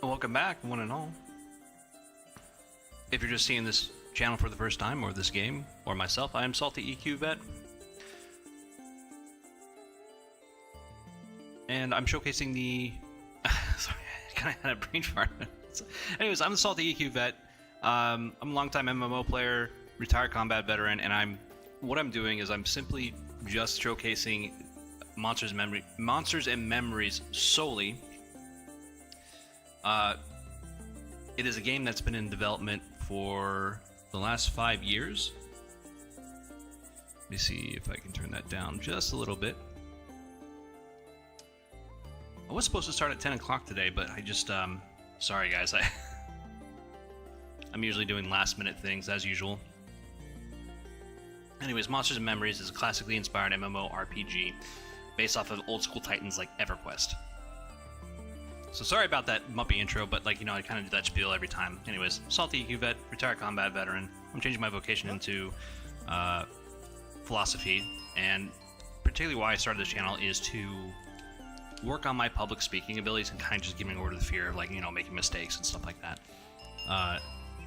Welcome back, one and all. If you're just seeing this channel for the first time, or this game, or myself, I am Salty EQ Vet. And I'm showcasing the... Sorry, I kind of had a brain fart. Anyways, I'm the Salty EQ Vet. I'm a longtime MMO player, retired combat veteran, and what I'm doing is I'm simply just showcasing Monsters and Memories solely. It is a game that's been in development for the last 5 years. Let me see if I can turn that down just a little bit. I was supposed to start at 10 o'clock today, but I just, sorry guys, I'm usually doing last minute things as usual. Anyways, Monsters and Memories is a classically inspired MMORPG based off of old school titans like EverQuest. So sorry about that muppy intro, but like, you know, I kind of do that spiel every time. Anyways, Salty EQ Vet, retired combat veteran. I'm changing my vocation into philosophy, and particularly why I started this channel is to work on my public speaking abilities and kind of just giving over to the fear of, like, you know, making mistakes and stuff like that.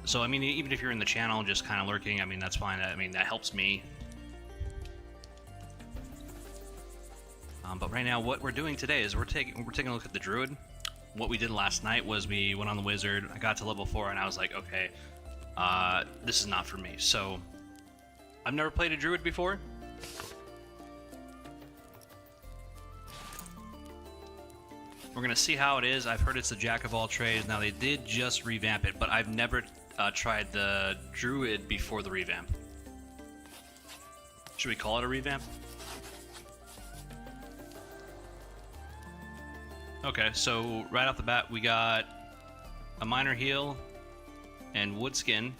So I mean, even if you're in the channel just kind of lurking, I mean, that's fine. I mean, that helps me. But right now, what we're doing today is we're taking a look at the Druid. What we did last night was we went on the Wizard. I got to level 4 and I was like, okay, this is not for me. So I've never played a Druid before. We're gonna see how it is. I've heard it's the jack of all trades. Now they did just revamp it, but I've never tried the druid before the revamp. Should we call it a revamp? Okay, so right off the bat we got a minor heal and wood skin.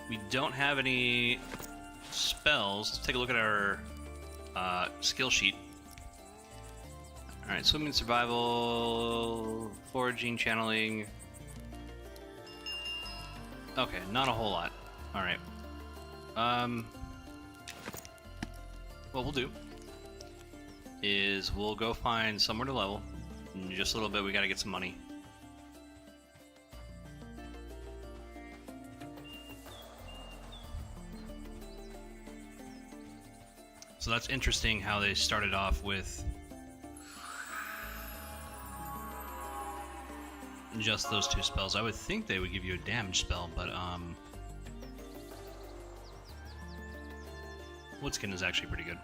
We don't have any spells. Let's take a look at our skill sheet. Alright, swimming, survival, foraging, channeling. Okay, not a whole lot. Alright. What we'll do is we'll go find somewhere to level. In just a little bit, we gotta get some money. So that's interesting how they started off with just those two spells. I would think they would give you a damage spell, but Woodskin is actually pretty good.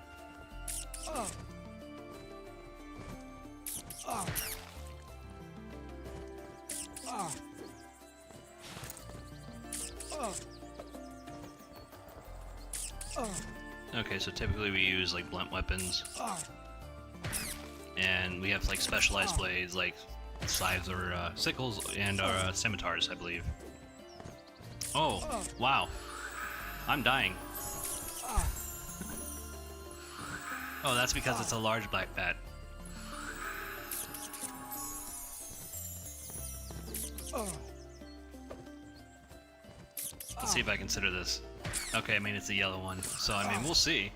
Okay, so typically we use like blunt weapons, and we have like specialized blades like scythes or sickles and scimitars, I believe. Oh, wow. I'm dying. Oh, that's because it's a large black bat. Let's see if I consider this. Okay, I mean it's a yellow one, so I mean we'll see.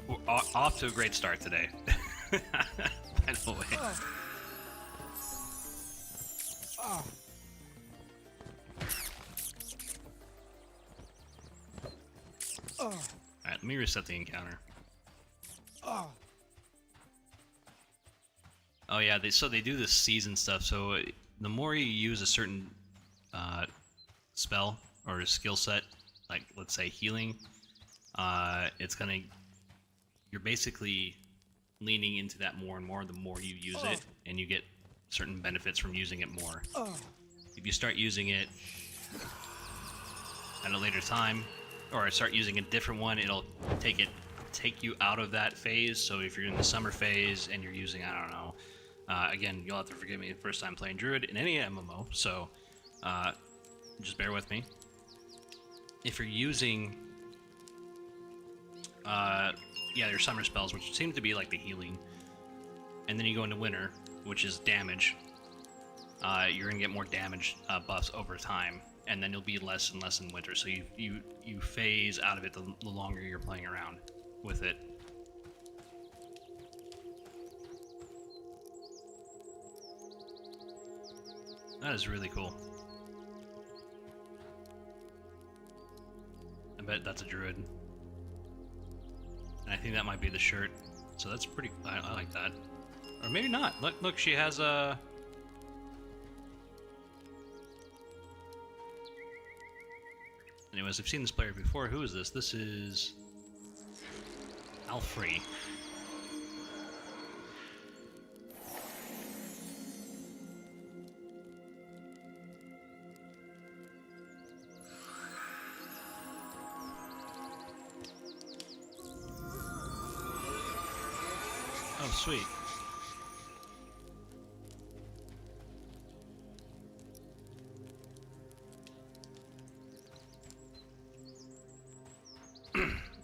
We're off to a great start today. By the way. Alright, let me reset the encounter. Oh yeah, so they do this season stuff, so the more you use a certain spell or skill set, like let's say healing, you're basically leaning into that more and more the more you use it, and you get certain benefits from using it more. If you start using it at a later time, or start using a different one, it'll take you out of that phase. So if you're in the summer phase and you're using, I don't know, again, you'll have to forgive me the first time playing Druid in any MMO, so just bear with me. If you're using your summer spells, which seem to be like the healing, and then you go into winter, which is damage, you're gonna get more damage buffs over time, and then you'll be less and less in winter. So you phase out of it the longer you're playing around with it. That is really cool. I bet that's a druid. And I think that might be the shirt. So that's pretty, I like that. Or maybe not. Look, she has a... Anyways, I've seen this player before. Who is this? This is... Alfrey. Oh, sweet.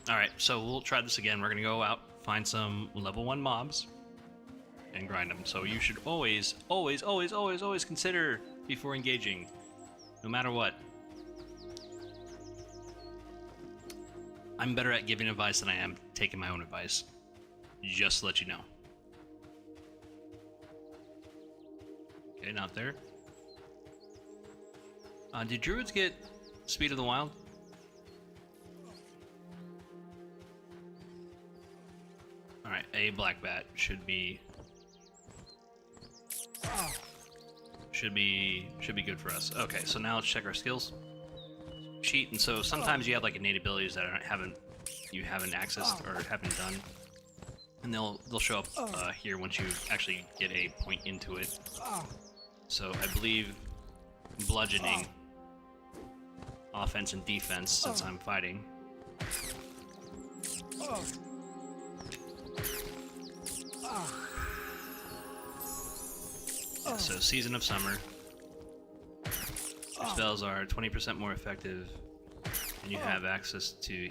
Alright, so we'll try this again. We're gonna go out, find some level 1 mobs, and grind them. So you should always consider before engaging, no matter what. I'm better at giving advice than I am taking my own advice. Just to let you know. Okay, not there. Do druids get Speed of the Wild? Alright, a black bat should be should be good for us. Okay, so now let's check our skills sheet. And so sometimes you have like innate abilities that you haven't accessed or haven't done, and they'll show up here once you actually get a point into it. So I believe bludgeoning, offense and defense, since I'm fighting. Yeah, so Season of Summer. Your spells are 20% more effective, and you have access to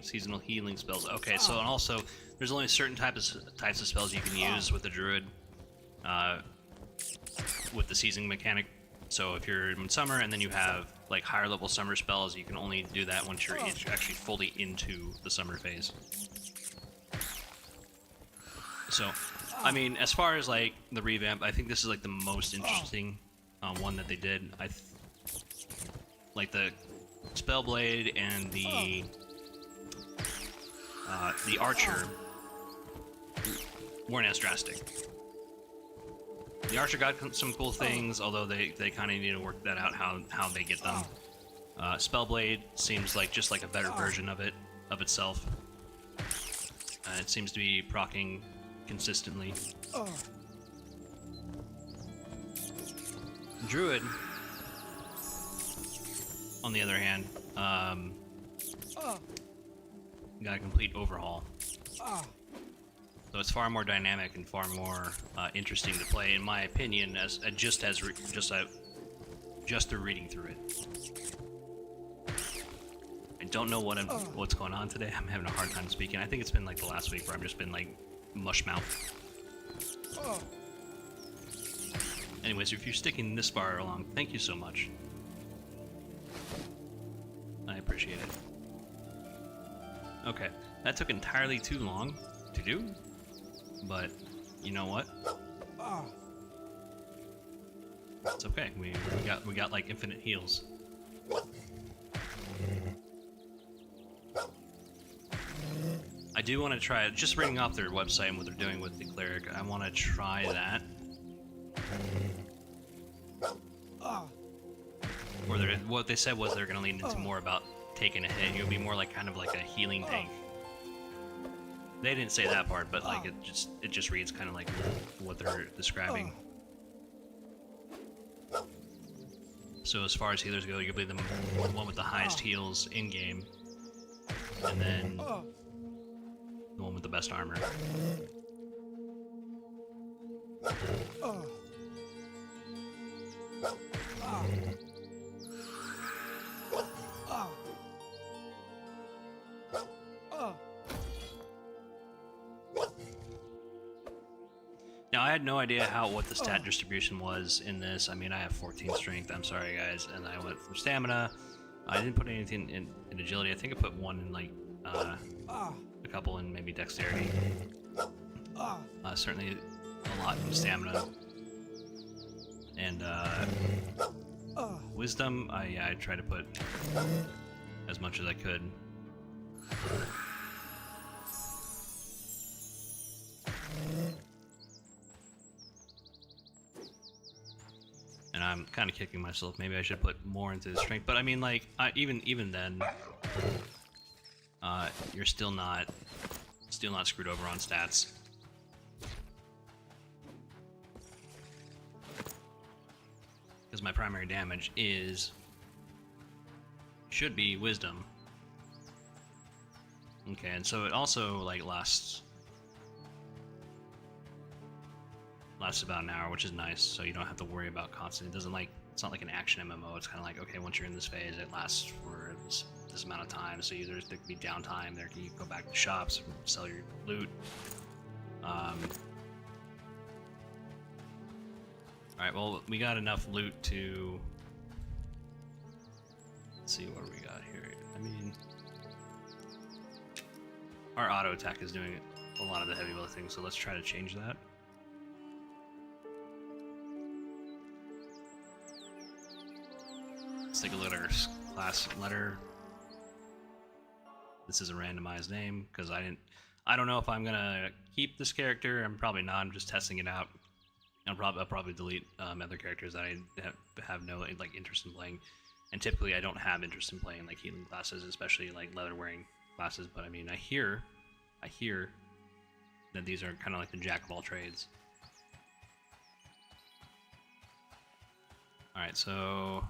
seasonal healing spells. Okay, so and also there's only certain types of spells you can use with the Druid, with the season mechanic. So if you're in summer and then you have like higher level summer spells, you can only do that once you're actually fully into the summer phase. So, I mean, as far as like the revamp, I think this is like the most interesting one that they did. Like the Spellblade and the Archer weren't as drastic. The Archer got some cool things, although they kind of need to work that out how they get them. Spellblade seems like just like a better version of itself. It seems to be proccing consistently. Druid, on the other hand, got a complete overhaul. So it's far more dynamic and far more interesting to play, in my opinion, just through reading through it. I don't know what's going on today. I'm having a hard time speaking. I think it's been like the last week where I've just been like mush mouth. Anyways, if you're sticking this far along, thank you so much. I appreciate it. Okay, that took entirely too long to do, but you know what? It's okay. We got like infinite heals. I do want to try just reading off their website and what they're doing with the cleric. I want to try that. Or what they said was they're going to lean into more about taking a hit. You'll be more like kind of like a healing tank. They didn't say that part, but like it just reads kind of like what they're describing. So as far as healers go, you'll be the one with the highest heals in game, and then the one with the best armor. Now, I had no idea what the stat distribution was in this. I mean, I have 14 strength, I'm sorry guys, and I went for stamina. I didn't put anything in agility. I think I put one in like a couple in maybe dexterity. Certainly a lot in stamina. And wisdom, I tried to put as much as I could. And I'm kind of kicking myself. Maybe I should put more into the strength. But I mean, like, even then, you're still not screwed over on stats. Because my primary damage should be wisdom. Okay, and so it also like lasts about an hour, which is nice, so you don't have to worry about constant. It's not like an action MMO. It's kind of like, okay, once you're in this phase, it lasts for this amount of time. So there could be downtime. You can go back to shops, sell your loot. All right, well, we got enough loot to. Let's see what we got here. I mean, our auto attack is doing a lot of the heavy lifting, so let's try to change that. Let's take a look at our class letter. This is a randomized name because I don't know if I'm gonna keep this character. I'm probably not. I'm just testing it out. I'll probably delete other characters that I have no like interest in playing, and typically I don't have interest in playing like healing classes, especially like leather wearing classes. But I mean, I hear that these are kind of like the jack of all trades. All right, so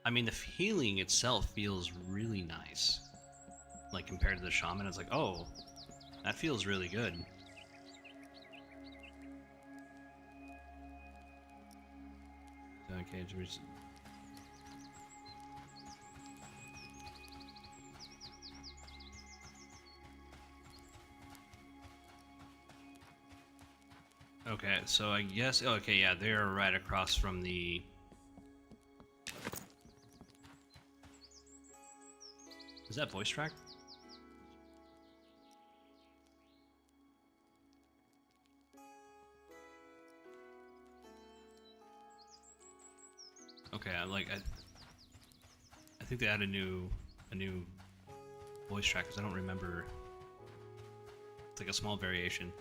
I mean, the healing itself feels really nice, like compared to the shaman. It's like, oh, that feels really good. Okay, okay, so I guess, okay, yeah, they're right across from the... Is that voice track? Okay, I think they added a new voice track because I don't remember. It's like a small variation.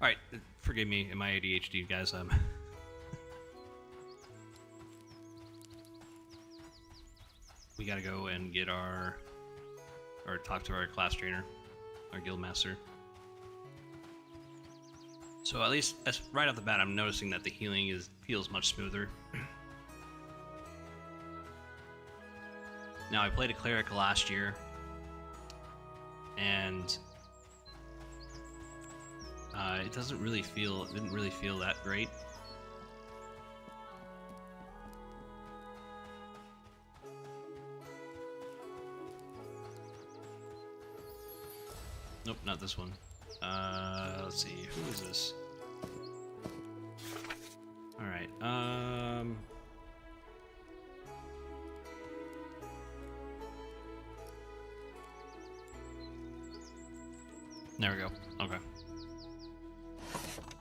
All right, forgive me and my ADHD, guys. We gotta go and get or talk to our class trainer, our guild master. So at least right off the bat, I'm noticing that the healing feels much smoother. Now, I played a cleric last year, and it didn't really feel that great. Nope, not this one. Let's see, who is this? All right. There we go. Okay.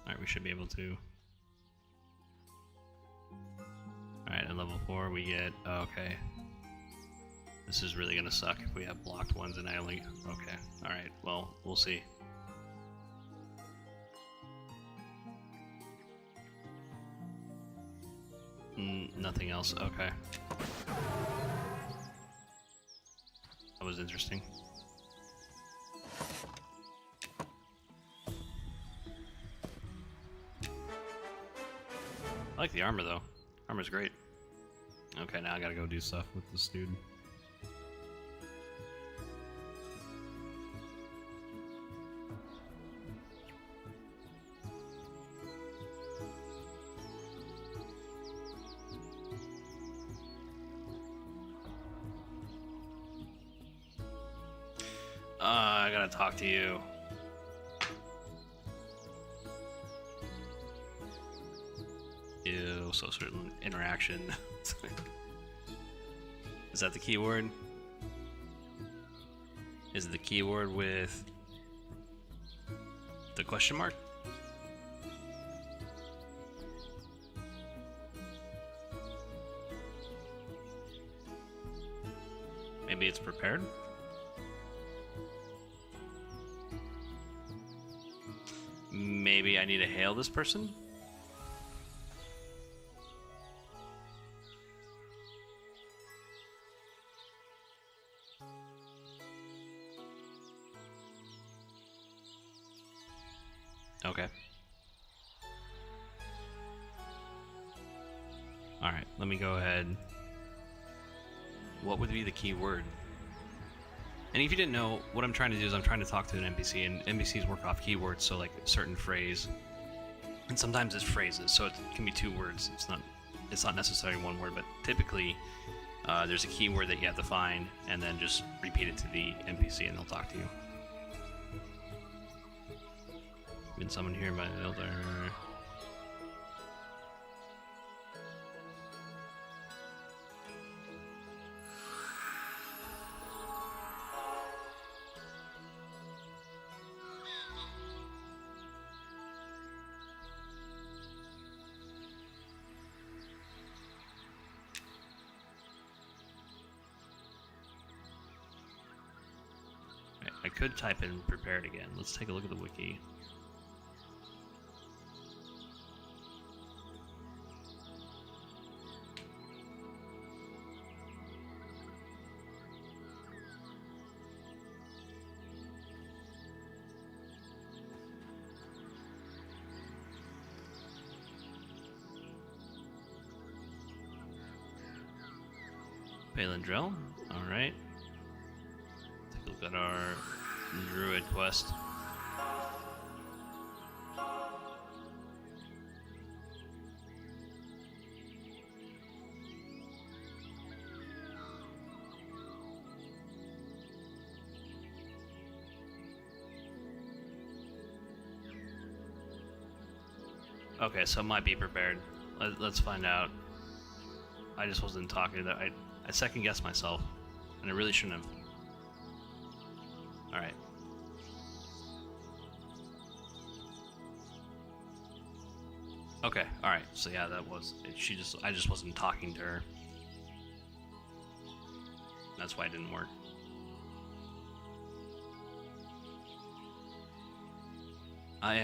Alright, we should be able to. Alright, at level 4 we get... okay. This is really gonna suck if we have blocked ones and I only... okay. Alright, well, we'll see. Nothing else. Okay. That was interesting. I like the armor though. Armor's great. Okay, now I gotta go do stuff with this dude. I gotta talk to you. Ew, so certain interaction. Is that the keyword? Is the keyword with the question mark? Maybe it's prepared? Maybe I need to hail this person? Okay. Alright, let me go ahead. What would be the key word? And if you didn't know, what I'm trying to do is I'm trying to talk to an NPC, and NPCs work off keywords, so like a certain phrase. And sometimes it's phrases, so it can be 2 words. It's not necessarily 1 word, but typically there's a keyword that you have to find, and then just repeat it to the NPC and they'll talk to you. Been summoned here by the elder. I could type in prepared again. Let's take a look at the wiki. Palindrel, alright. Take a look at our Druid quest. Okay, so it might be prepared. Let's find out. I just wasn't talking to I second guessed myself, and I really shouldn't have. Alright. Okay, alright, so yeah, that was it. I just wasn't talking to her. That's why it didn't work.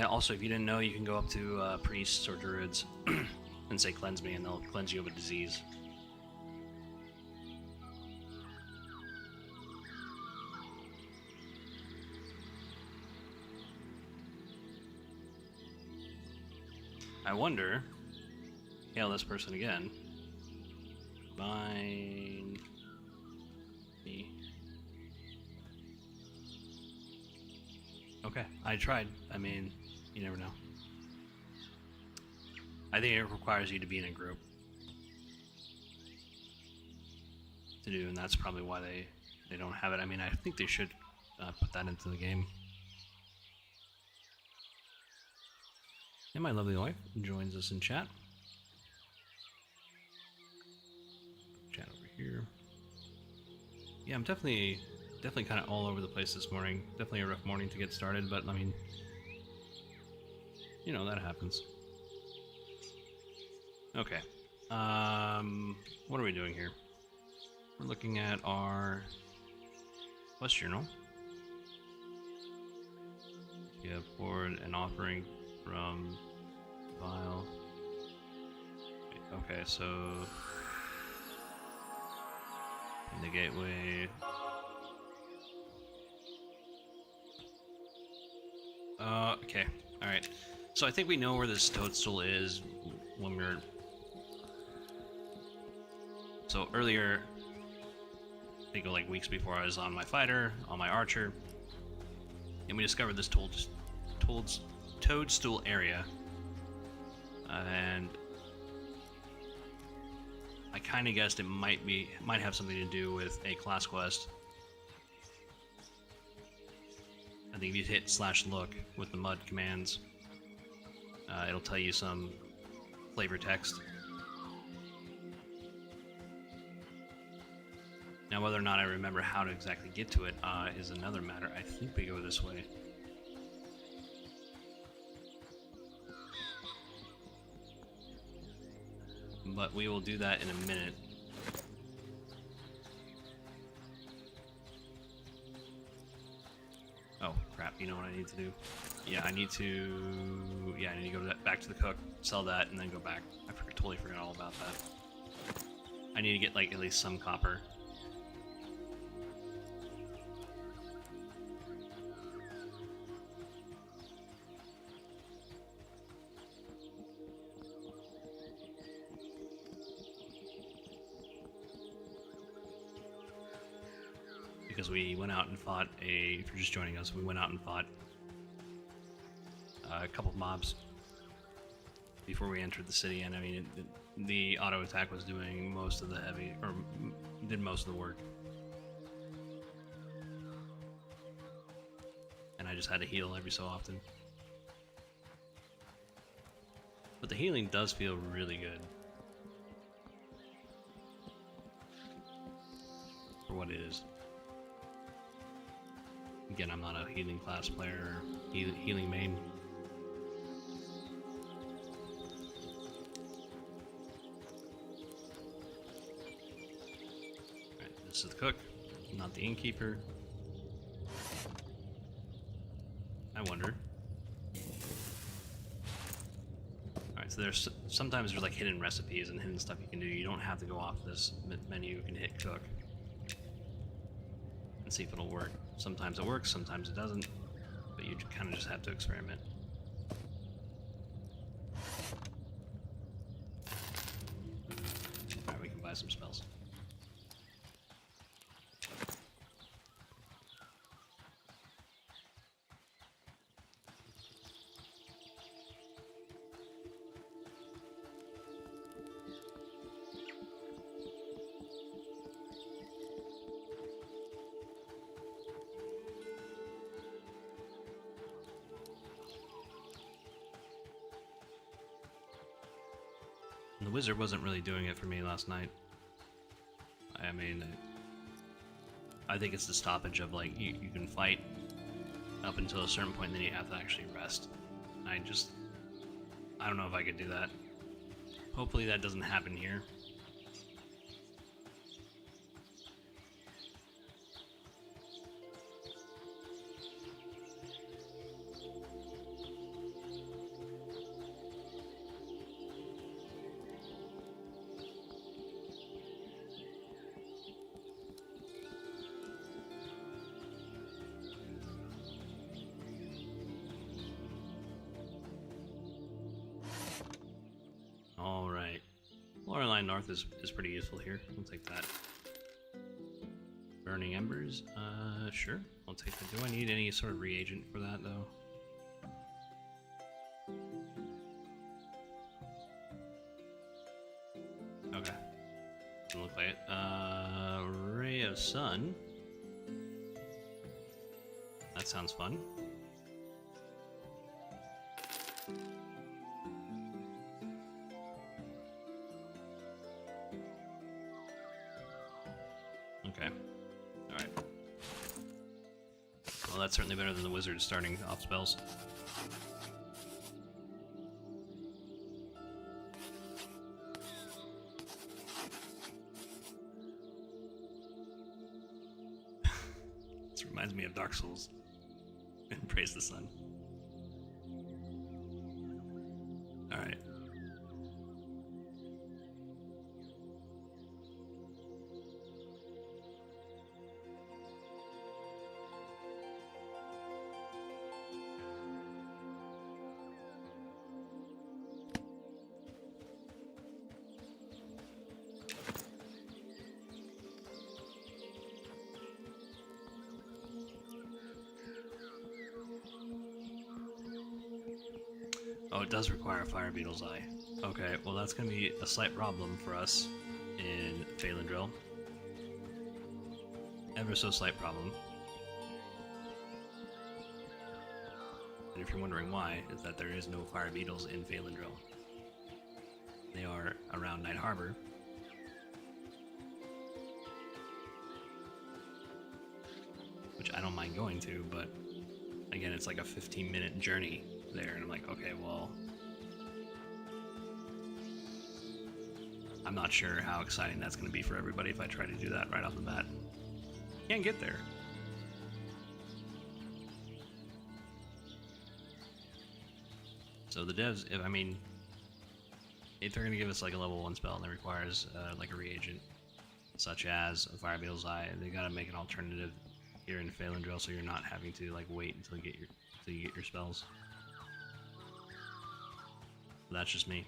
Also, if you didn't know, you can go up to priests or druids and say cleanse me, and they'll cleanse you of a disease. I wonder, hail this person again. Bind me. Okay, I tried. I mean, you never know. I think it requires you to be in a group to do, and that's probably why they don't have it. I mean, I think they should put that into the game. And my lovely wife joins us in chat. Chat over here. Yeah, I'm definitely kind of all over the place this morning. Definitely a rough morning to get started, but I mean, you know, that happens. Okay. What are we doing here? We're looking at our quest journal. We have poured an offering from vial. Okay, so in the gateway. Okay, alright. So I think we know where this toadstool is when we're... So earlier, I think like weeks before, I was on my fighter, on my archer, and we discovered this toadstool area, and I kind of guessed it might have something to do with a class quest. I think if you hit /look with the mud commands, it'll tell you some flavor text. Now, whether or not I remember how to exactly get to it is another matter. I think we go this way. But we will do that in a minute. Oh, crap. You know what I need to do? Yeah, I need to go back to the cook, sell that, and then go back. I totally forgot all about that. I need to get, like, at least some copper. Because we went out and fought if you're just joining us, we went out and fought a couple of mobs before we entered the city, and I mean, the auto attack was doing most of the heavy, or did most of the work. And I just had to heal every so often. But the healing does feel really good. For what it is. Again, I'm not a healing class player, healing main. Alright, this is the cook, not the innkeeper. wonder. Alright, so sometimes there's like hidden recipes and hidden stuff you can do. You don't have to go off this menu. You can hit cook and see if it'll work. Sometimes it works, sometimes it doesn't, but you kind of just have to experiment. Alright, we can buy some spells. And the wizard wasn't really doing it for me last night. I mean, I think it's the stoppage of like, you can fight up until a certain point, then you have to actually rest. I don't know if I could do that. Hopefully that doesn't happen here. Alright. Loreline North is pretty useful here. I'll take that. Burning Embers? Sure. I'll take that. Do I need any sort of reagent for that, though? Okay. Doesn't look like it. Ray of Sun. That sounds fun. Okay. Alright. Well, that's certainly better than the wizard starting off spells. This reminds me of Dark Souls. And praise the sun. Alright. Oh, it does require a fire beetle's eye. Okay, well that's gonna be a slight problem for us in Phalendril. Ever so slight problem. And if you're wondering why, is that there is no fire beetles in Phalendril. They are around Night Harbor. Which I don't mind going to, but again, it's like a 15-minute journey there, and I'm like, okay, well, I'm not sure how exciting that's going to be for everybody if I try to do that right off the bat. Can't get there. So the devs, if they're going to give us like a level 1 spell and it requires like a reagent, such as a Fire Beetle's Eye, they got to make an alternative here in Phalendril so you're not having to like wait until you get your spells. That's just me.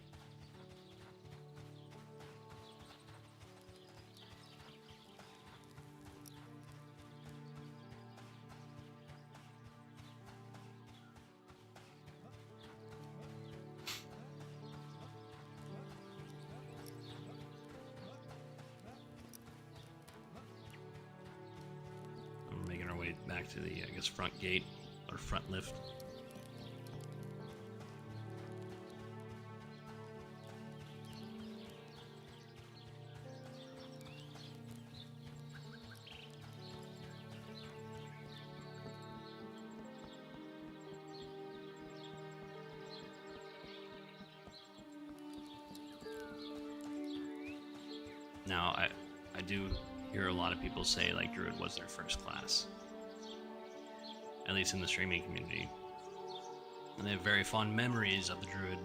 We're making our way back to the, I guess, front gate or front lift. Now, I do hear a lot of people say like Druid was their first class, at least in the streaming community. And they have very fond memories of the Druid.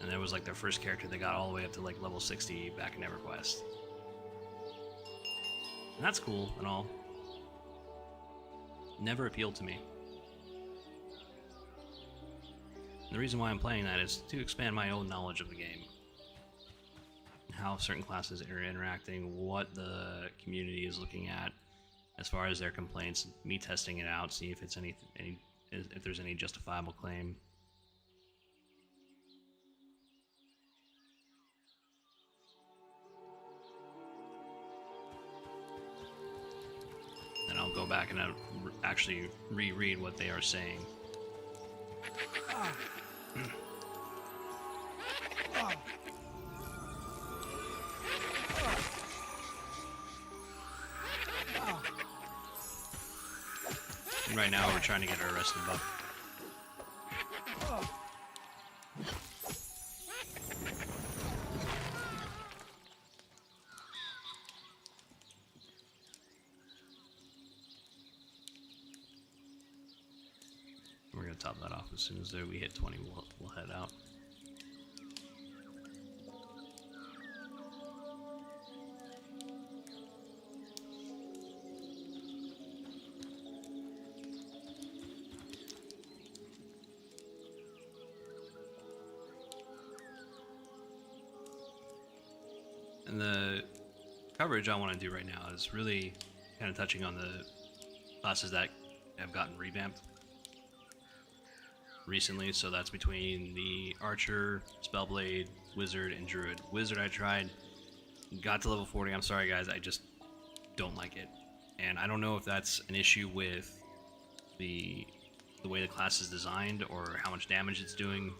And that was like their first character they got all the way up to like level 60 back in EverQuest. And that's cool and all. Never appealed to me. And the reason why I'm playing that is to expand my own knowledge of the game. How certain classes are interacting, what the community is looking at as far as their complaints, me testing it out, see if it's if there's any justifiable claim. And I'll go back and actually reread what they are saying. And right now we're trying to get our arrested buff. We're gonna top that off as soon as we hit 20. We'll head out. And the coverage I want to do right now is really kind of touching on the classes that have gotten revamped recently. So that's between the Archer, Spellblade, Wizard, and Druid. Wizard I tried, got to level 40. I'm sorry guys, I just don't like it. And I don't know if that's an issue with the way the class is designed or how much damage it's doing.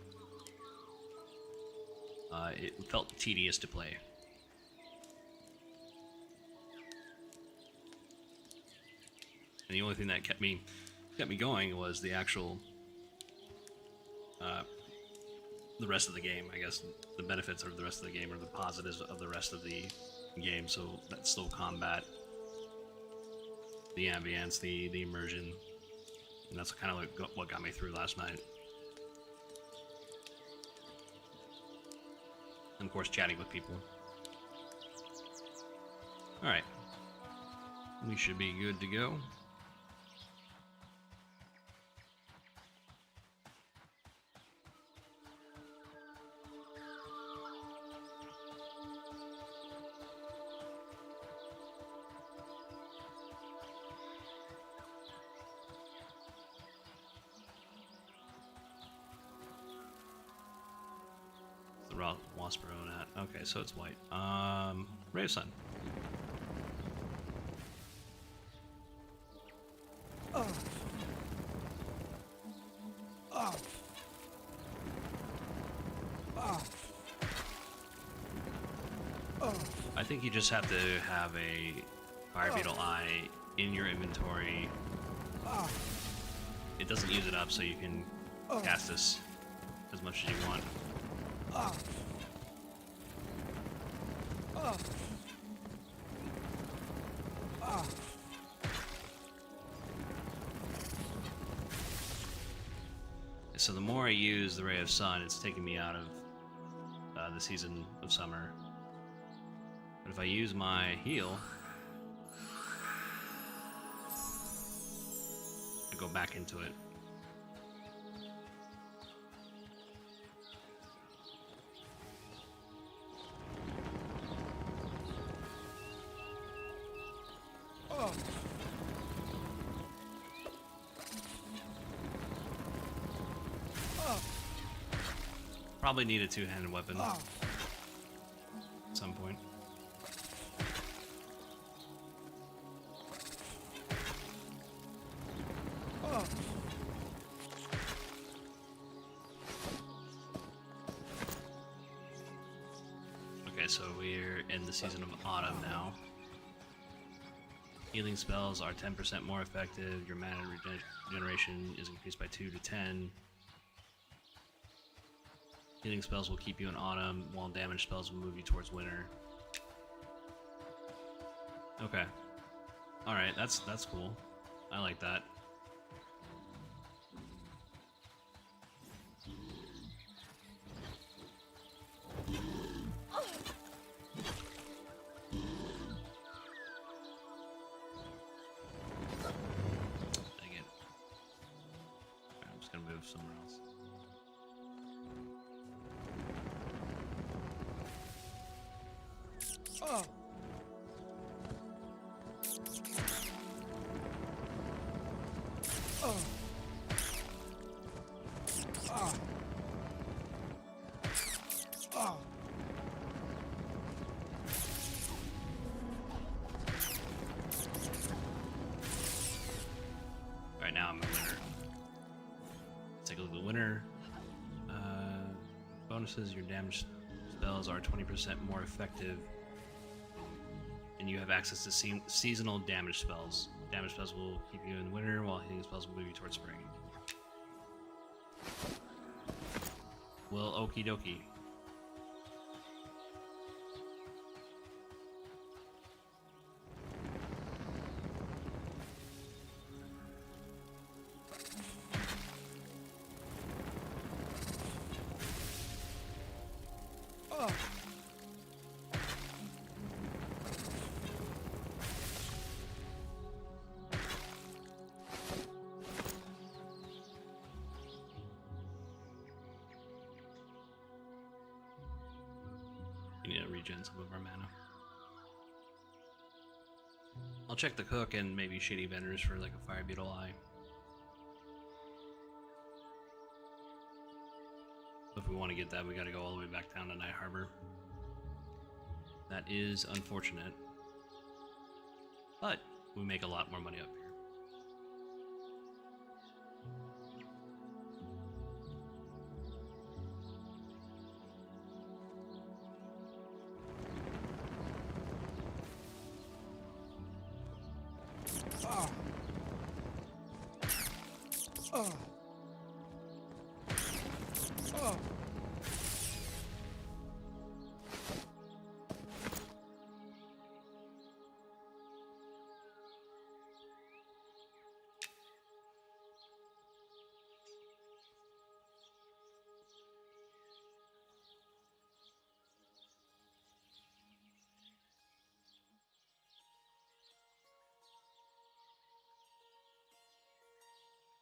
It felt tedious to play. And the only thing that kept me going was the actual the rest of the game. I guess the benefits of the rest of the game are the positives of the rest of the game. So that slow combat, the ambience, the immersion, and that's kind of like what got me through last night. And of course, chatting with people. All right, we should be good to go. Wasp Road at. Okay, so it's white. Ray of Sun. I think you just have to have a Fire Beetle Eye in your inventory. It doesn't use it up, so you can cast this as much as you want. So the more I use the Ray of Sun, it's taking me out of the season of summer. But if I use my heal, I go back into it. Probably need a two-handed weapon at some point. Okay, so we're in the season of autumn now. Healing spells are 10% more effective. Your mana regeneration is increased by 2 to 10. Healing spells will keep you in autumn, while damage spells will move you towards winter. Okay. Alright, that's cool. I like that. somewhere else. Oh. Oh. Oh. Oh. Right now I'm a winner. Let's take a look at the winner. Bonuses, your damage spells are 20% more effective. And you have access to seasonal damage spells. Damage spells will keep you in winter, while healing spells will move you towards spring. Well, okie dokie. Oh. We need to regen some of our mana. I'll check the cook and maybe shady vendors for like a fire beetle eye. If we want to get that, we got to go all the way back down to Night Harbor. That is unfortunate, but we make a lot more money up here. Oh. Oh. Oh.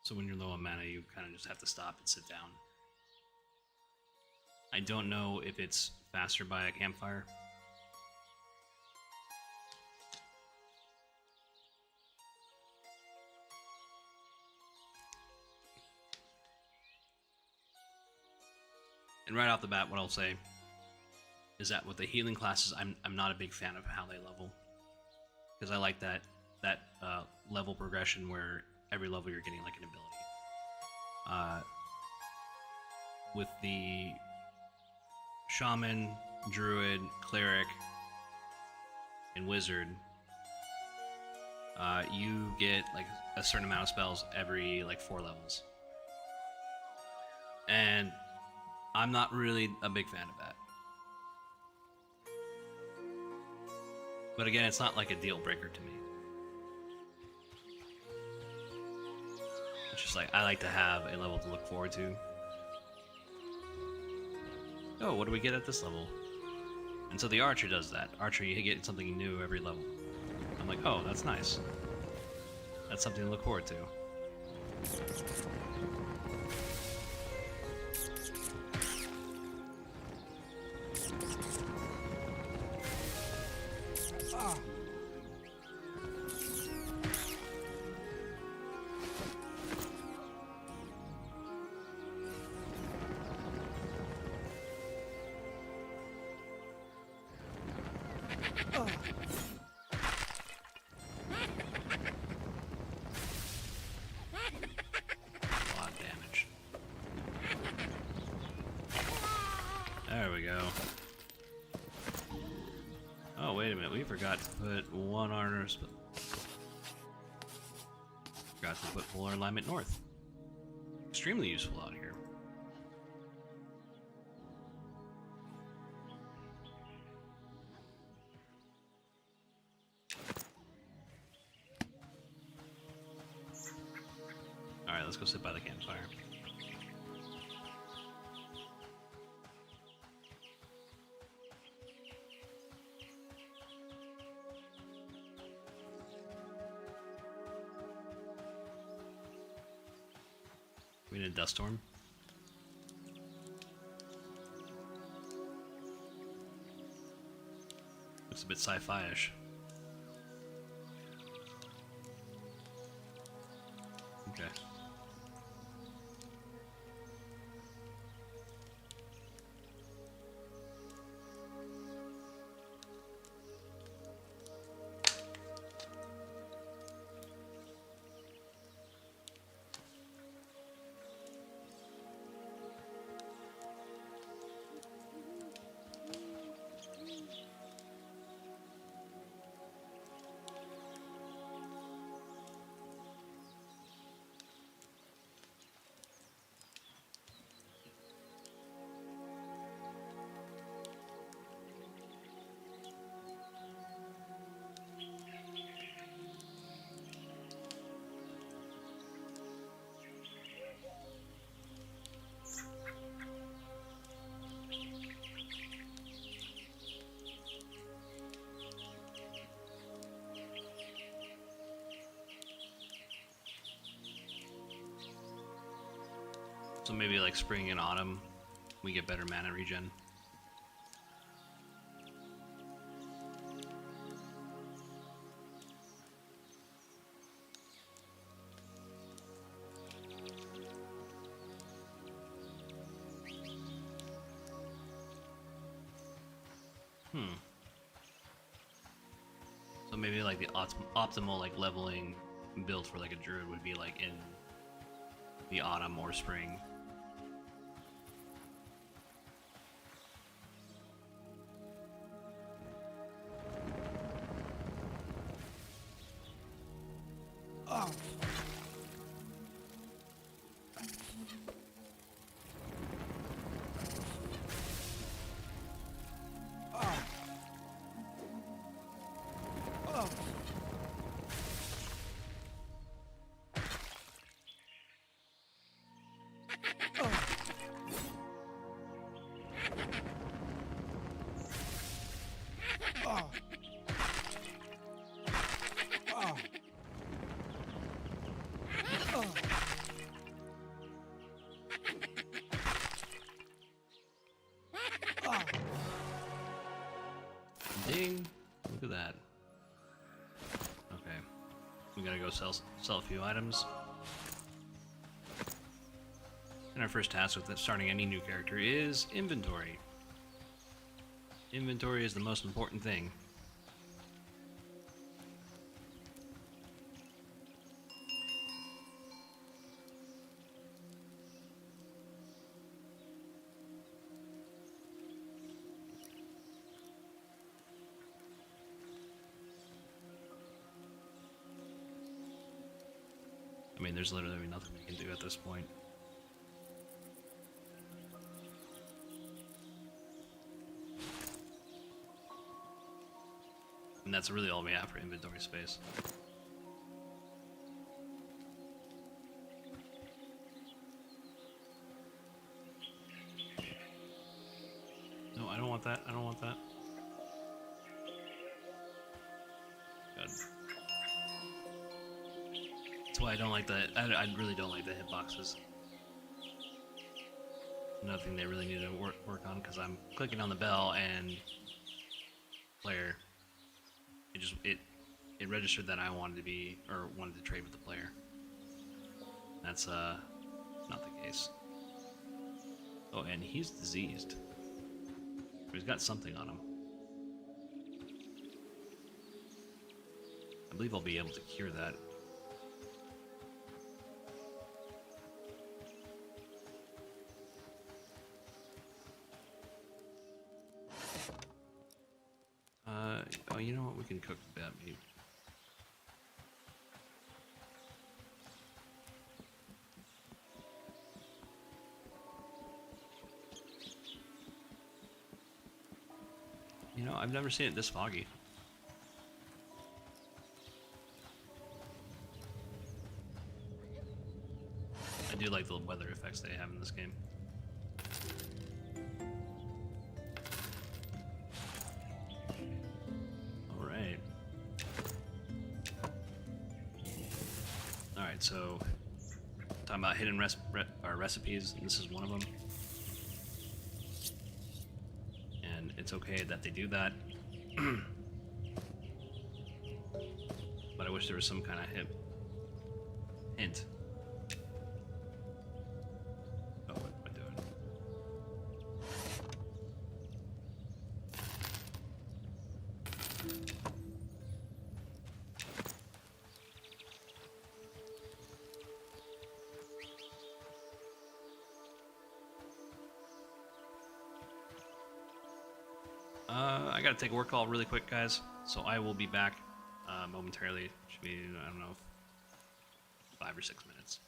So when you're low on mana, you kind of just have to stop and sit down. I don't know if it's faster by a campfire. And right off the bat, what I'll say is that with the healing classes, I'm not a big fan of how they level, because I like that level progression where every level you're getting like an ability. With the shaman, druid, cleric, and wizard, you get like a certain amount of spells every like 4 levels, and I'm not really a big fan of that. But again, it's not like a deal breaker to me. It's just like I like to have a level to look forward to. Oh, what do we get at this level? And so the archer does that. Archer, you get something new every level. I'm like, oh, that's nice. That's something to look forward to. Ah. Oh. A lot of damage. There we go. Oh, wait a minute. We forgot to put one armor. Forgot to put polar alignment north. Extremely useful out here. Alright, let's go sit by the campfire. We In a dust storm. Looks a bit sci-fi-ish. Okay. So maybe like spring and autumn, we get better mana regen. So maybe like the optimal like leveling build for like a druid would be like in the autumn or spring. Oh. Oh. Oh. Oh. Oh. Oh. Oh. Ding! Look at that. Okay, we gotta go sell a few items. And our first task with starting any new character is inventory. Inventory is the most important thing. I mean, there's literally nothing we can do at this point. And that's really all we have for inventory space. No, I don't want that. I don't want that. Good. That's why I don't like the. I really don't like the hitboxes. Nothing they really need to work on because I'm clicking on the bell and player. It registered that I wanted to be or wanted to trade with the player. That's not the case. Oh, and he's diseased. He's got something on him. I believe I'll be able to cure that. Oh, you know what? We can cook that meat. You know, I've never seen it this foggy. I do like the weather effects they have in this game. Alright. Alright, so talking about hidden recipes, and this is one of them. And it's okay that they do that. But I wish there was some kind of hint. Oh, what am I doing? I gotta take a work call really quick, guys. So I will be back momentarily. Should be, I don't know, 5 or 6 minutes.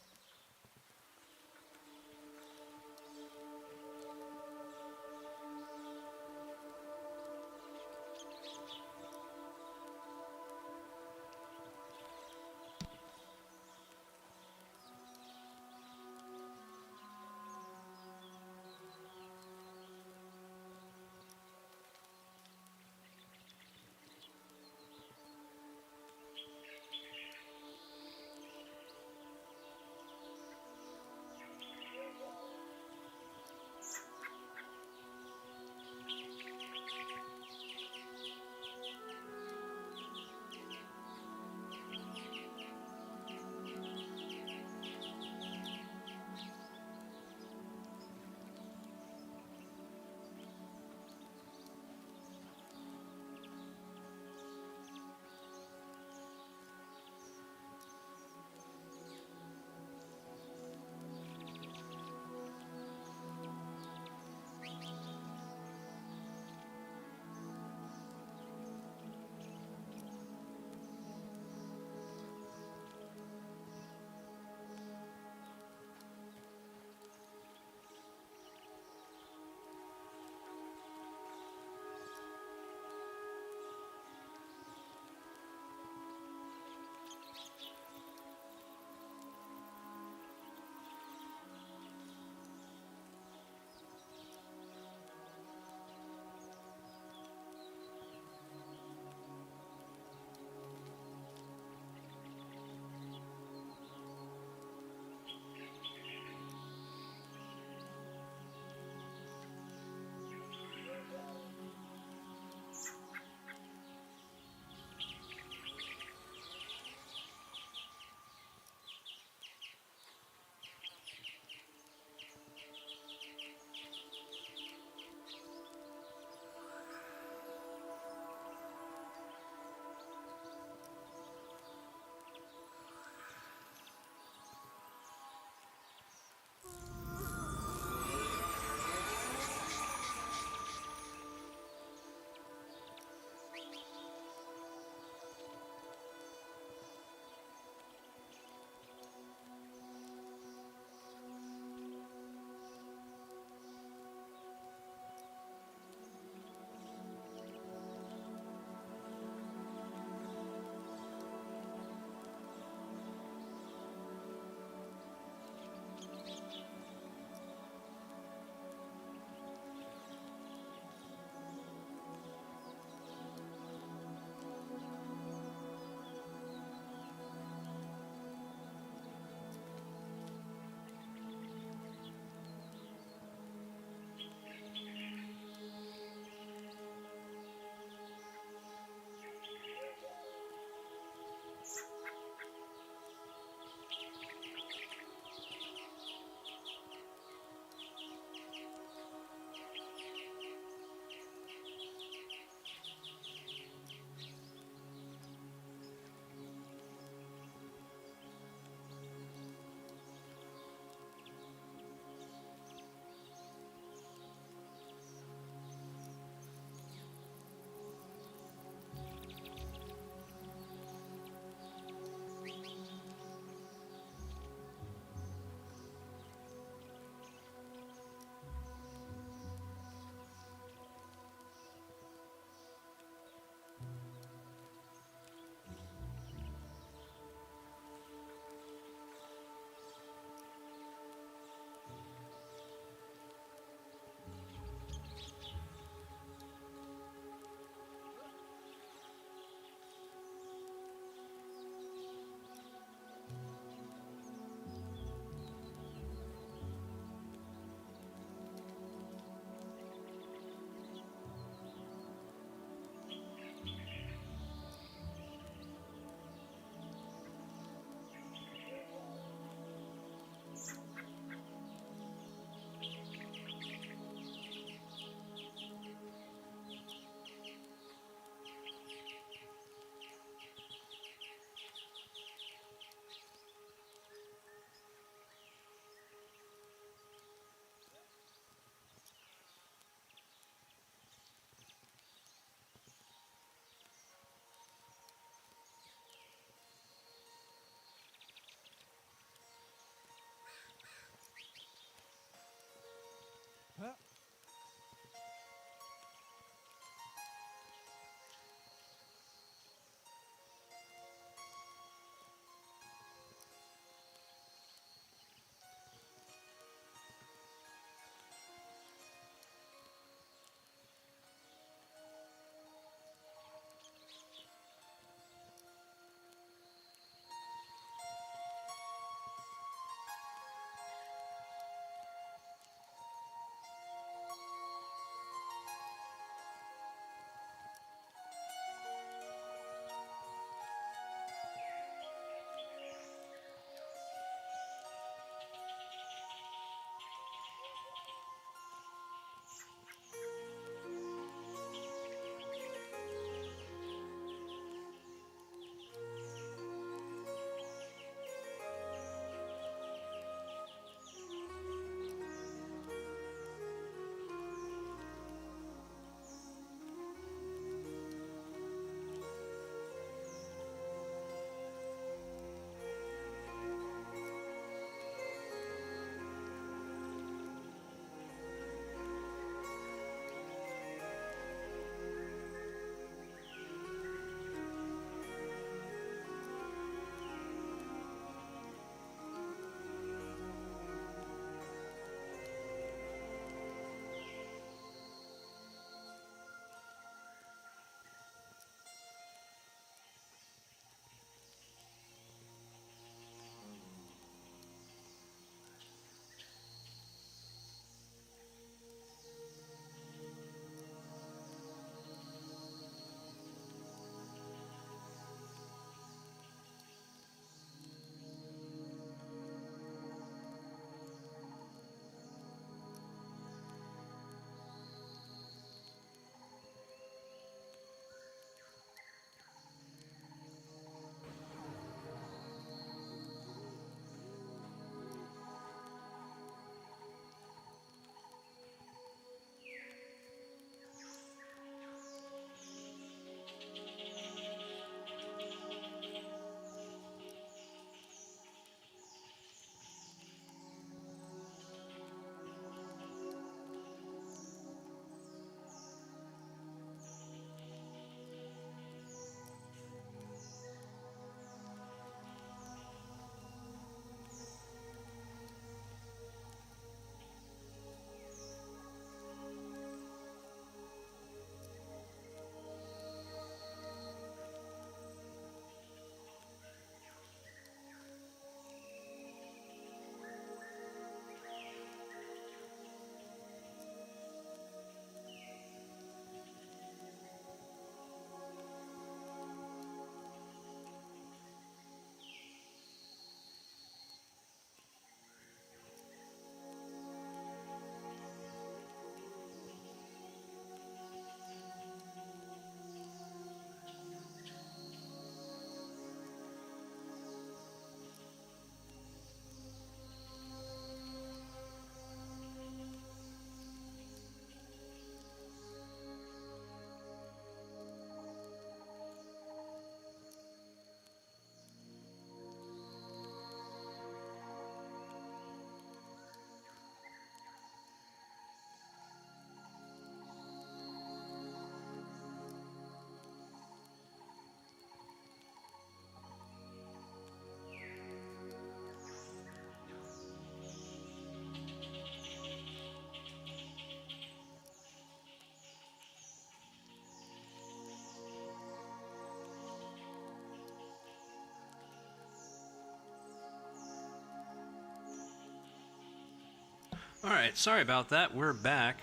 Alright, sorry about that. We're back.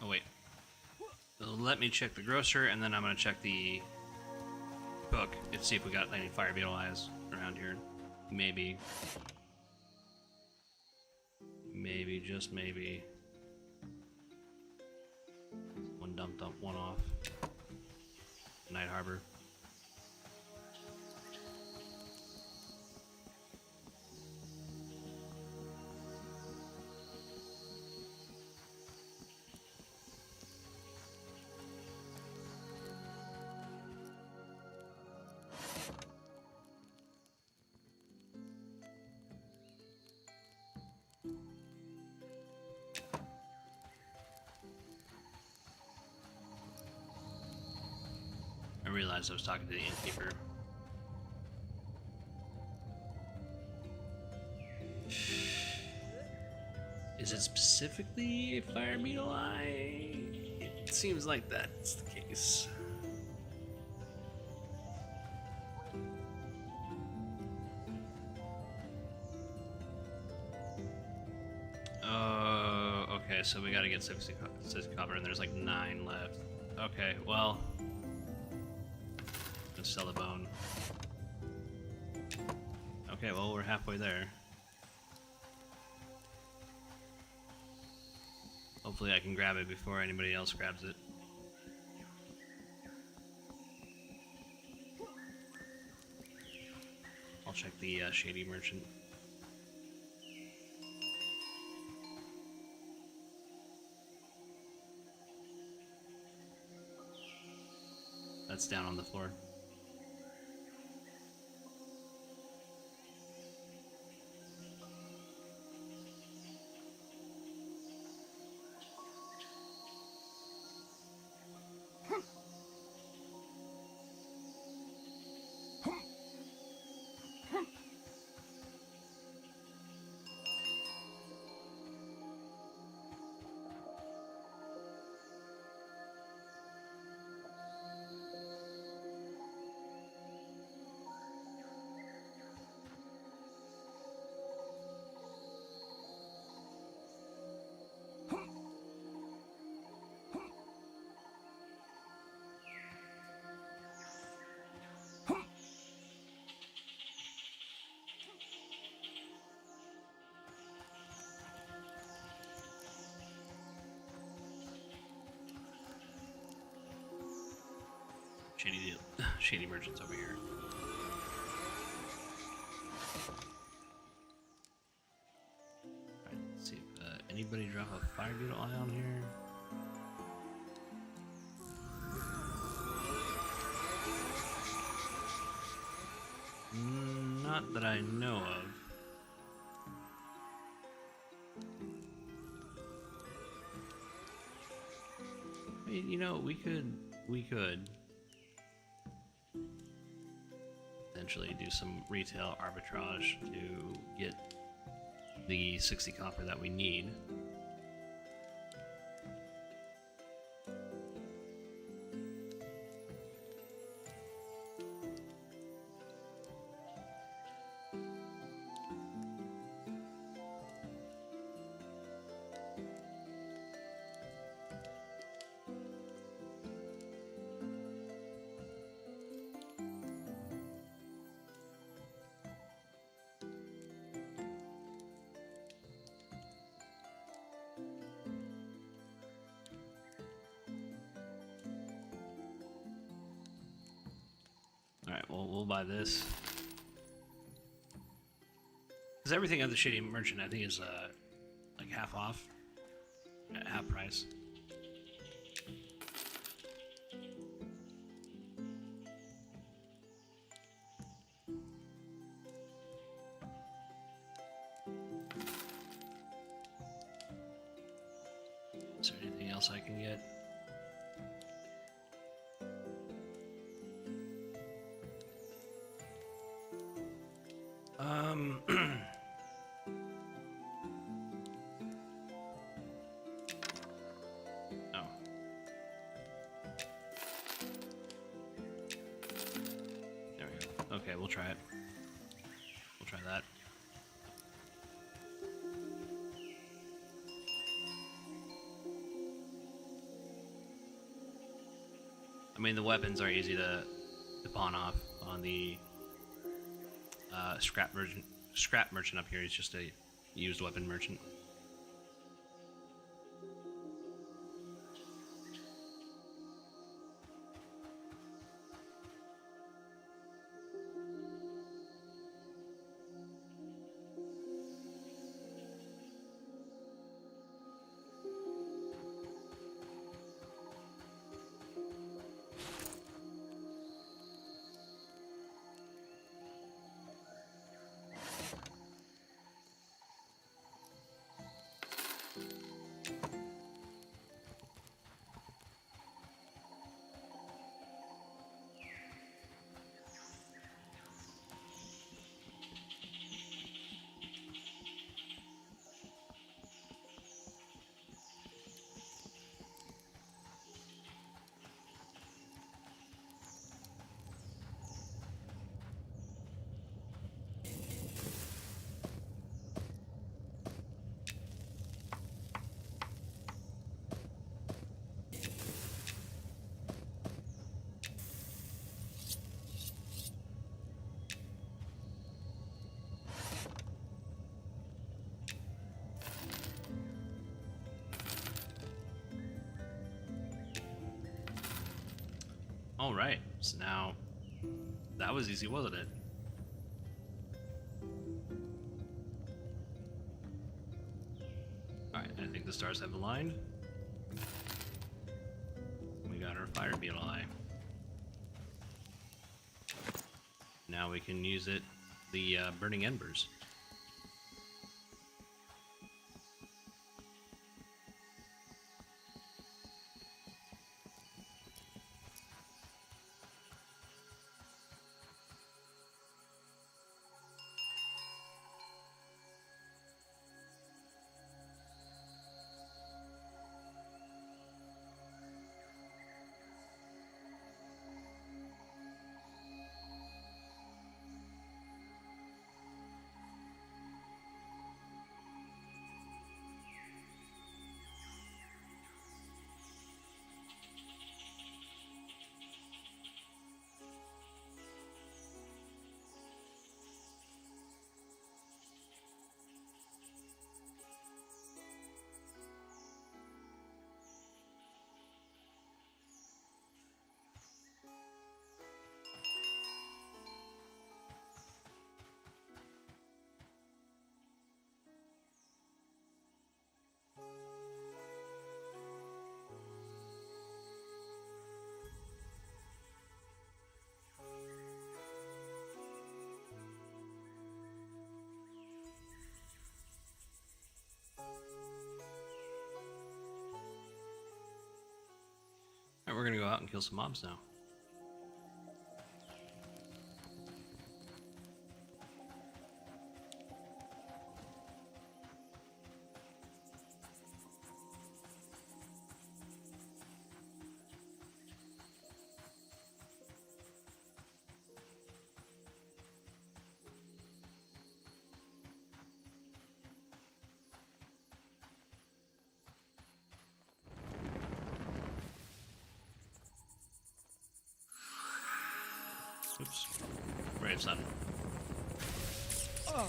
Oh, wait. Let me check the grocer, and then I'm gonna check the book and see if we got any fire beetle eyes around here. Maybe. Maybe, just maybe. One dumped up, one off. Night Harbor. I realized I was talking to the innkeeper. Is it specifically a fire beetle eye? It seems like that's the case. Oh, okay, so we gotta get 60 copper, and there's like 9 left. Okay, well, let's sell the bone. Okay, well, we're halfway there. Hopefully I can grab it before anybody else grabs it. I'll check the shady merchant. That's down on the floor. Shady merchants over here. Alright, let's see if anybody drop a fire beetle eye on here. Not that I know of. I mean, you know, we could potentially do some retail arbitrage to get the 60 copper that we need. Alright, well, we'll buy this. Because everything at the Shady Merchant, I think, is like half off. At half price. Is there anything else I can get? Okay, we'll try it. We'll try that. I mean, the weapons are easy to pawn off on the scrap merchant. Scrap merchant up here is just a used weapon merchant. Alright, so now that was easy, wasn't it? Alright, I think the stars have aligned. We got our fire beetle eye. Now we can use it, the burning embers. Alright, we're gonna go out and kill some mobs now. Oops. Brave son. Oh.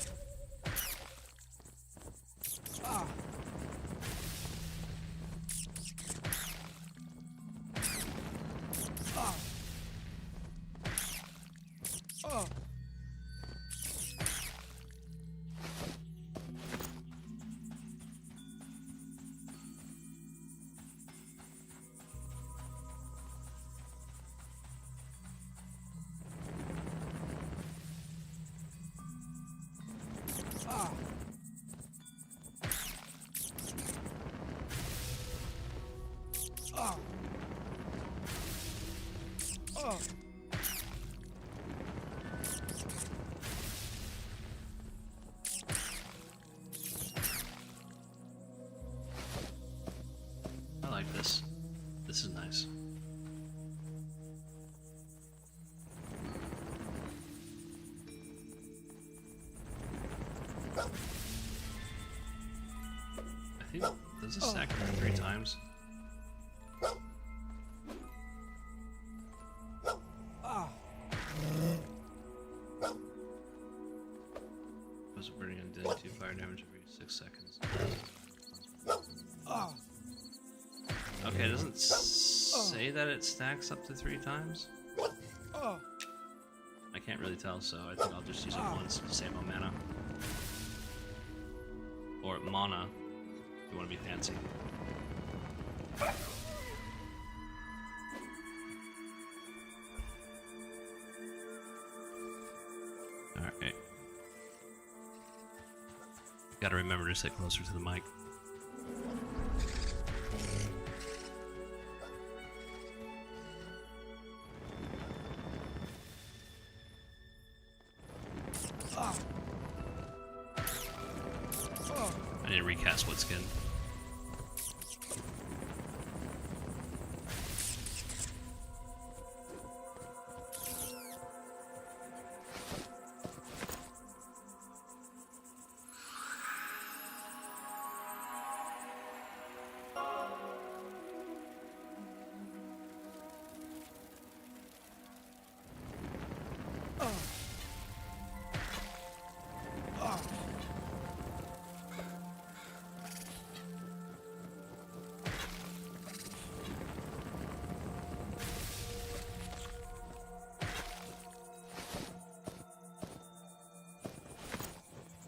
Ah. Ah. Oh. Ah. Ah. Oh. I like this. This is nice. Hey, does this stack 3 times? Ah. Was burning and dealing 2 fire damage every 6 seconds. Ah. Okay, it doesn't say that it stacks up to 3 times. Ah. I can't really tell, so I think I'll just use it once to save on mana. Or mana, if you want to be fancy. Alright. Gotta remember to sit closer to the mic. Ah. Ah. I need to recast Woodskin.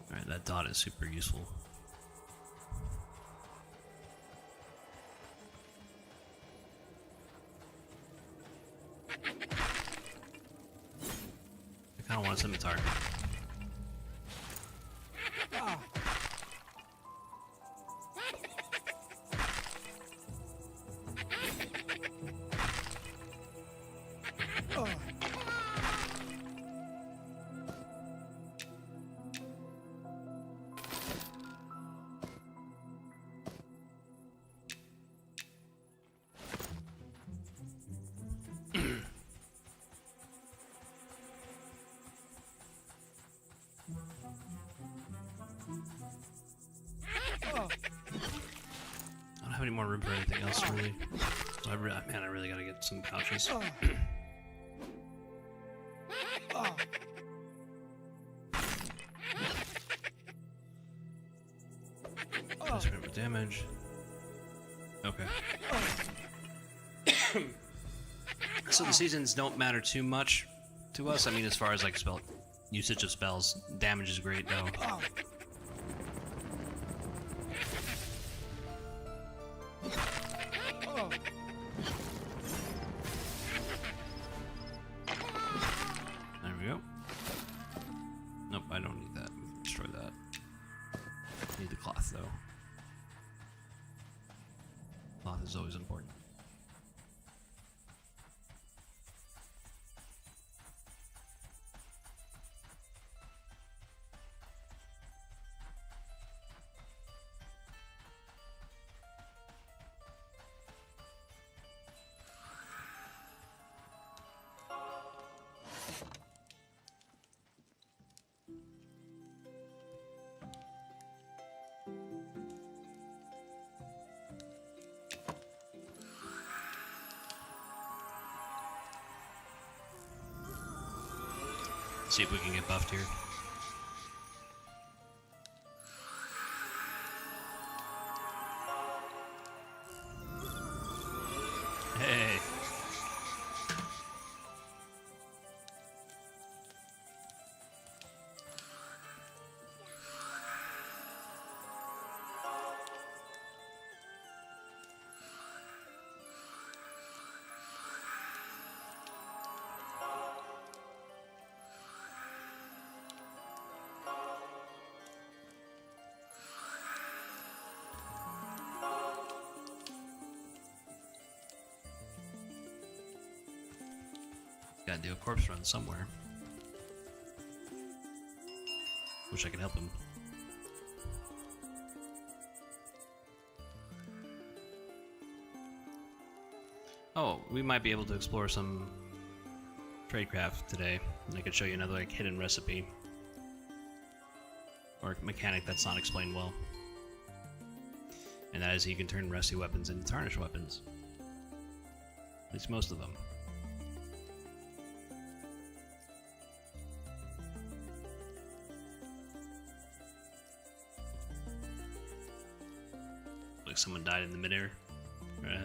Alright, that dot is super useful. I kinda want a scimitar. Ah. Ah. Ah. I don't have any more room for anything else, really. So man, I really gotta get some pouches. Ah. Ah. That's right with damage. Okay. So the seasons don't matter too much to us. I mean, as far as like spell usage of spells, damage is great though. Ah. Ah. There we go. Nope, I don't need that. We can destroy that. Need the cloth though. Cloth is always important. See if we can get buffed here. Hey. Gotta do a corpse run somewhere. Wish I could help him. Oh, we might be able to explore some tradecraft today. And I could show you another like hidden recipe. Or mechanic that's not explained well. And that is he can turn rusty weapons into tarnished weapons. At least most of them. Like someone died in the midair.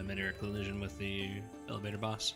Midair collision with the elevator boss.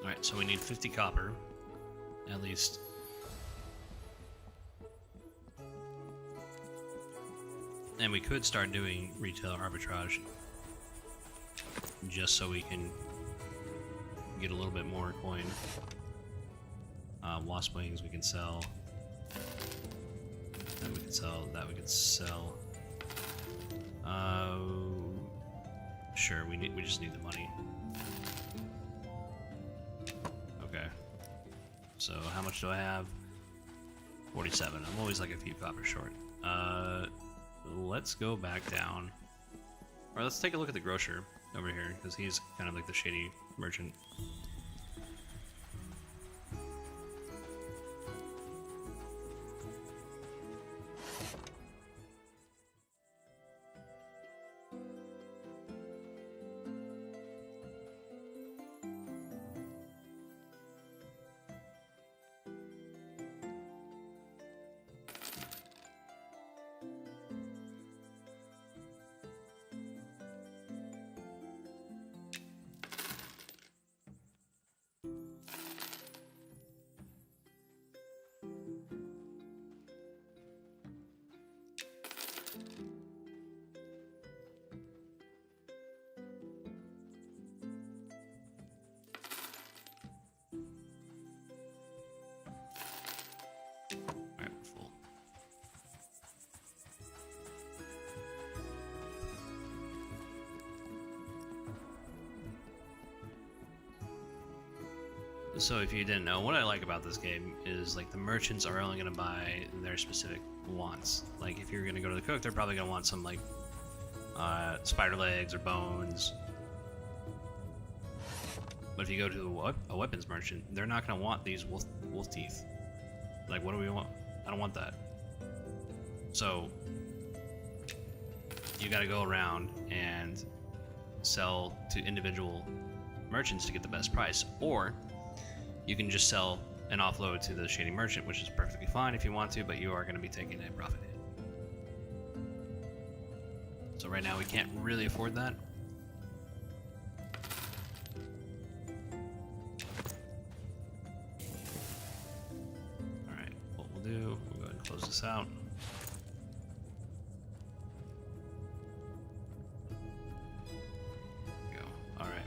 Alright, so we need 50 copper, at least. And we could start doing retail arbitrage, just so we can get a little bit more coin. Wasp wings we can sell. That we can sell, that we could sell. Sure, we just need the money. So how much do I have? 47. I'm always like a few copper short. Let's go back down. Or let's take a look at the grocer over here, because he's kind of like the shady merchant. So if you didn't know, what I like about this game is like the merchants are only going to buy their specific wants. Like if you're going to go to the cook, they're probably going to want some like spider legs or bones. But if you go to a weapons merchant, they're not going to want these wolf teeth. Like, what do we want? I don't want that. So you got to go around and sell to individual merchants to get the best price, or you can just sell and offload to the shady merchant, which is perfectly fine if you want to, but you are going to be taking a profit hit. So right now we can't really afford that. Alright, what we'll do, we'll go ahead and close this out. There we go. Alright.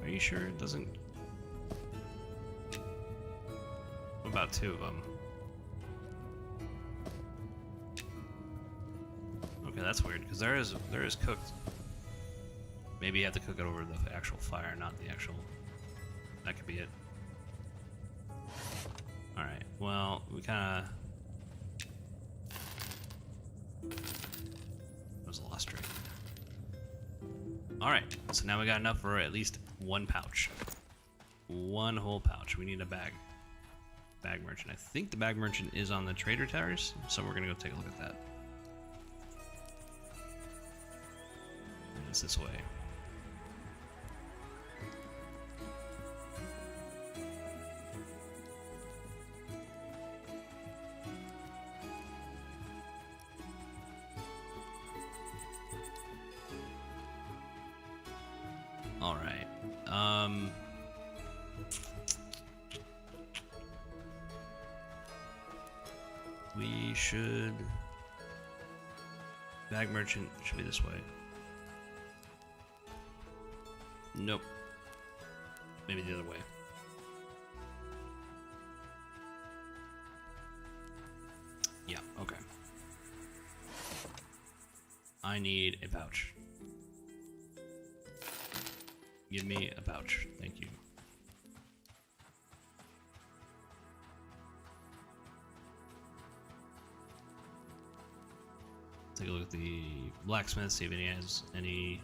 Are you sure it doesn't? What about two of them? Okay, that's weird, because there is cooked. Maybe you have to cook it over the actual fire, not the actual... That could be it. Alright, well, we kinda... That was a lost trick. Alright, so now we got enough for at least one pouch. One whole pouch. We need a bag. Bag merchant. I think the bag merchant is on the trader towers, so we're gonna go take a look at that. And it's this way. We should... Bag merchant should be this way. Nope. Maybe the other way. Yeah, okay. I need a pouch. Give me a pouch. Thank you. Take a look at the blacksmith, see if he has any.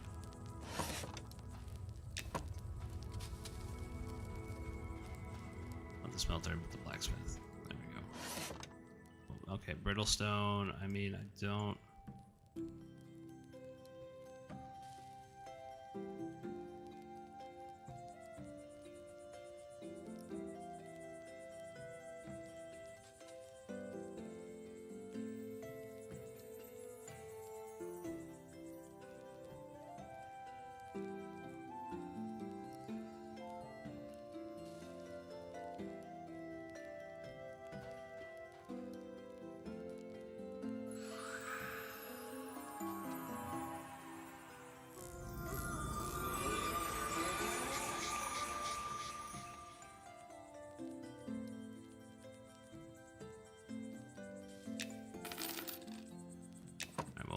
Not the smelter, but the blacksmith. There we go. Okay, brittle stone. I mean, I don't.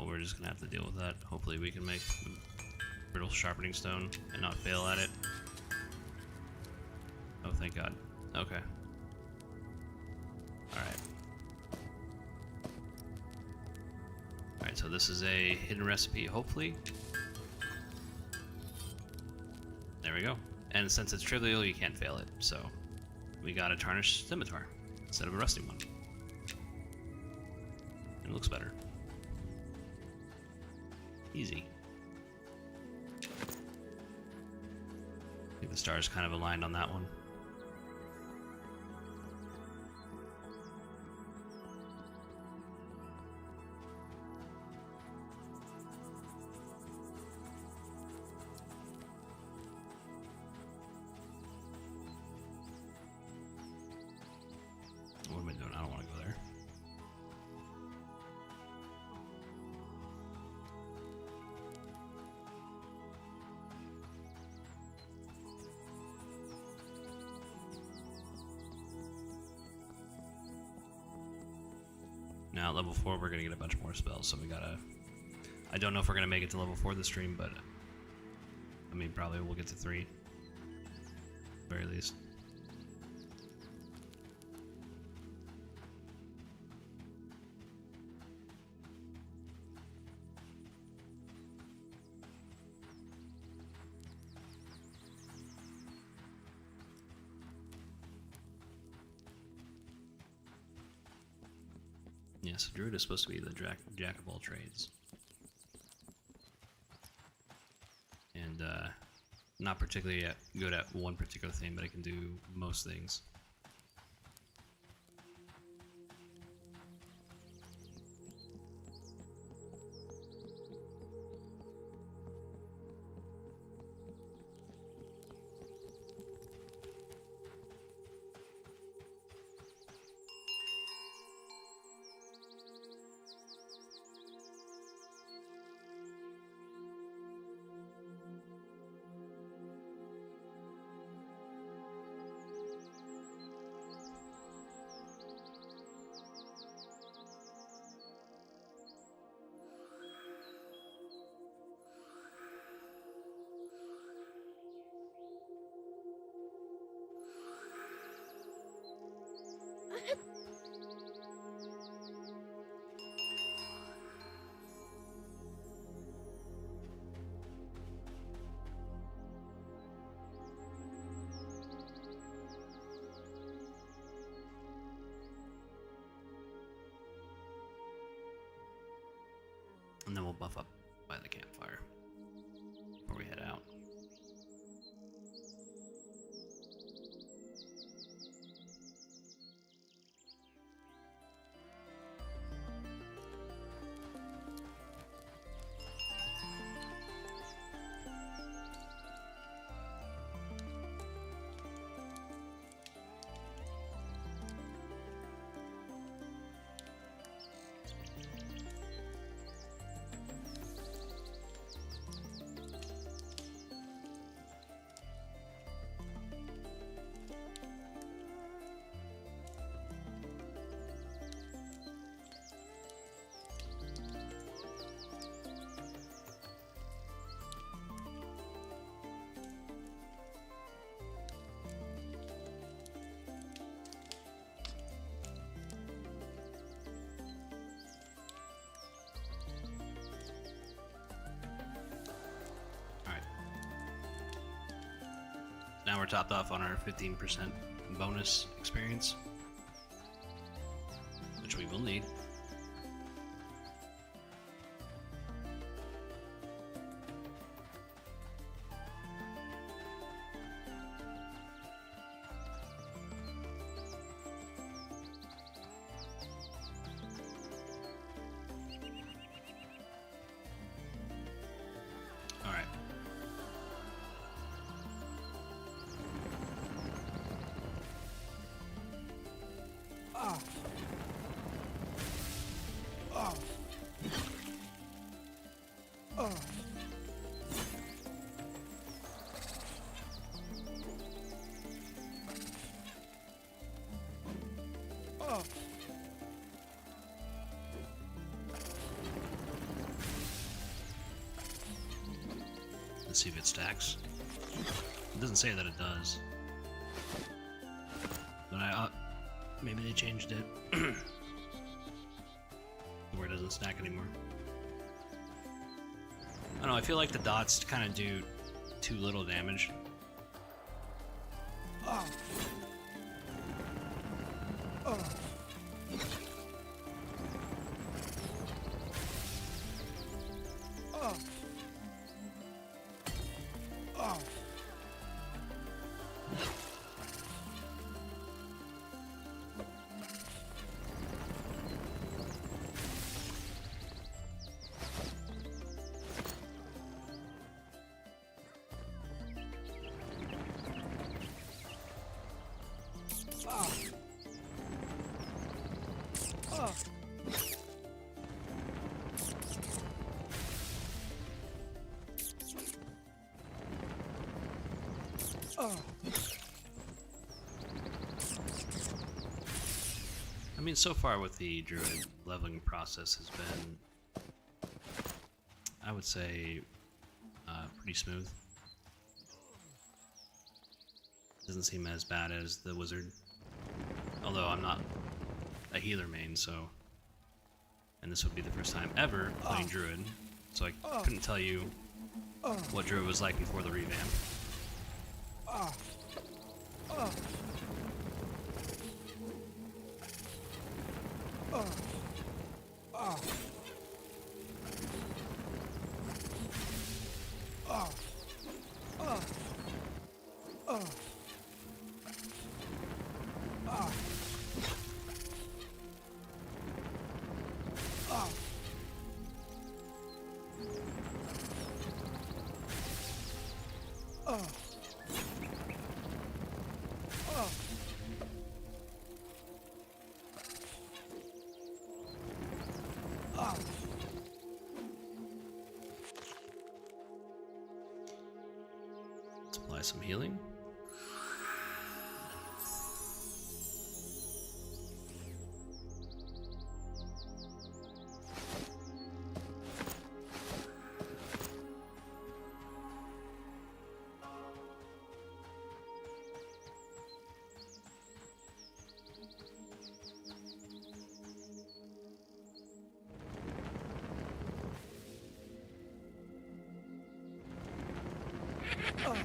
We're just gonna have to deal with that. Hopefully we can make brittle sharpening stone and not fail at it. Oh, thank God. Okay. Alright. Alright, so this is a hidden recipe, hopefully. There we go. And since it's trivial, you can't fail it. So we got a tarnished scimitar instead of a rusty one. It looks better. Easy. I think the stars kind of aligned on that one. What am I doing? I don't want to go there. Now at level 4 we're gonna get a bunch more spells, so we gotta... I don't know if we're gonna make it to level 4 this stream, but... I mean, probably we'll get to 3. At the very least. Yes, Druid is supposed to be the jack of all trades. And not particularly good at one particular thing, but it can do most things. And then we'll buff up by the campfire before we head out. now we're topped off on our 15% bonus experience, which we will need. Alright. Ah. Ah. Ah. Ah. Let's see if it stacks. It doesn't say that it does. But maybe they changed it where it doesn't stack anymore. I don't know, I feel like the dots kind of do too little damage. Ah. Ah. Ah. Ah. Ah. Ah. Ah. I mean, so far with the druid leveling process has been, I would say, pretty smooth. Doesn't seem as bad as the wizard. Although I'm not a healer main, so... And this would be the first time ever playing druid, so I couldn't tell you what druid was like before the revamp. Ah. Ah. Ah. Ah. Ah. Ah. Ah. Ah. Ah. Ah. Ah. Ah. Let's apply some healing. Ah.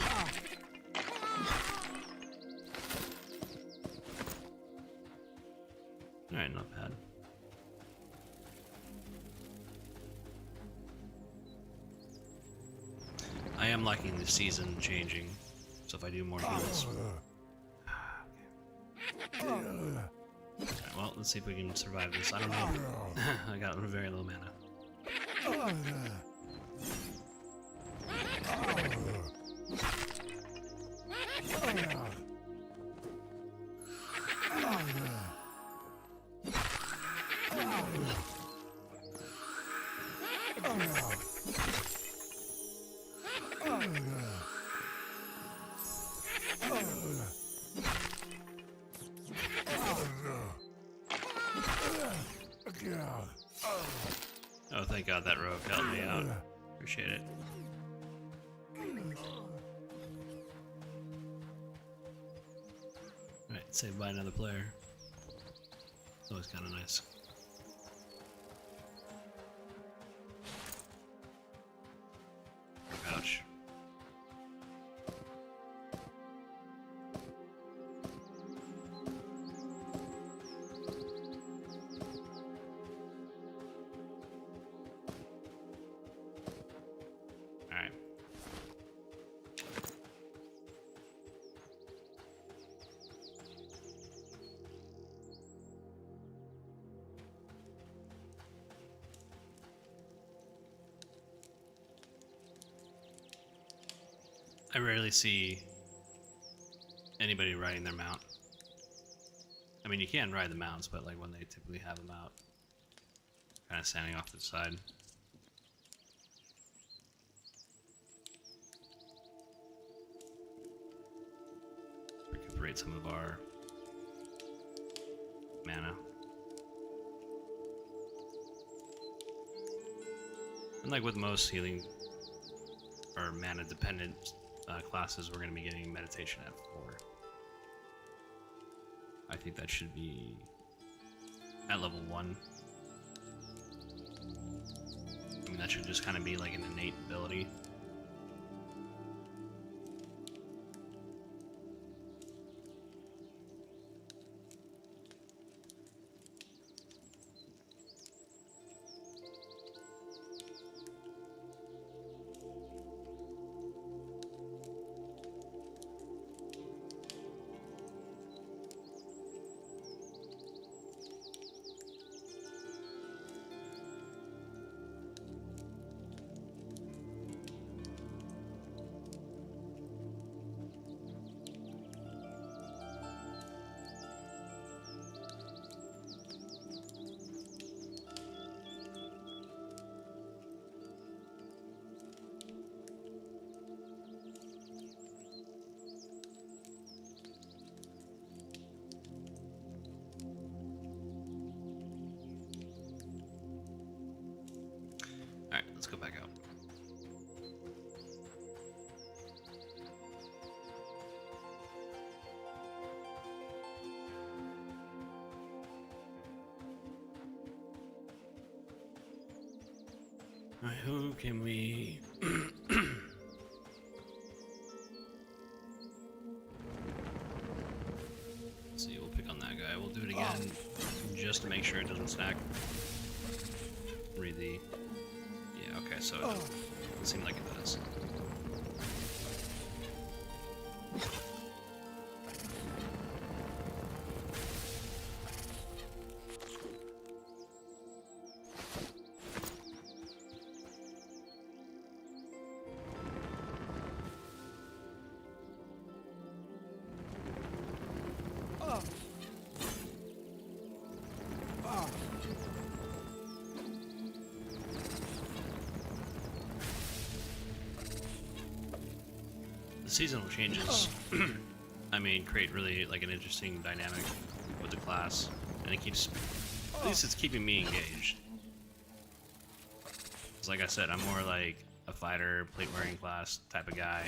Ah. Alright, not bad. I am liking the season changing, so if I do more heals... Alright, well, let's see if we can survive this. I don't know. I got very low mana. Oh, thank God that rogue helped me out. Appreciate it. Alright, saved by another player. It's always kind of nice. Ouch. I rarely see anybody riding their mount. I mean, you can ride the mounts, but like when they typically have them out, kind of standing off to the side. Recuperate some of our mana. And like with most healing or mana dependent classes, we're going to be getting meditation at 4. I think that should be at level 1. I mean, that should just kind of be like an innate ability. Alright, let's go back out. Alright, who can we... Let's see, we'll pick on that guy. We'll do it again just to make sure it doesn't stack. Read the... Yeah, okay, so it doesn't seem like it does. Seasonal changes, I mean, create really like an interesting dynamic with the class, and it keeps, at least it's keeping me engaged. Because like I said, I'm more like a fighter, plate-wearing class type of guy.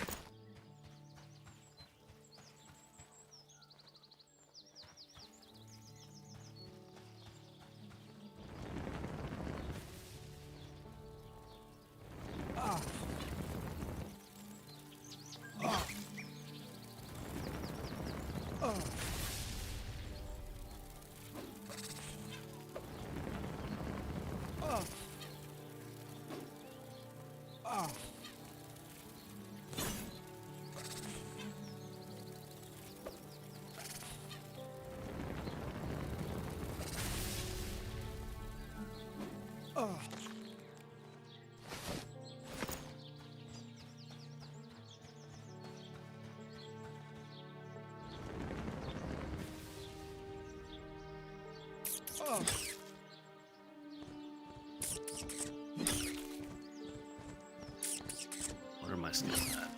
What are my skills at?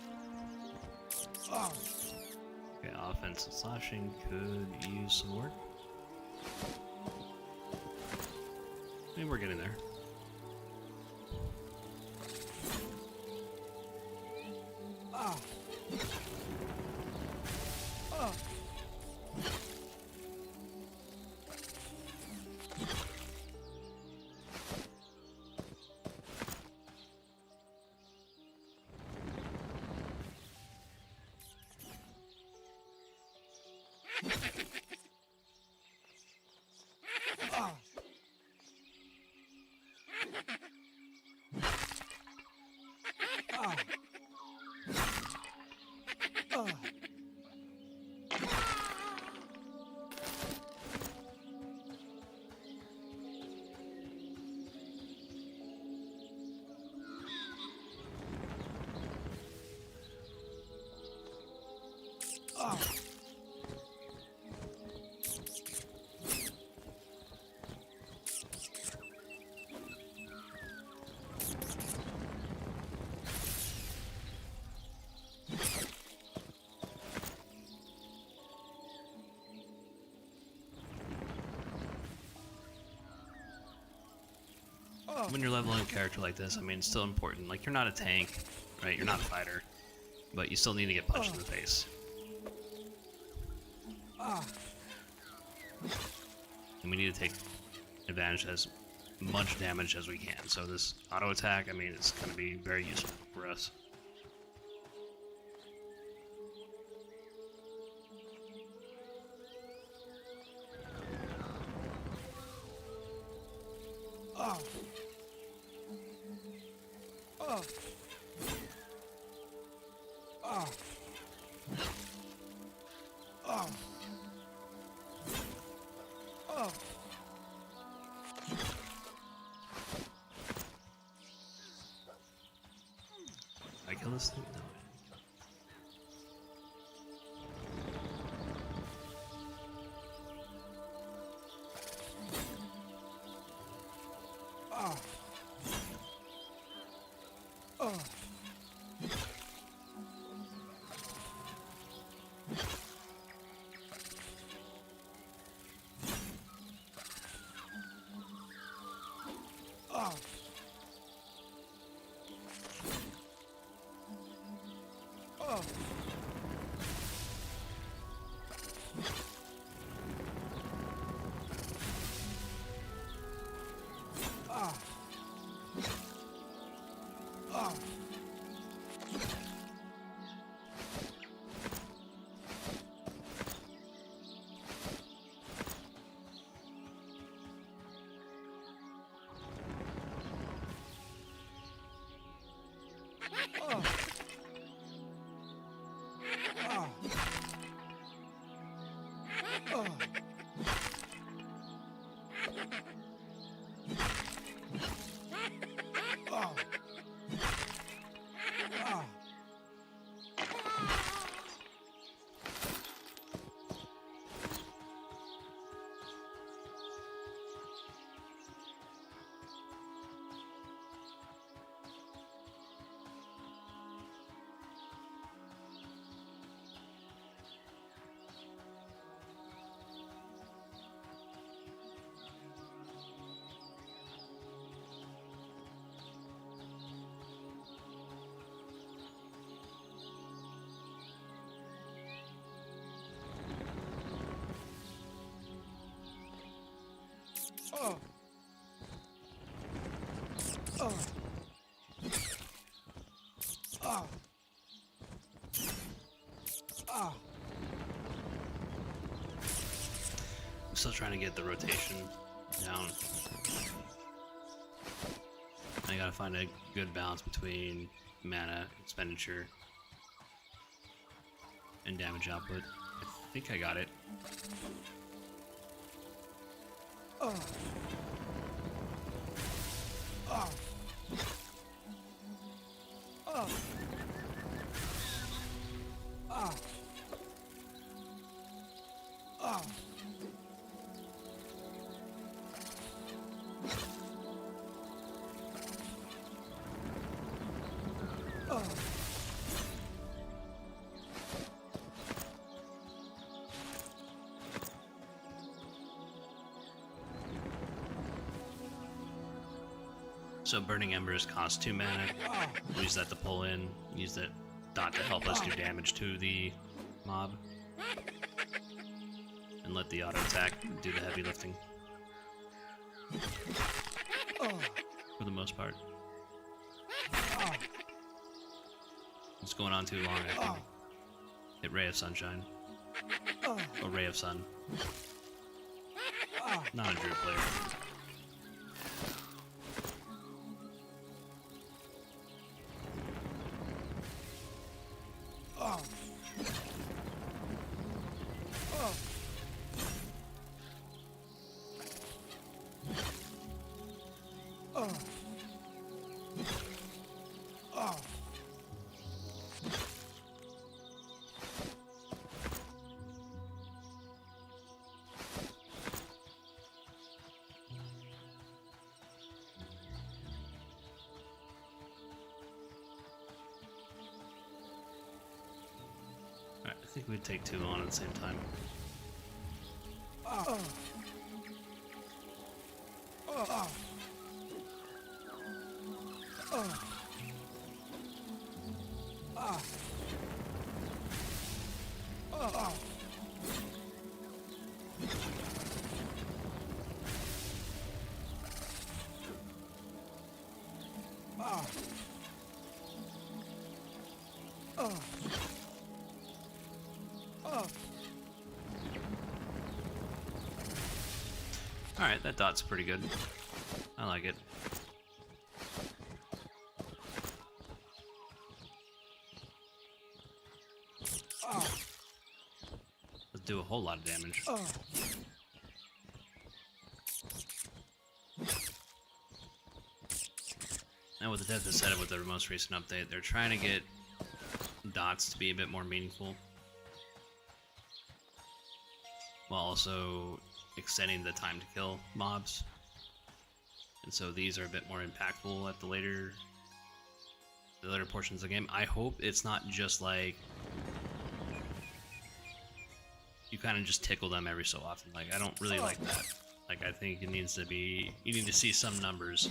Okay, offense and slashing could use some work. I mean, we're getting there. when you're leveling a character like this, I mean, it's still important. Like, you're not a tank, right? You're not a fighter, but you still need to get punched in the face. And we need to take advantage of as much damage as we can. So this auto attack, I mean, it's going to be very useful for us. I kill this thing? No. I'm still trying to get the rotation down. I gotta find a good balance between mana expenditure and damage output. I think I got it. So Burning Embers cost 2 mana. We'll use that to pull in. Use that dot to help us do damage to the mob. And let the auto attack do the heavy lifting. For the most part. It's going on too long, I think. Hit Ray of Sunshine. Or Ray of Sun. Not a Druid player. Alright, I think we'd take 2 on at the same time. Ah. Ah. Ah. Ah. Ah. Alright, that dot's pretty good. I like it. Ah. Let's do a whole lot of damage. Ah. Now with the death set with the most recent update, they're trying to get dots to be a bit more meaningful, while also extending the time to kill mobs. And so these are a bit more impactful at the later portions of the game. I hope it's not just like you kind of just tickle them every so often. Like, I don't really like that. Like, I think it needs to be, you need to see some numbers.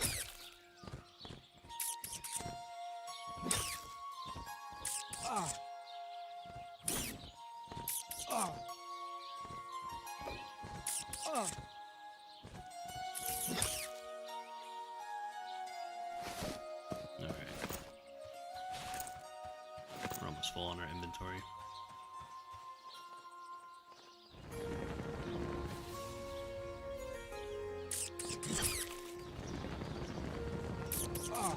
Ah. Ah. Ah. Alright. We're almost full on our inventory. Ah.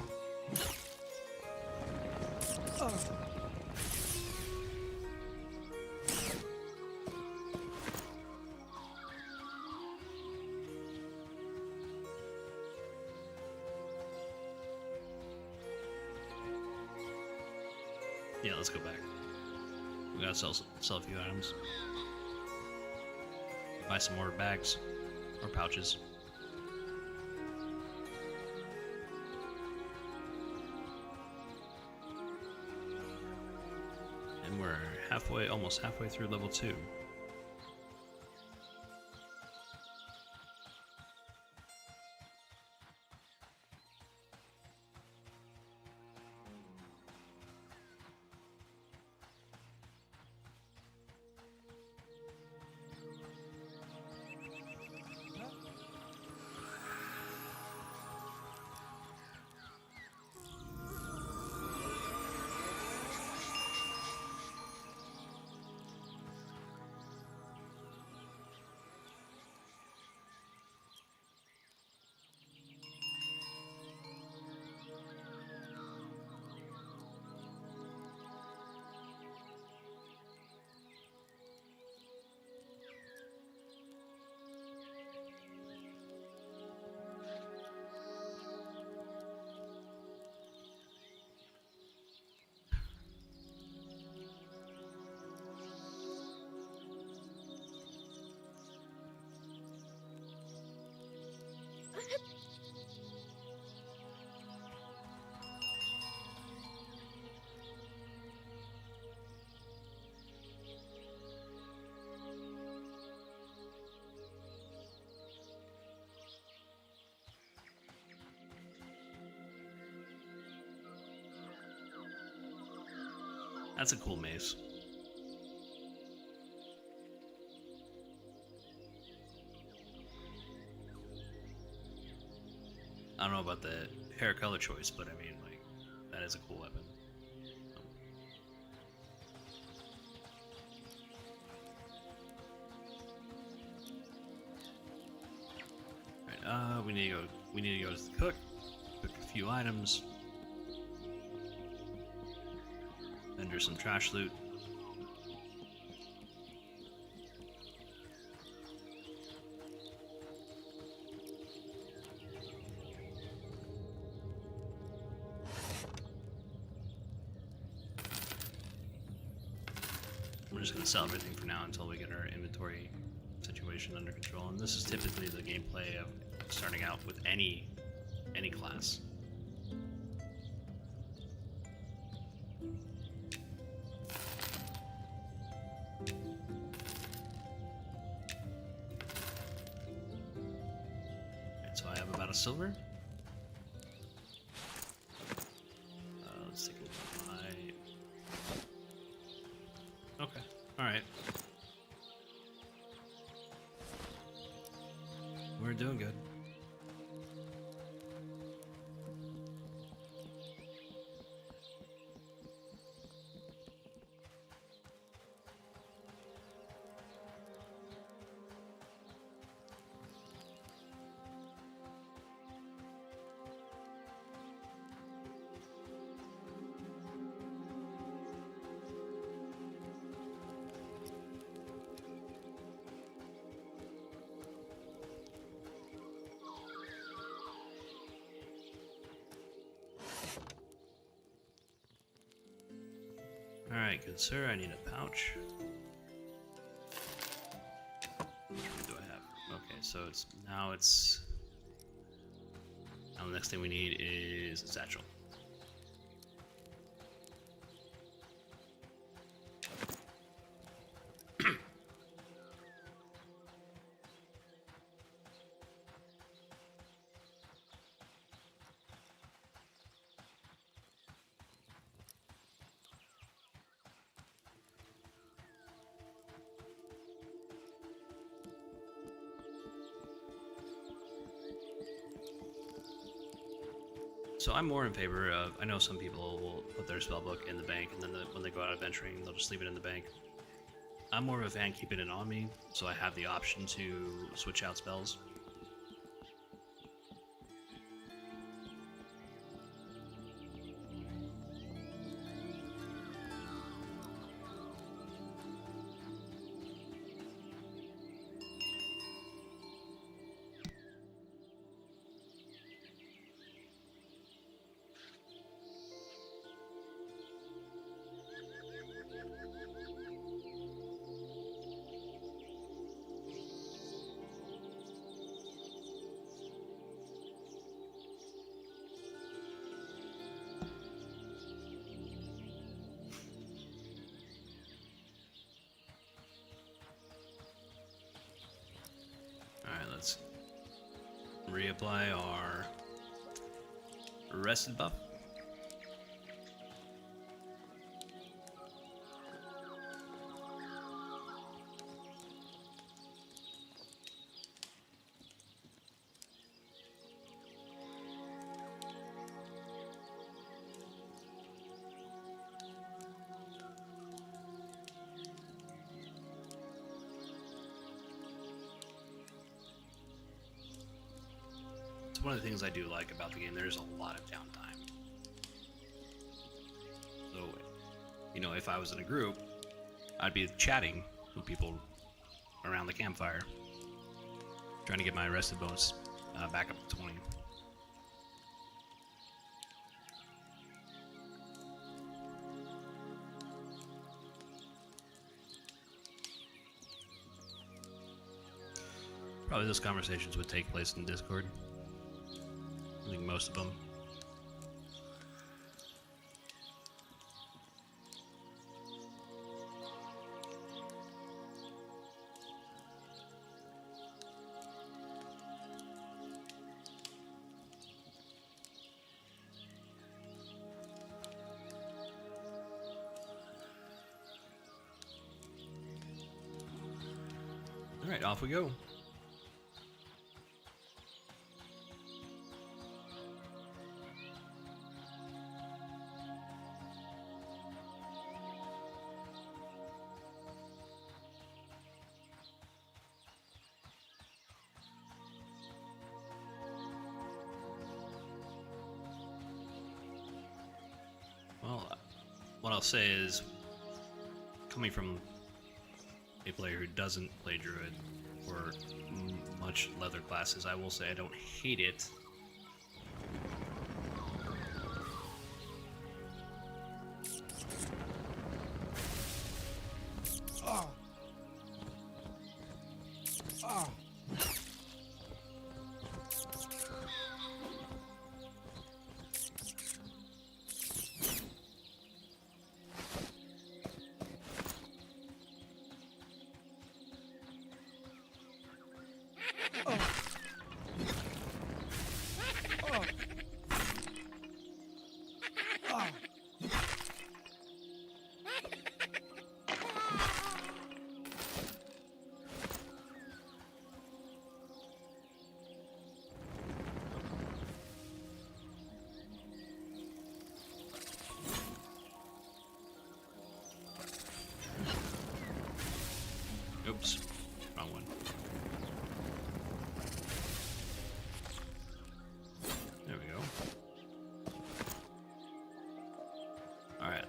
Ah. Yeah, let's go back. We gotta sell a few items. Buy some more bags or pouches. And we're almost halfway through level 2. That's a cool maze. I don't know about the hair color choice, but I mean, like, that is a cool weapon. Alright, we need to go to the cook a few items. Vendor some trash loot. We're just going to sell everything for now until we get our inventory situation under control. And this is typically the gameplay of starting out with any class. Alright, so I have about a silver. doing good. Alright, good sir, I need a pouch. What do I have? Okay, so now the next thing we need is a satchel. So I'm more in favor of, I know some people will put their spellbook in the bank, and then when they go out adventuring, they'll just leave it in the bank. I'm more of a fan keeping it on me, so I have the option to switch out spells. Alright, let's reapply our rested buff. One of the things I do like about the game, there's a lot of downtime. So, you know, if I was in a group, I'd be chatting with people around the campfire, trying to get my rested bonus back up to 20. Probably those conversations would take place in Discord. I think most of them. All right, off we go. Well, what I'll say is, coming from a player who doesn't play Druid or much leather classes, I will say I don't hate it. Ah. Ah.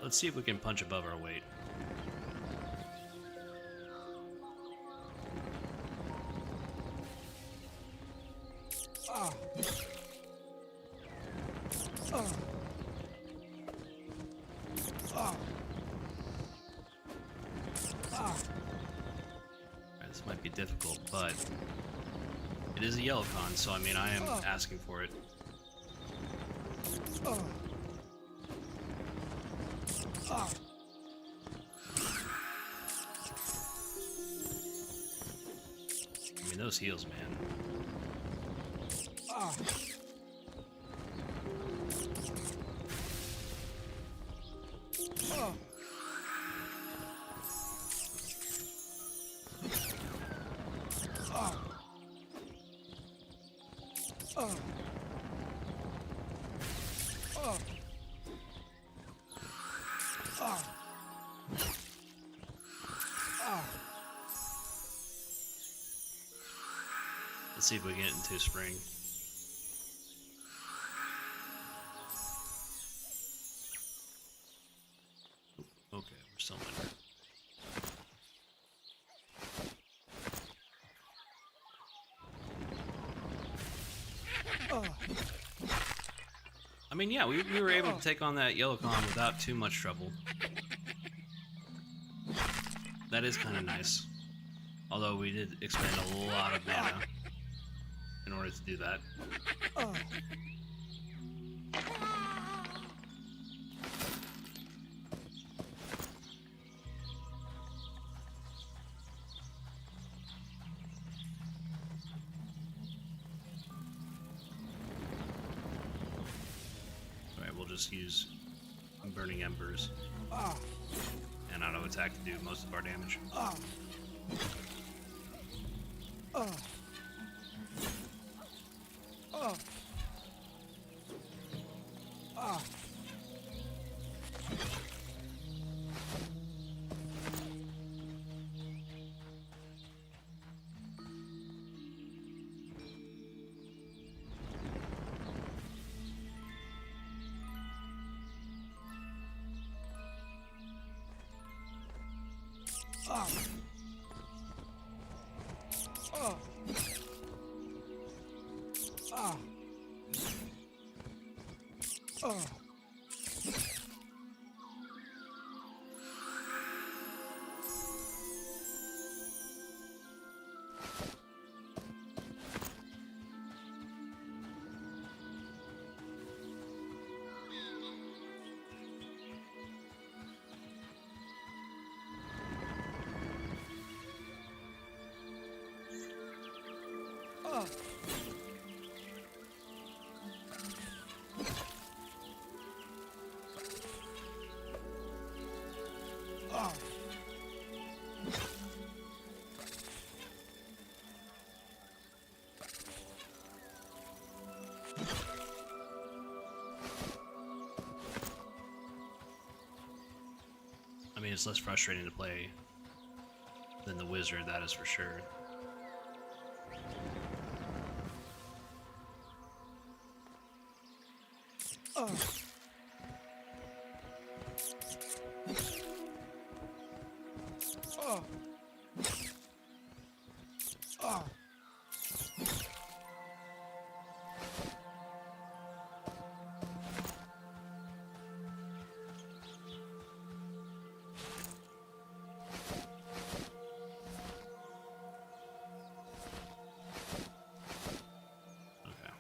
let's see if we can punch above our weight. Ah. Ah. Ah. Ah. This might be difficult, but it is a yellow con, so I mean, I am asking for it. Ah. Ah. I mean, those heals, man. Ah. Ah. Ah. Ah. Ah. Ah. Ah. Let's see if we get into spring. Okay, we're still under. Ah. I mean, yeah, we were able to take on that yellow con without too much trouble. That is kind of nice. Although we did expend a lot of mana in order to do that. Ah. Alright, we'll just use Burning Embers Ah. and auto attack to do most of our damage. Ah. Ah. Ah. Ah. Ah. Ah. Ah. Ah. Ah. Ah. I mean, it's less frustrating to play than the wizard, that is for sure. Ah. Ah. Ah. Okay.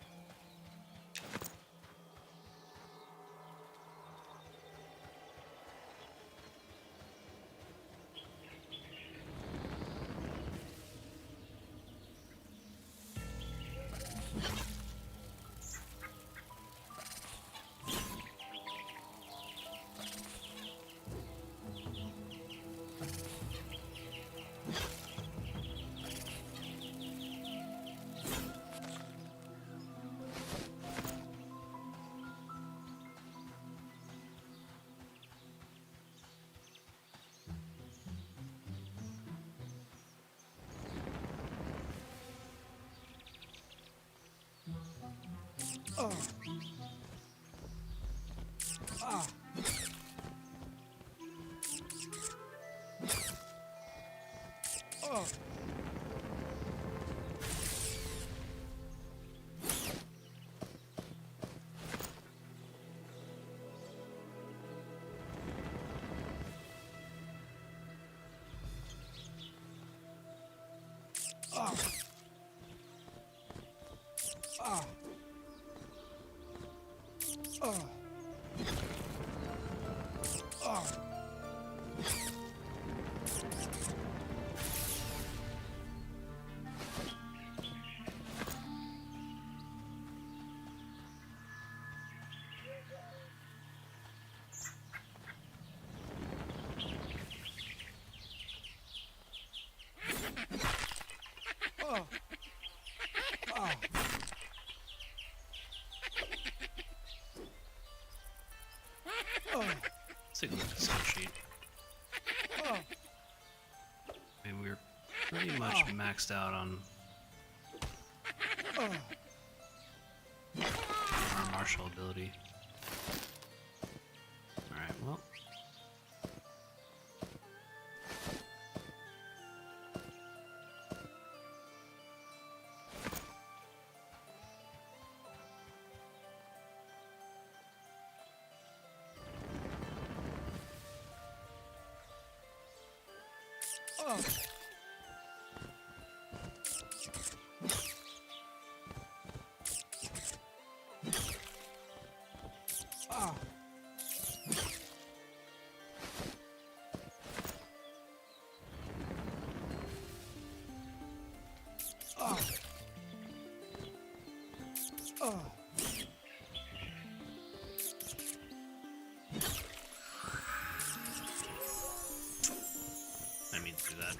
Ah. Ah. take a look at the stat sheet. Oh. I mean, we're pretty much maxed out on Oh. our martial ability. Alright, well. Oh. Ah. Ah. Ah. I mean to do that.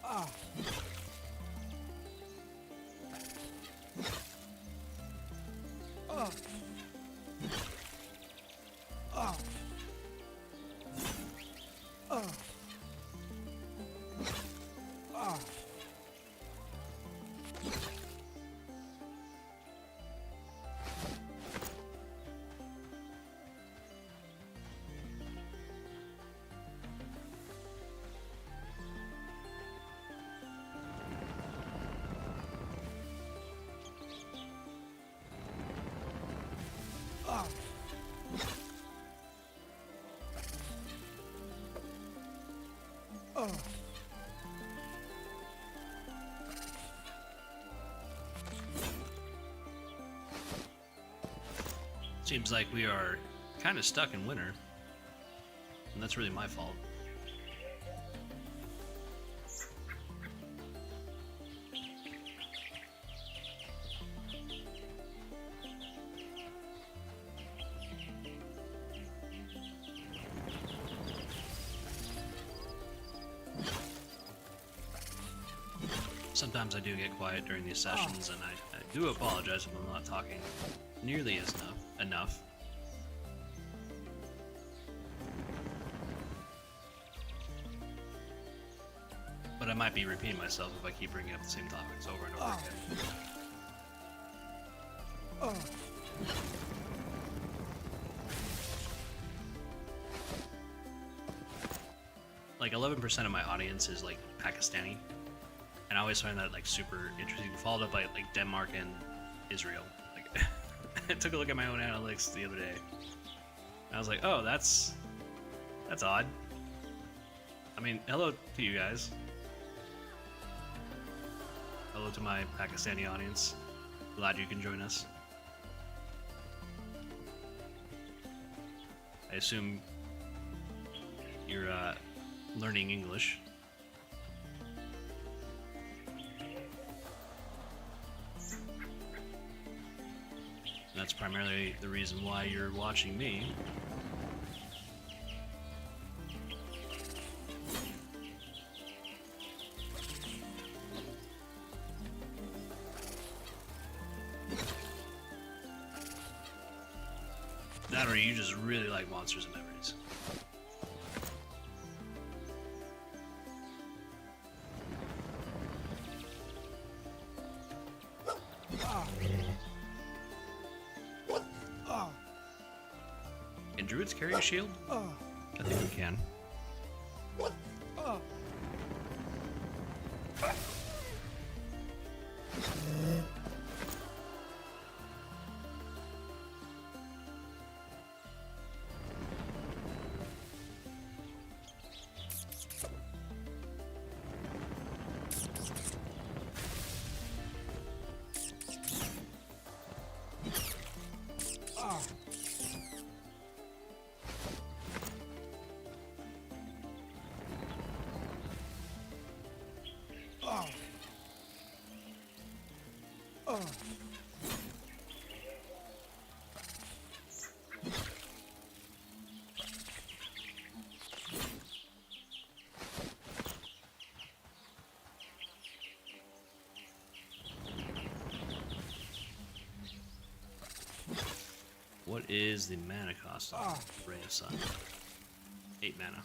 Ah. Ah. Ah. Ah. Ah. Ah. Oh. Seems like we are kind of stuck in winter. And that's really my fault. Sometimes I do get quiet during these sessions, and I do apologize if I'm not talking nearly as enough. But I might be repeating myself if I keep bringing up the same topics over and over again. Oh. Like 11% of my audience is like Pakistani, and I always find that like super interesting. Followed up by like Denmark and Israel. Like I took a look at my own analytics the other day, and I was like, oh, that's odd. I mean, hello to you guys. Hello to my Pakistani audience. Glad you can join us. I assume you're learning English. And that's primarily the reason why you're watching me. That or you just really like Monsters and Memories. Ah. Ah. Can druids carry a shield? Ah. I think we can. Ah. Ah. Ah. What is the mana cost on Ray of Sun? 8 mana.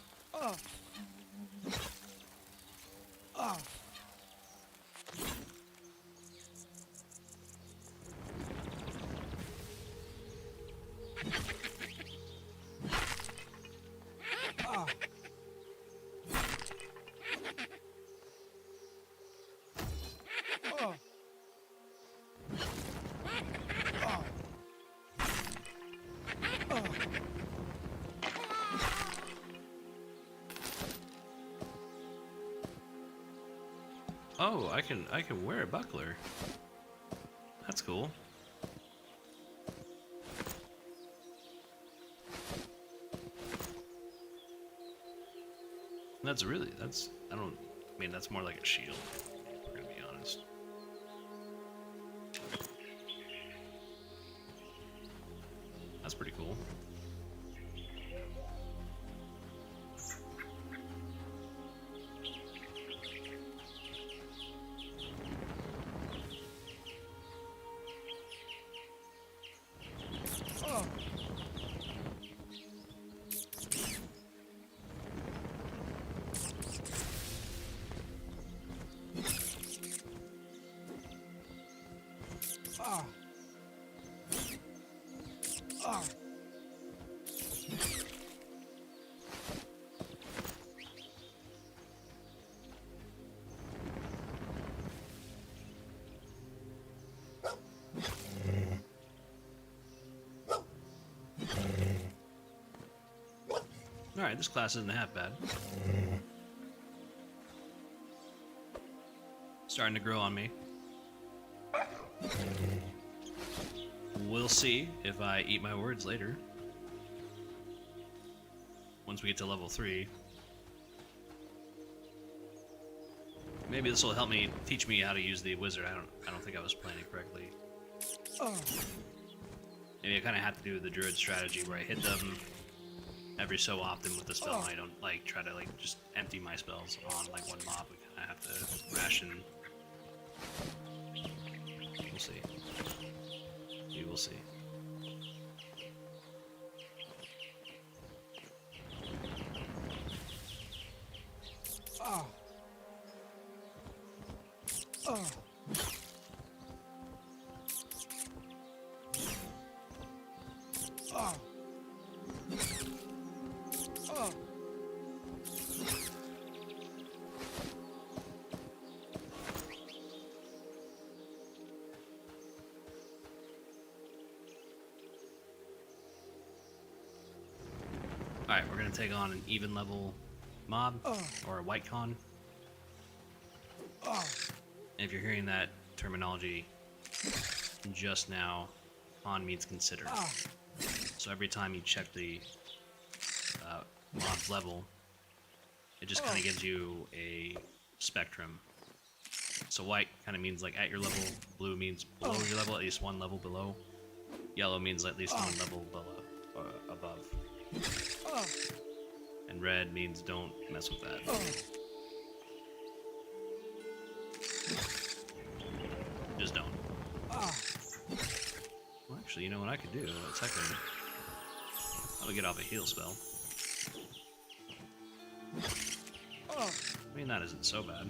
Oh, I can wear a buckler. That's cool. That's I mean that's more like a shield, if we're gonna be honest. That's pretty cool. Alright, this class isn't half bad. Starting to grow on me. We'll see if I eat my words later. Once we get to level 3. Maybe this will help me teach me how to use the wizard. I don't think I was playing it correctly. Maybe I kind of have to do the druid strategy where I hit them every so often with the spell. I don't like try to like just empty my spells on like one mob. We kind of have to ration. We'll see. We will see. Alright, we're gonna take on an even level mob, or a white con. And if you're hearing that terminology just now, con means consider. So every time you check the mob's level, it just kind of gives you a spectrum. So white kind of means like at your level, blue means below your level, at least one level below. Yellow means at least one level below, or above. And red means don't mess with that. Just don't. Well, actually, you know what I could do? It's like I'll get off a heal spell. I mean, that isn't so bad.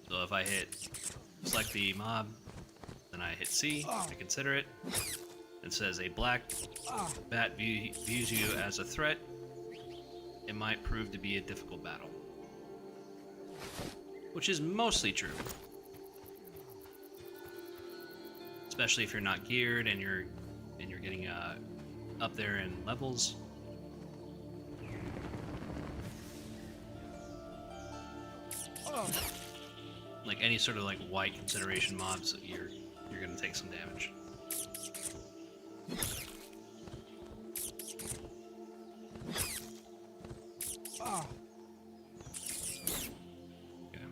So if I select the mob, then I hit C, I consider it. It says a black bat views you as a threat. It might prove to be a difficult battle. Which is mostly true. Especially if you're not geared and you're getting up there in levels. Like any sort of like white consideration mobs, you're gonna take some damage. Okay.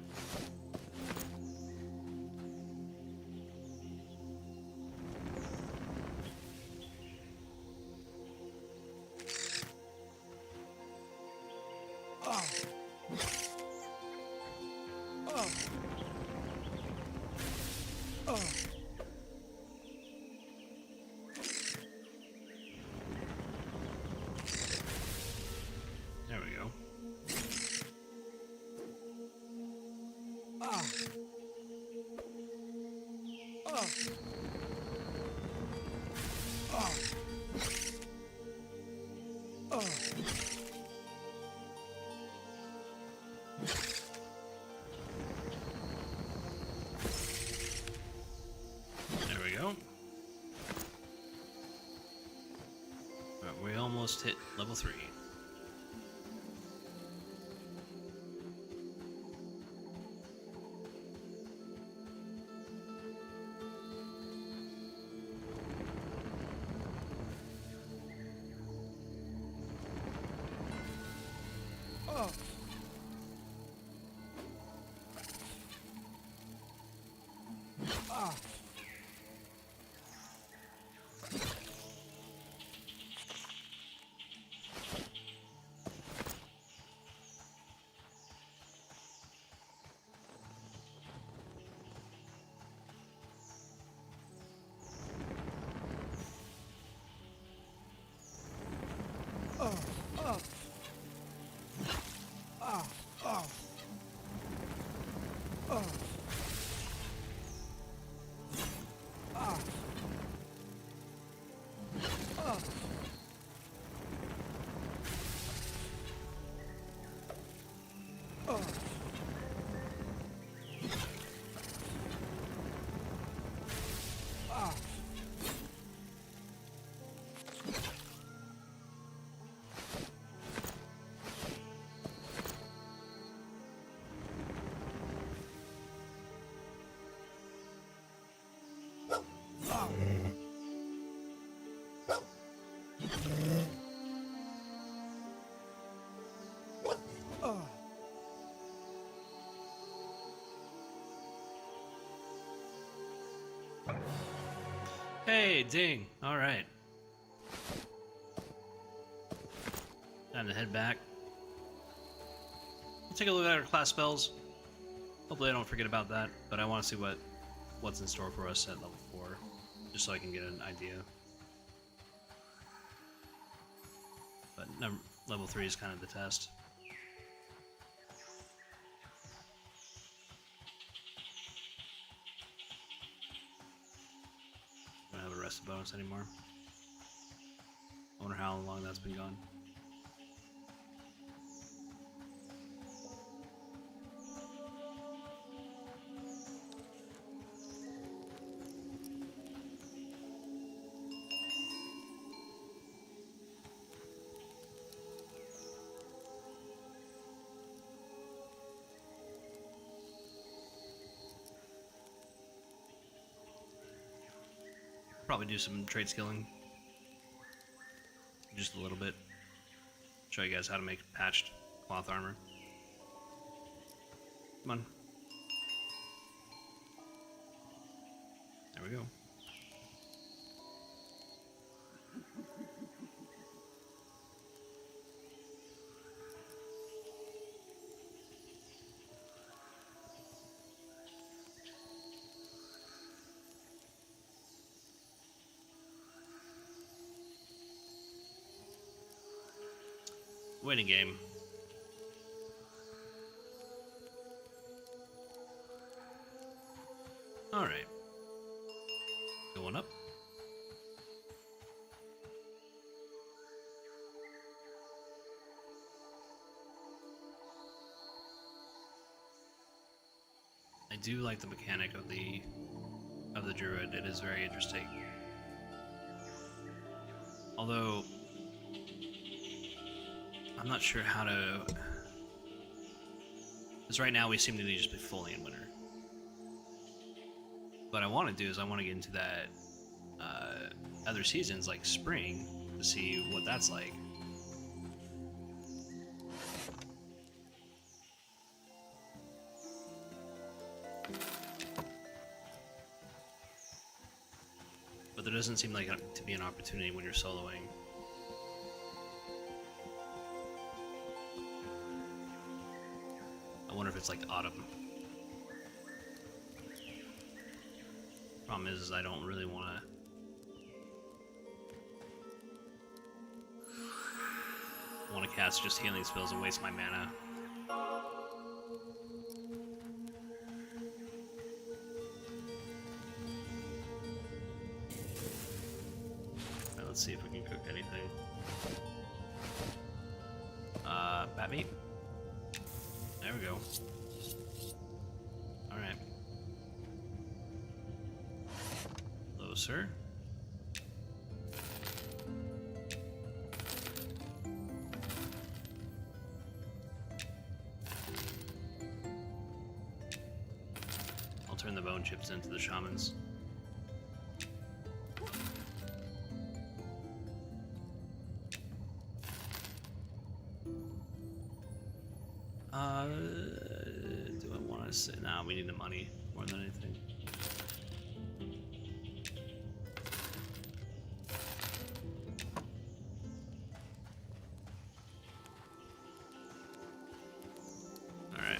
There we go. There we go. Alright, we almost hit level 3. Hey, ding. Alright. Time to head back. We'll take a look at our class spells. Hopefully I don't forget about that, but I want to see what's in store for us at level 4, just so I can get an idea. But level 3 is kind of the test. I don't have a rested bonus anymore. I wonder how long that's been gone. Probably do some trade skilling. Just a little bit. Show you guys how to make patched cloth armor. Come on. There we go. Waiting game. Alright. Going up. I do like the mechanic of the druid. It is very interesting. Although I'm not sure how to, because right now we seem to just be fully in winter. What I want to do is I want to get into that other seasons like spring to see what that's like. But there doesn't seem like to be an opportunity when you're soloing. I wonder if it's like autumn. Problem is I don't really want to. Want to cast just healing spells and waste my mana. Right, let's see if we can cook anything. Bat meat. There we go. All right. Hello, sir. I'll turn the bone chips into the shamans. Do I want to sit? Nah, we need the money more than anything. All right.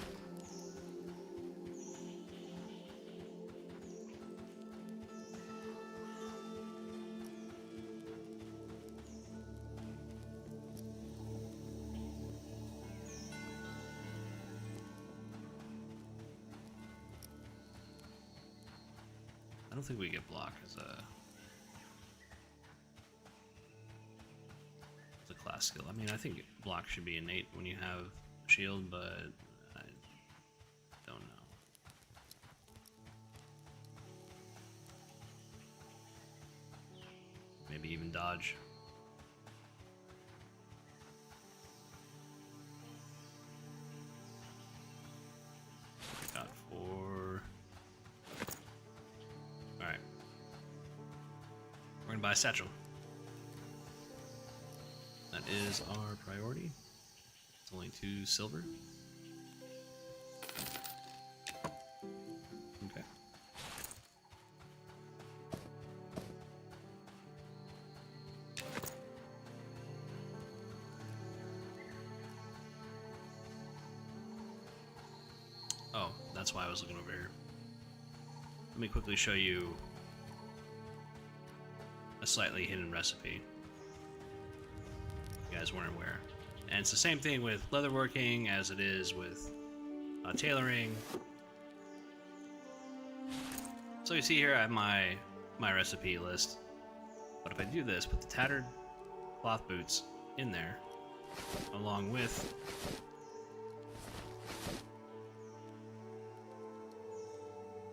I don't think we get block as a class skill. I mean, I think block should be innate when you have shield, but I don't know. Maybe even dodge. Got 4. Alright. We're gonna buy a satchel. That is our priority. It's only 2 silver. Okay. Oh, that's why I was looking over here. Let me quickly show you a slightly hidden recipe. If you guys weren't aware. And it's the same thing with leatherworking as it is with tailoring. So you see here I have my recipe list. But if I do this, put the tattered cloth boots in there, along with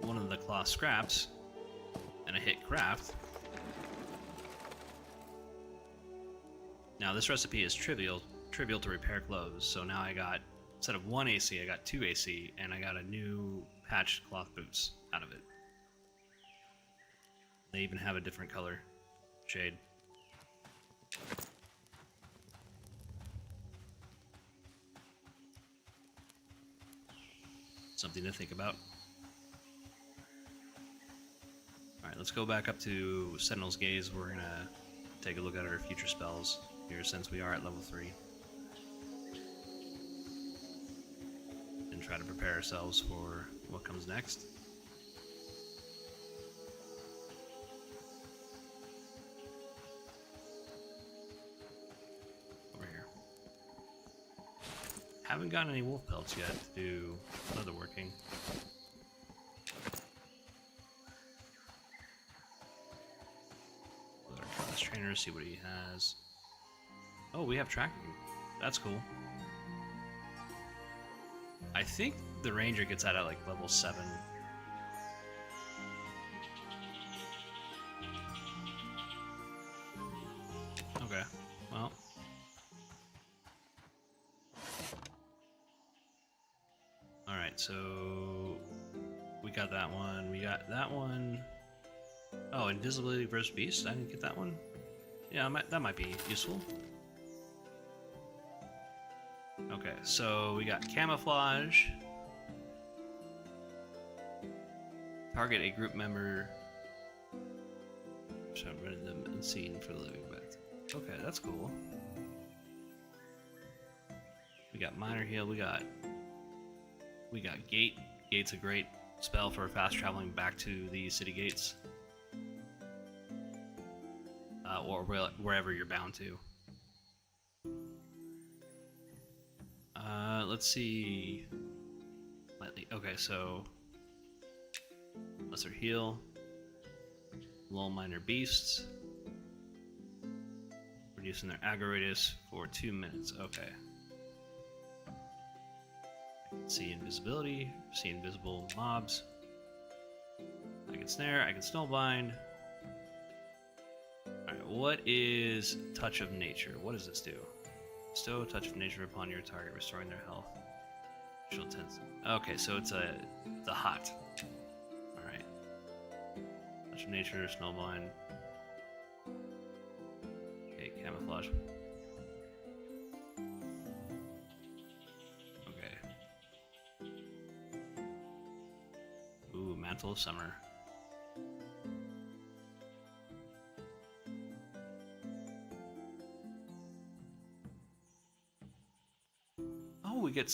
one of the cloth scraps, and I hit craft. Now this recipe is trivial to repair clothes, so now I got, instead of 1 AC, I got 2 AC, and I got a new patched cloth boots out of it. They even have a different color shade. Something to think about. Alright, let's go back up to Sentinel's Gaze. We're gonna take a look at our future spells here since we are at level 3. And try to prepare ourselves for what comes next. Over here. Haven't gotten any wolf pelts yet to do leatherworking. Let our class trainer see what he has. Oh, we have tracking. That's cool. I think the ranger gets that at like level 7. Okay, well. Alright, so we got that one. We got that one. Oh, invisibility versus beast. I didn't get that one. Yeah, that might be useful. Okay, so we got camouflage. Target a group member. So I'm running them unseen for the living with. Okay, that's cool. We got minor heal. We got gate. Gate's a great spell for fast traveling back to the city gates, or wherever you're bound to. Let's see. Okay, so lesser heal, lull minor beasts, reducing their aggro radius for 2 minutes. Okay. See invisibility, see invisible mobs. I can snare, I can snowblind. Alright, what is Touch of Nature? What does this do? Bestow Touch of Nature upon your target, restoring their health. Shield tense. Okay, so it's a hot. Alright. Touch of Nature, snowblind. Okay, camouflage. Mantle of Summer. Oh, we get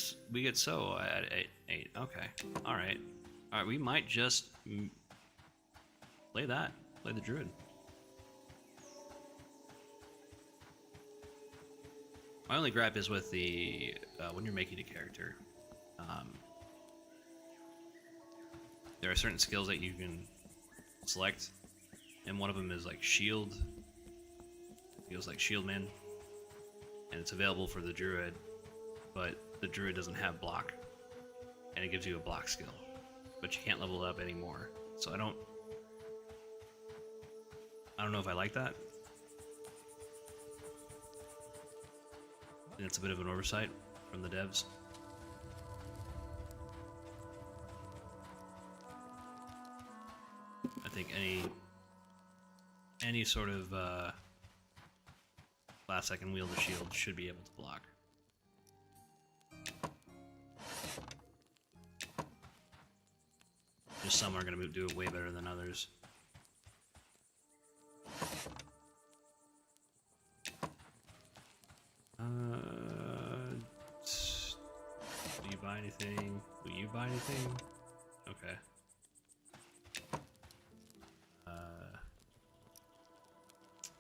so at 8. Okay, all right. We might just play that. Play the Druid. My only gripe is with the when you're making a character. There are certain skills that you can select, and one of them is like Shield. It goes like Shieldman, and it's available for the Druid, but the Druid doesn't have block, and it gives you a block skill, but you can't level it up anymore. So I don't know if I like that. And it's a bit of an oversight from the devs. I think any sort of class that can wield a shield should be able to block. Just some are going to do it way better than others. Do you buy anything? Will you buy anything? Okay.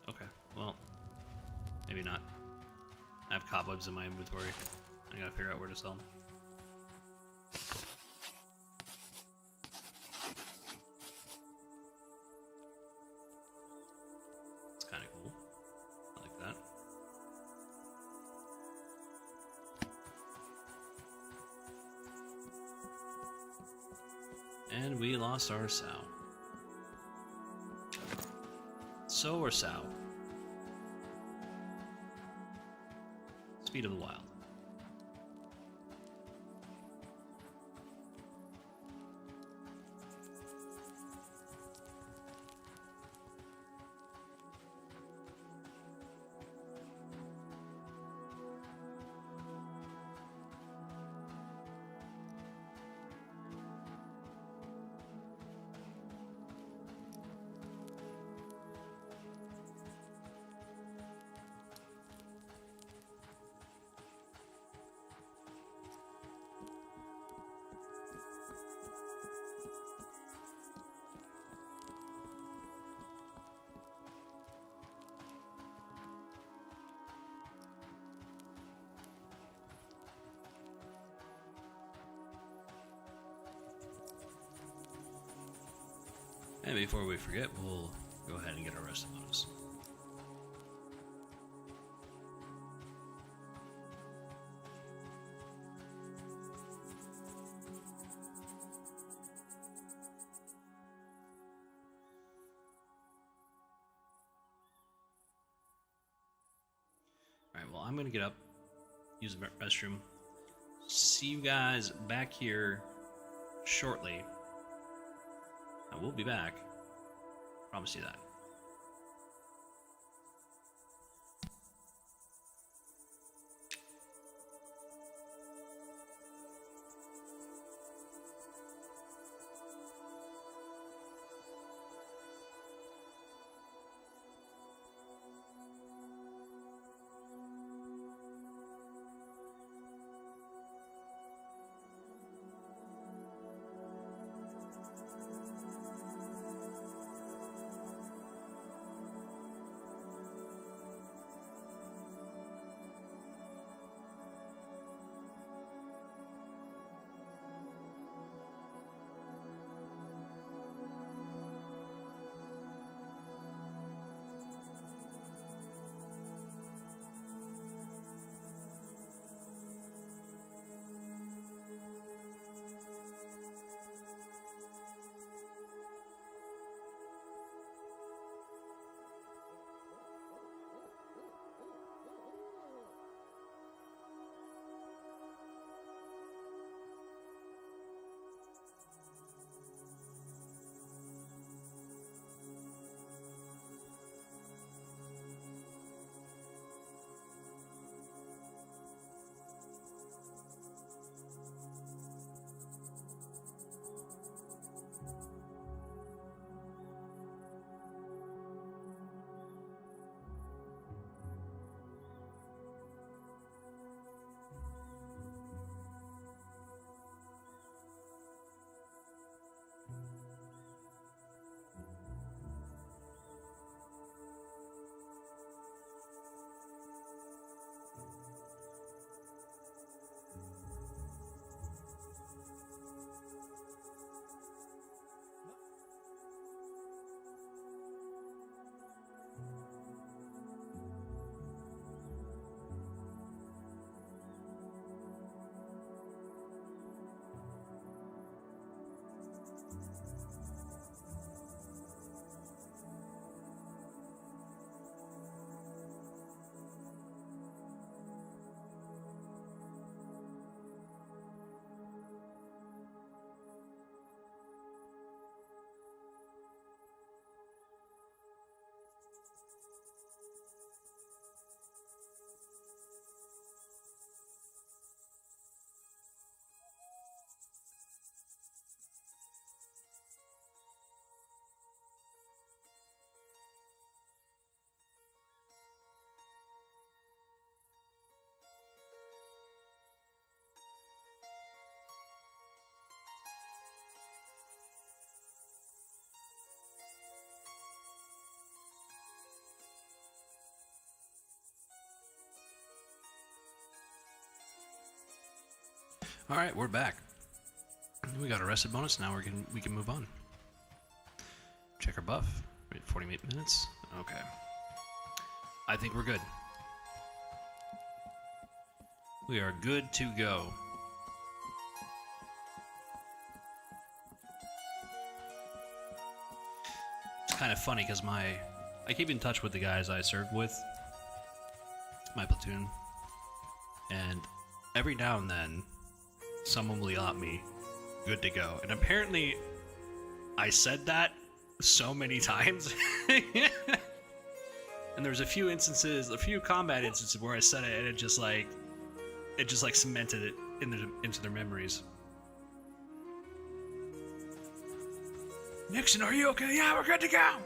Okay, well, maybe not. I have cobwebs in my inventory. I gotta figure out where to sell them. It's kind of cool. I like that. And we lost our sow. So or sow? Speed of the Wild. And before we forget, we'll go ahead and get our rest of those. Alright, well, I'm gonna get up, use the restroom. See you guys back here shortly. I will be back. Promise you that. All right, we're back. We got a rested bonus. Now we can move on. Check our buff. Wait, 48 minutes. Okay. I think we're good. We are good to go. It's kind of funny because I keep in touch with the guys I served with, my platoon, and every now and then someone will yell at me, "Good to go." And apparently I said that so many times. And there's a few combat instances where I said it and it just like cemented it into their memories. Nixon, are you okay? Yeah, we're good to go.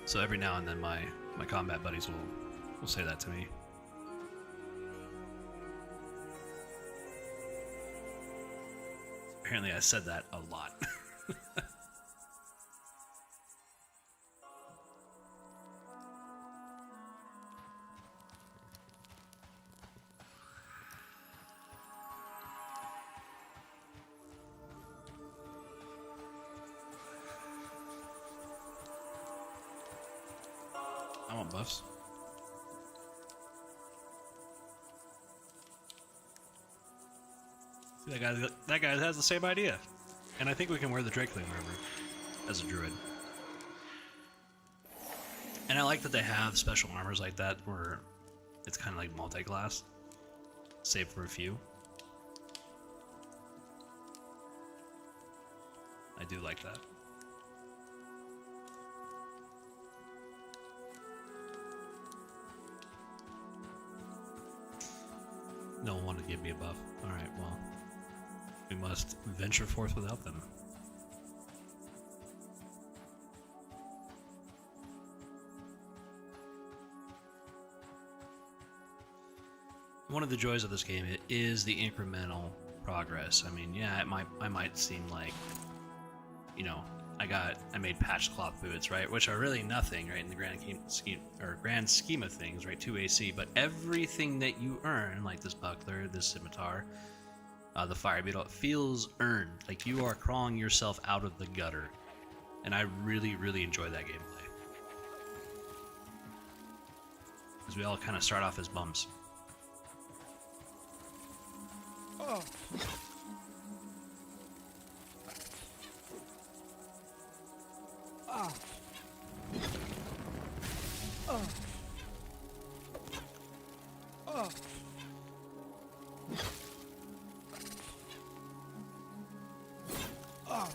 So every now and then my combat buddies will say that to me. Apparently I said that a lot. I want buffs. See, that guy has the same idea. And I think we can wear the Drakeling armor as a druid. And I like that they have special armors like that where it's kind of like multi-class, save for a few. I do like that. No one wanted to give me a buff. Alright, well, we must venture forth without them. one of the joys of this game is the incremental progress. I mean, yeah, I might seem like, you know, I made patch cloth boots, right, which are really nothing, right, in the grand scheme of things, right, 2 AC. But everything that you earn, like this buckler, this scimitar, the fire beetle, it feels earned, like you are crawling yourself out of the gutter, and I really, really enjoy that gameplay. Because we all kind of start off as bums. Oh. Ah. Oh. Oh. Oh.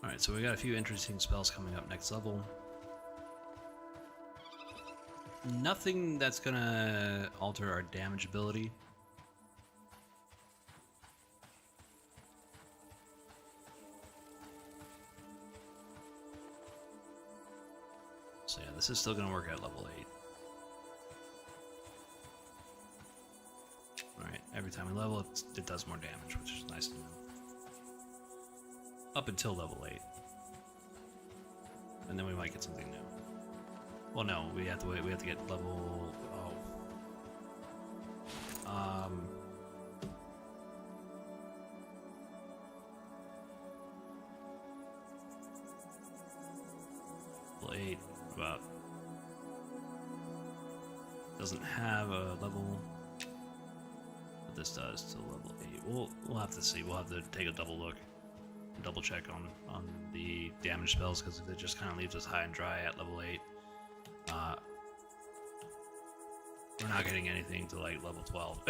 Alright, so we got a few interesting spells coming up next level. Nothing that's gonna alter our damage ability. So yeah, this is still gonna work at level 8. Alright, every time we level, it does more damage, which is nice to know. Up until level 8. And then we might get something new. Well, no, we have to wait. We have to get level... level 8, about... Doesn't have a level... What this does to level 8. We'll have to see. We'll have to take a double look. Double check on the damage spells, because if it just kind of leaves us high and dry at level 8, we're not getting anything to like level 12.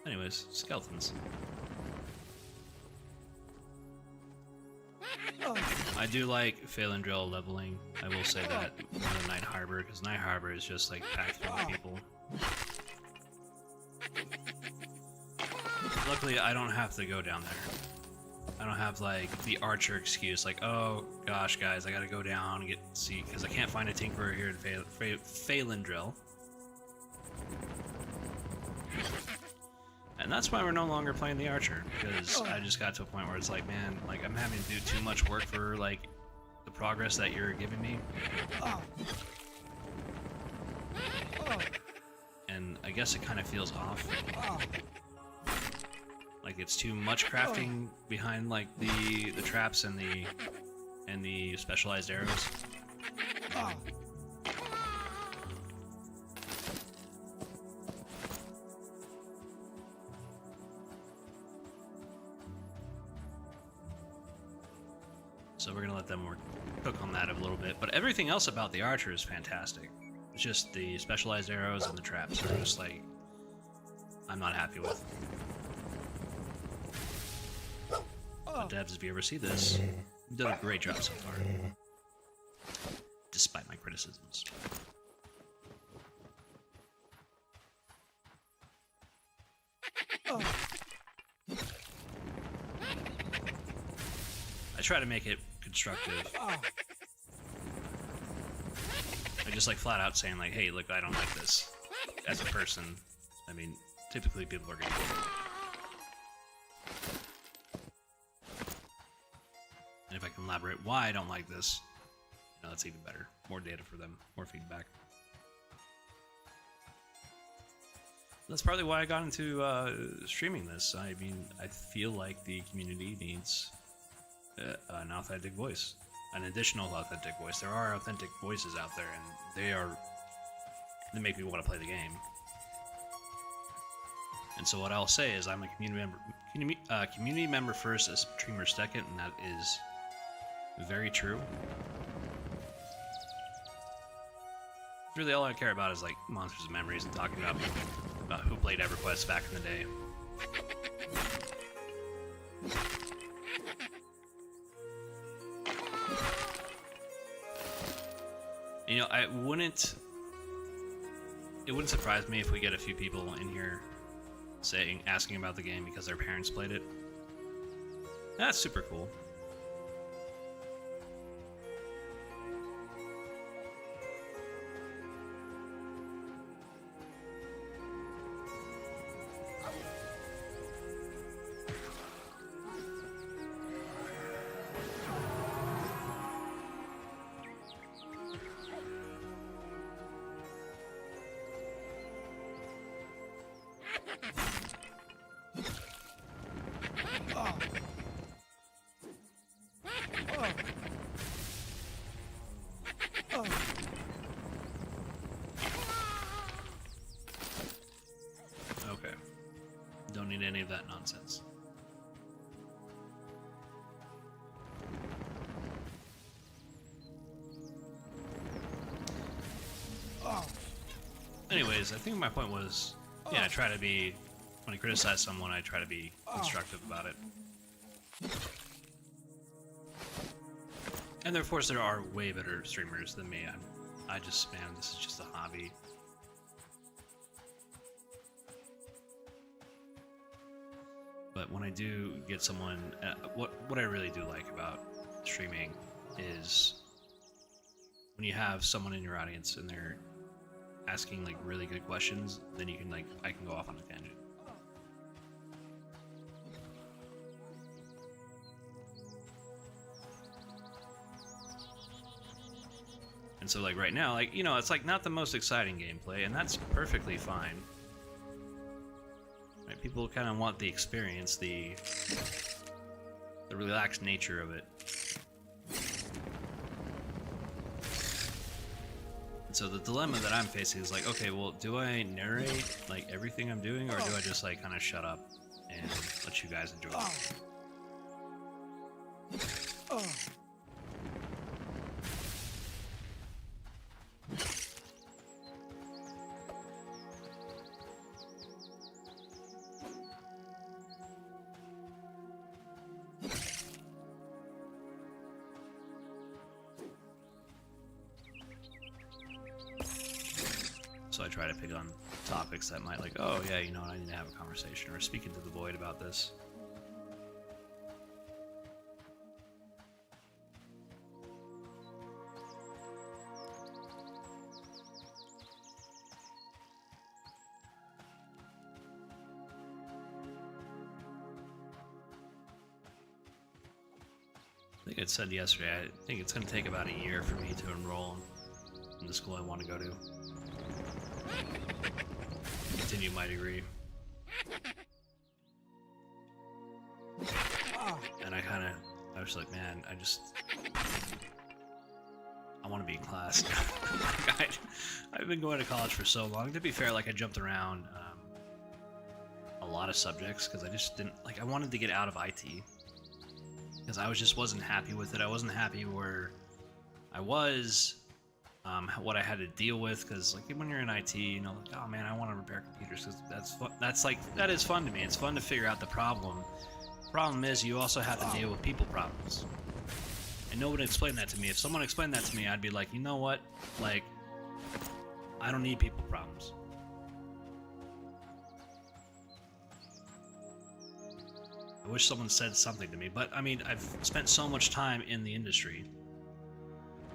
Anyways, skeletons. Oh. I do like Phalendrel leveling. I will say that more than Night Harbor, because Night Harbor is just like packed full of people. Luckily, I don't have to go down there. I don't have like the archer excuse, like, oh gosh, guys, I gotta go down and see, because I can't find a tinkerer here in Phalendrel. And that's why we're no longer playing the archer, because I just got to a point where it's like, man, like I'm having to do too much work for like the progress that you're giving me. Oh. Oh. And I guess it kind of feels off. Oh. Like it's too much crafting behind like the traps and the specialized arrows. Oh. So we're gonna let them cook on that a little bit. But everything else about the archer is fantastic. It's just the specialized arrows and the traps are just like I'm not happy with. But devs, if you ever see this, you've done a great job so far. Despite my criticisms. Oh. I try to make it constructive. Oh. I just like flat out saying like, hey, look, I don't like this. As a person, I mean, typically people are gonna do it. And if I can elaborate why I don't like this, you know, that's even better. More data for them, more feedback. That's partly why I got into streaming this. I mean, I feel like the community needs an authentic voice, an additional authentic voice. There are authentic voices out there, and they make me want to play the game. And so what I'll say is I'm a community member first, a streamer second, and that is very true. Really, all I care about is like Monsters and Memories and talking about who played EverQuest back in the day. You know, it wouldn't surprise me if we get a few people in here asking about the game because their parents played it. That's super cool. Okay. Don't need any of that nonsense. Anyways, I think my point was, yeah, I try to be, when I criticize someone, I try to be constructive about it. And of course, there are way better streamers than me. I just, man, this is just a hobby. But when I do get someone, what I really do like about streaming is when you have someone in your audience and they're asking like really good questions, then you can I can go off on a tangent. And so like right now, like, you know, it's like not the most exciting gameplay, and that's perfectly fine. Right? People kind of want the experience, the relaxed nature of it. And so the dilemma that I'm facing is like, okay, well, do I narrate like everything I'm doing, or do I just like kind of shut up and let you guys enjoy it? So I try to pick on topics that might like, oh yeah, you know what, I need to have a conversation, or speak into the void about this. I think I said yesterday, I think it's going to take about a year for me to enroll in the school I want to go to. Continue my degree. And I was like, man, I want to be in class. I've been going to college for so long. To be fair, like I jumped around a lot of subjects because I just didn't, like I wanted to get out of IT. Because I wasn't happy with it. I wasn't happy where I was. What I had to deal with, because like when you're in IT, you know, like, oh man, I want to repair computers because that's fun. That is fun to me. It's fun to figure out the problem. Problem is, you also have to deal with people problems, and nobody explained that to me. If someone explained that to me, I'd be like, you know what, like, I don't need people problems. I wish someone said something to me, but I mean, I've spent so much time in the industry.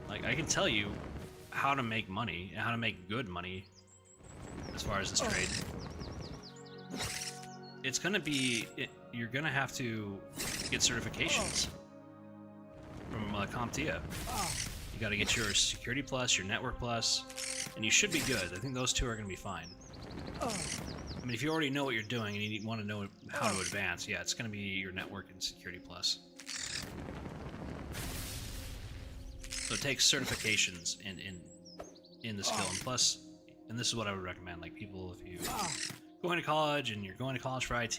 Like, I can tell you how to make money and how to make good money as far as this trade. It's gonna be, you're gonna have to get certifications from CompTIA. You gotta get your Security Plus, your Network Plus, and you should be good. I think those two are gonna be fine. I mean, if you already know what you're doing and you want to know how to advance, yeah, it's gonna be your Network and Security Plus. So it takes certifications in the skill, and plus, and this is what I would recommend, like people, if you going to college and you're going to college for IT,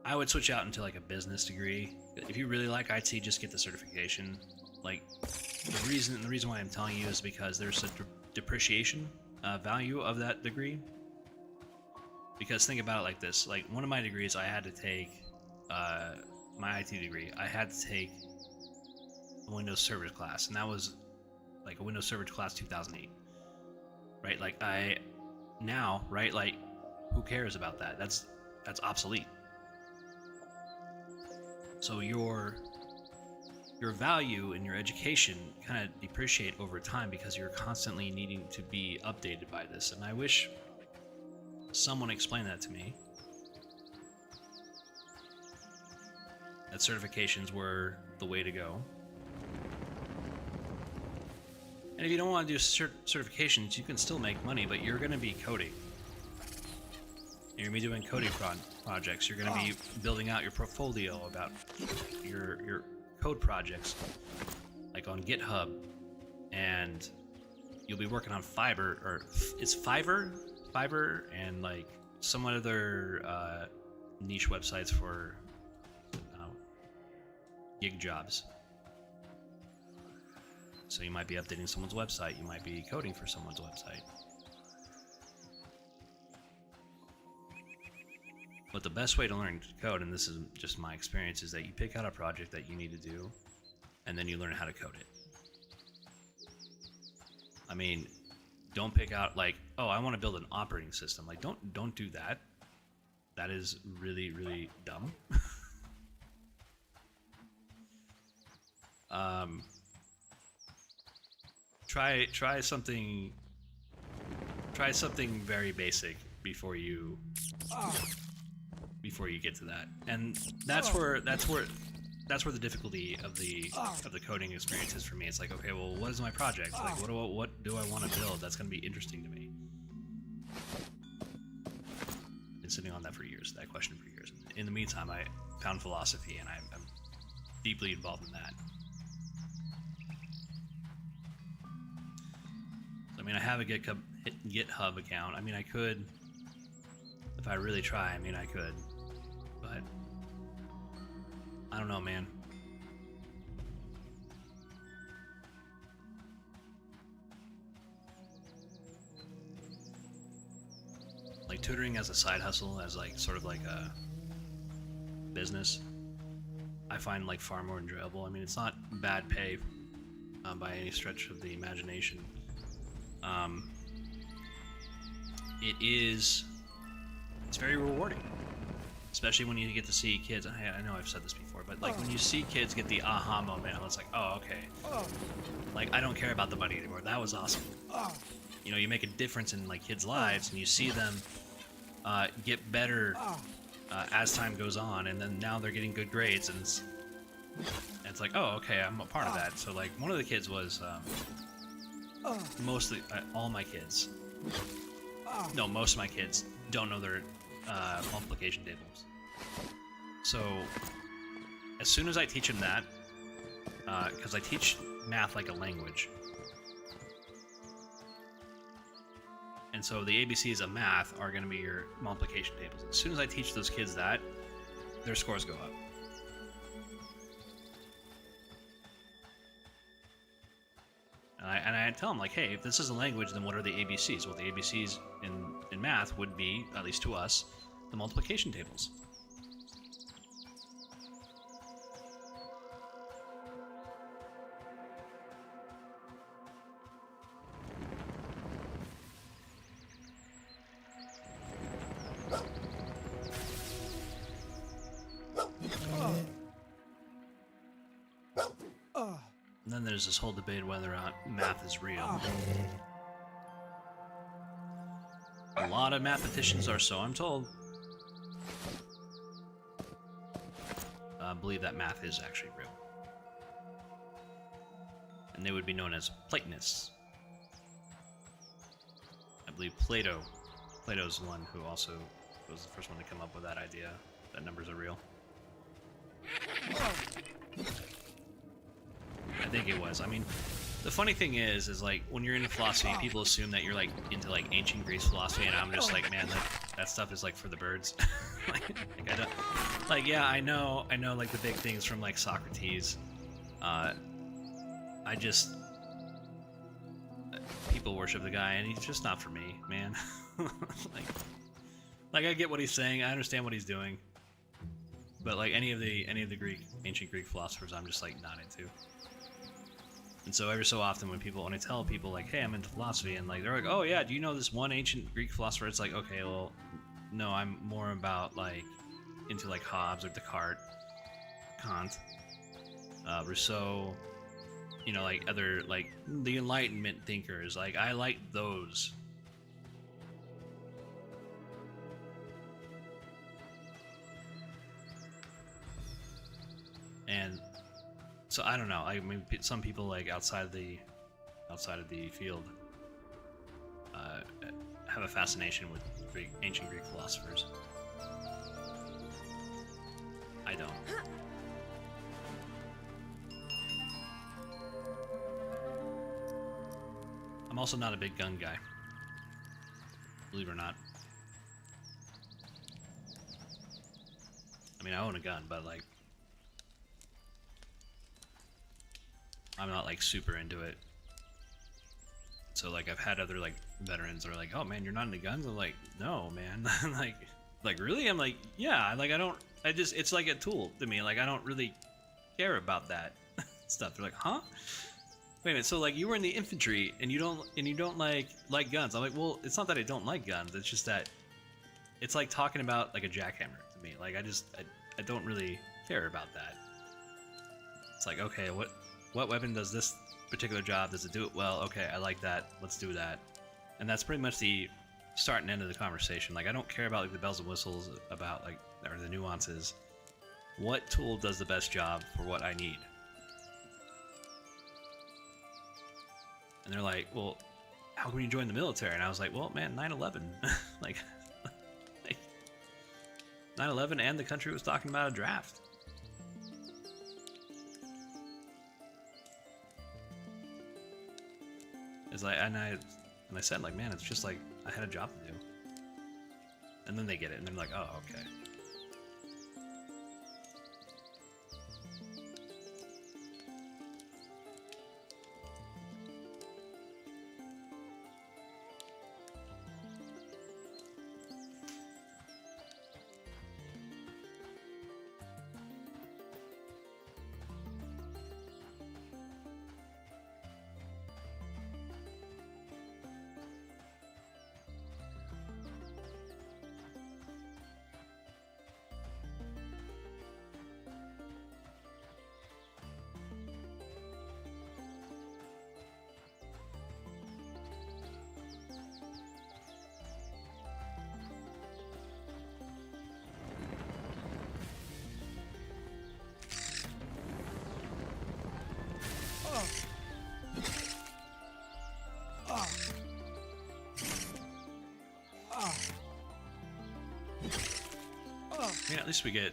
I would switch out into like a business degree. If you really like IT, just get the certification. Like the reason why I'm telling you is because there's a depreciation value of that degree. Because think about it like this: like one of my degrees, I had to take my IT degree. I had to take Windows Server class, and that was like a Windows Server class 2008, right? Like now, right? Like, who cares about that? That's obsolete. So your value and your education kind of depreciate over time because you're constantly needing to be updated by this. And I wish someone explained that to me. That certifications were the way to go. And if you don't want to do certifications, you can still make money, but you're going to be coding. You're going to be doing coding projects. You're going to be building out your portfolio about your code projects, like on GitHub, and you'll be working on Fiverr, or it's Fiverr, and like some other niche websites for gig jobs. So you might be updating someone's website, you might be coding for someone's website. But the best way to learn to code, and this is just my experience, is that you pick out a project that you need to do, and then you learn how to code it. I mean, don't pick out like, oh, I want to build an operating system. Like, don't do that. That is really, really dumb. Try something very basic before you get to that. And that's where the difficulty of the coding experience is for me. It's like, okay, well, what is my project? Like, what do I want to build that's going to be interesting to me? Been sitting on that for years, that question for years. In the meantime, I found philosophy, and I'm deeply involved in that. I mean, I have a GitHub account. I mean, I could, if I really try, I mean, I could, but I don't know, man. Like tutoring as a side hustle, as like sort of like a business, I find like far more enjoyable. I mean, it's not bad pay by any stretch of the imagination. It's very rewarding, especially when you get to see kids. I know I've said this before, but like when you see kids get the aha moment, it's like, oh, okay. Like, I don't care about the money anymore. That was awesome. You know, you make a difference in like kids' lives, and you see them get better as time goes on, and then now they're getting good grades, and it's like, oh, okay, I'm a part of that. So like, one of the kids was mostly all my kids. No, most of my kids don't know their multiplication tables. So as soon as I teach them that, because I teach math like a language, and so the ABCs of math are going to be your multiplication tables. As soon as I teach those kids that, their scores go up. And I tell them, like, hey, if this is a language, then what are the ABCs? Well, the ABCs in math would be, at least to us, the multiplication tables. And then there's this whole debate whether or not math is real. A lot of mathematicians, or so I'm told, believe that math is actually real. And they would be known as Platonists. I believe Plato's the one who also was the first one to come up with that idea that numbers are real. I think it was. I mean, the funny thing is like when you're into philosophy, people assume that you're like into like ancient Greece philosophy, and I'm just like, man, that stuff is like for the birds. like I don't, like, yeah, I know like the big things from like Socrates. I just people worship the guy, and he's just not for me, man. like I get what he's saying, I understand what he's doing, but like any of the ancient Greek philosophers, I'm just like not into. And so every so often when I tell people like, hey, I'm into philosophy, and like they're like, oh yeah, do you know this one ancient Greek philosopher? It's like, okay, well, no, I'm more about like into like Hobbes or Descartes, Kant, Rousseau, you know, like other like the Enlightenment thinkers. Like I like those. And so I don't know. I mean, some people like outside of the field have a fascination with ancient Greek philosophers. I don't. I'm also not a big gun guy, believe it or not. I mean, I own a gun, but like, I'm not like super into it. So like, I've had other like veterans that are like, "Oh man, you're not into guns." I'm like, "No, man." like really? I'm like, "Yeah." Like it's like a tool to me. Like I don't really care about that stuff. They're like, "Huh?" Wait a minute. So like, you were in the infantry and you don't like guns. I'm like, well, it's not that I don't like guns. It's just that it's like talking about like a jackhammer to me. Like I don't really care about that. It's like, okay, what weapon does this particular job? Does it do it well? Okay, I like that. Let's do that. And that's pretty much the start and end of the conversation. Like I don't care about like the bells and whistles about like or the nuances. What tool does the best job for what I need? And they're like, well, how can you join the military? And I was like, well, man, 9/11. like 9/11 and the country was talking about a draft. It's like, and I said, like, man, it's just like I had a job to do. And then they get it, and they're like, oh, okay. I mean, at least we get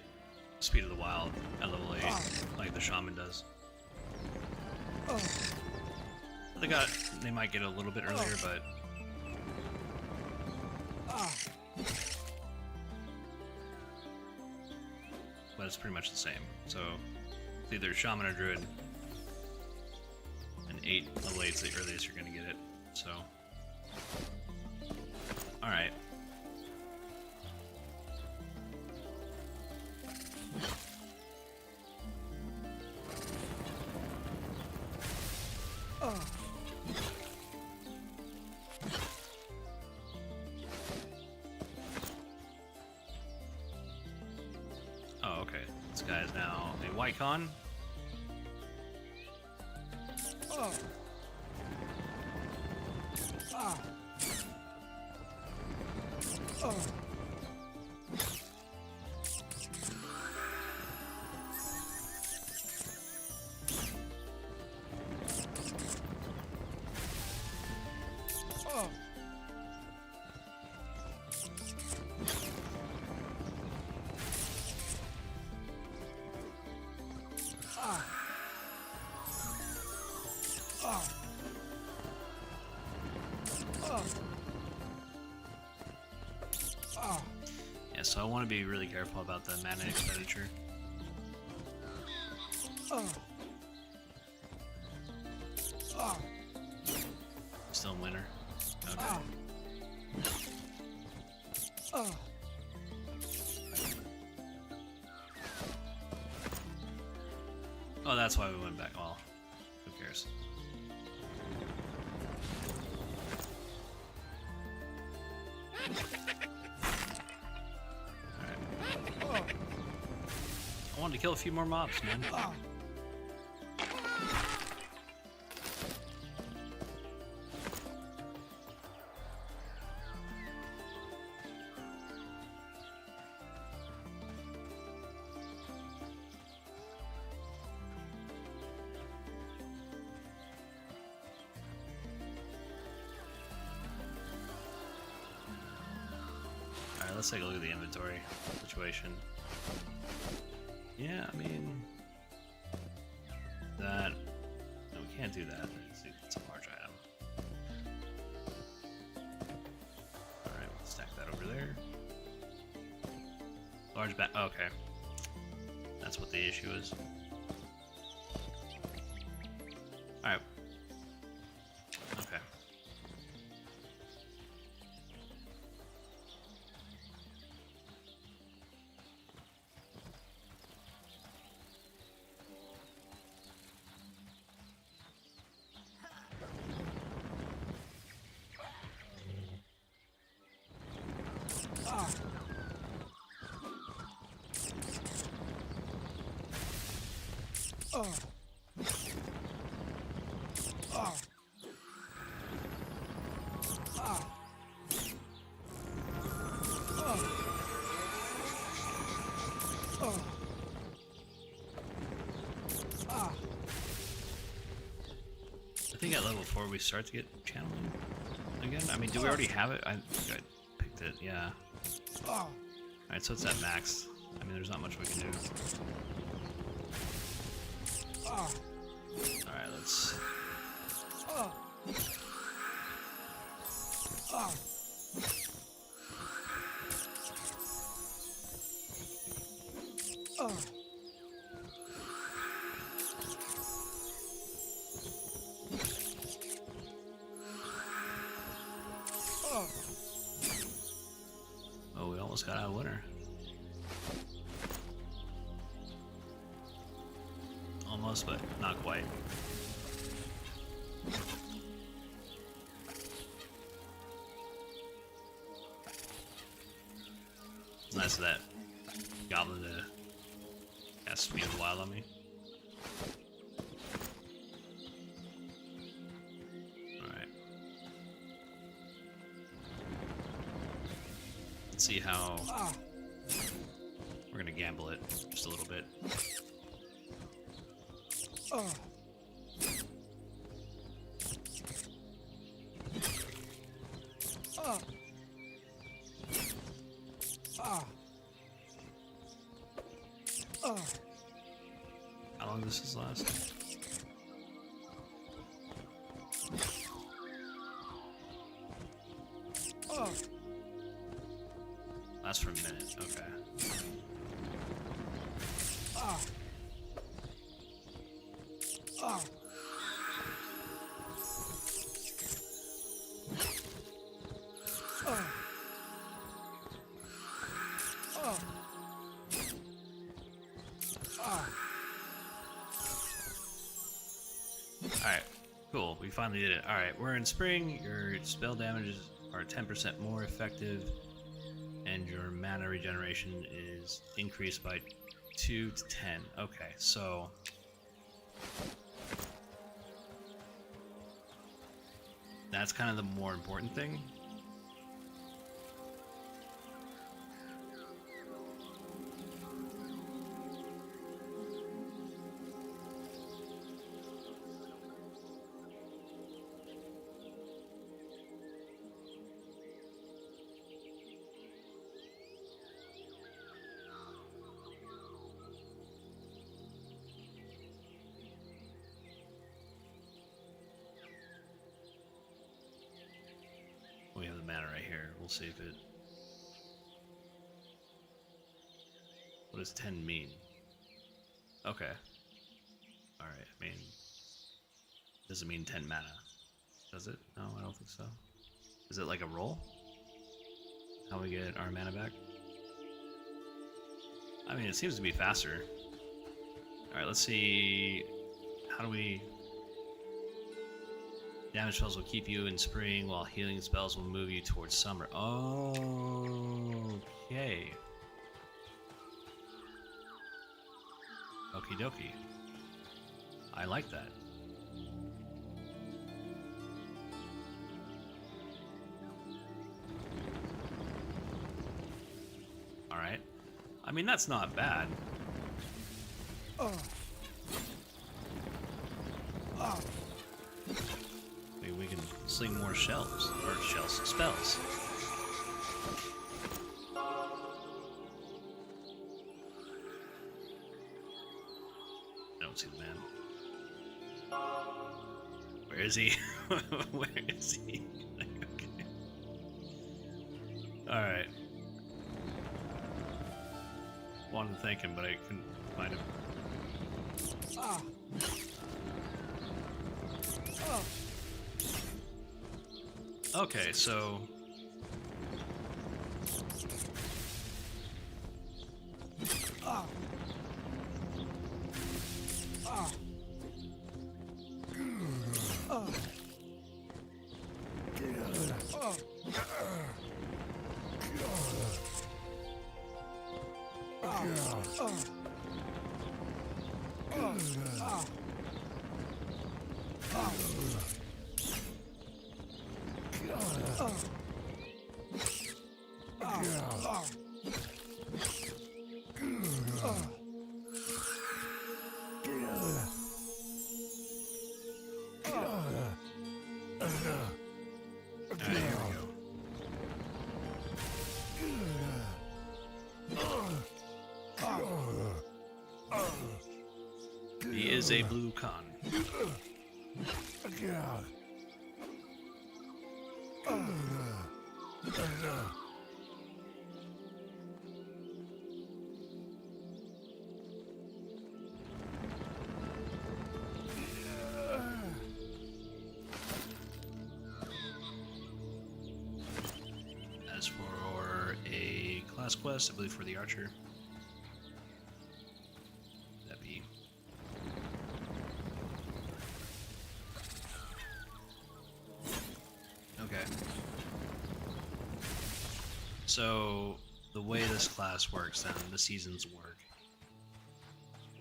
Speed of the Wild at level 8, like the Shaman does. They might get it a little bit earlier, but it's pretty much the same. So it's either Shaman or Druid, and level 8's the earliest you're gonna get it. So, all right. Oh, okay. This guy is now a Wycon. Yeah, so I want to be really careful about the mana expenditure. Still in winter. Okay. Oh, that's why we went back. Well, who cares? Alright. I wanted to kill a few more mobs, man. Alright, let's take a look at the inventory situation. Yeah, I mean... That... No, we can't do that. It's a large item. Alright, we'll stack that over there. Large bat... Okay. That's what the issue is. Alright. Okay. I think at level 4 we start to get channeling again. I mean, do we already have it? I think I picked it, yeah. Alright, so it's at max. I mean, there's not much we can do. Alright, let's... Oh, we almost got out of winter. Almost, but not quite. It's nice of that goblin to cast Speed of the Wild on me. Alright. Let's see how... We're gonna gamble it just a little bit. How long does this last? Lasts for a minute, okay. Alright, cool, we finally did it. Alright, we're in spring, your spell damages are 10% more effective, and your mana regeneration is increased by 2 to 10. Okay, so... That's kind of the more important thing. We have the mana right here. We'll see if it... What does 10 mean? Okay. Alright, I mean... Does it mean 10 mana? Does it? No, I don't think so. Is it like a roll? How we get our mana back? I mean, it seems to be faster. Alright, let's see... How do we... Damage spells will keep you in spring, while healing spells will move you towards summer. Okay. Okie dokie. I like that. Alright. I mean, that's not bad. Maybe we can sling more spells. I don't see the man. Where is he? Where is he? Okay. Alright. Wanted to thank him, but I couldn't find him. Okay, so... He is a blue con. As for a class quest, I believe for the archer. That'd be okay. So the way this class works, then the seasons work,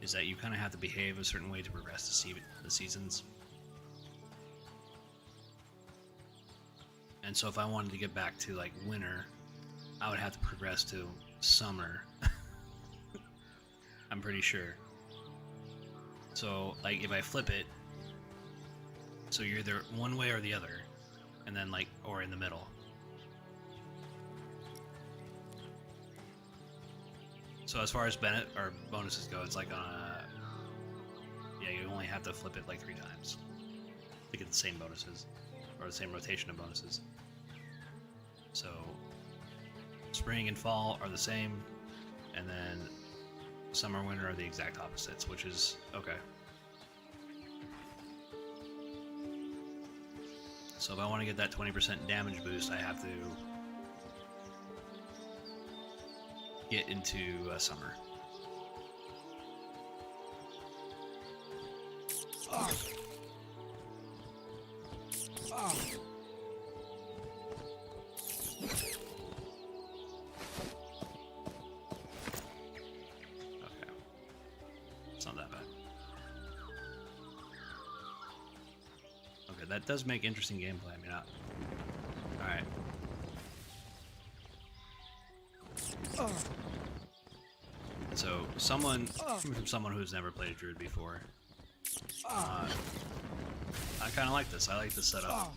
is that you kind of have to behave a certain way to progress the seasons. And so if I wanted to get back to like winter, I would have to progress to summer. I'm pretty sure. So like if I flip it, so you're either one way or the other, and then like, or in the middle. So as far as Bennett or bonuses go, it's like on a, yeah, you only have to flip it like 3 times to get the same bonuses, or the same rotation of bonuses. So spring and fall are the same, and then summer and winter are the exact opposites, which is okay. So if I want to get that 20% damage boost, I have to get into summer. That does make interesting gameplay. I mean, alright. So, someone who's never played a druid before, I kind of like this. I like this setup.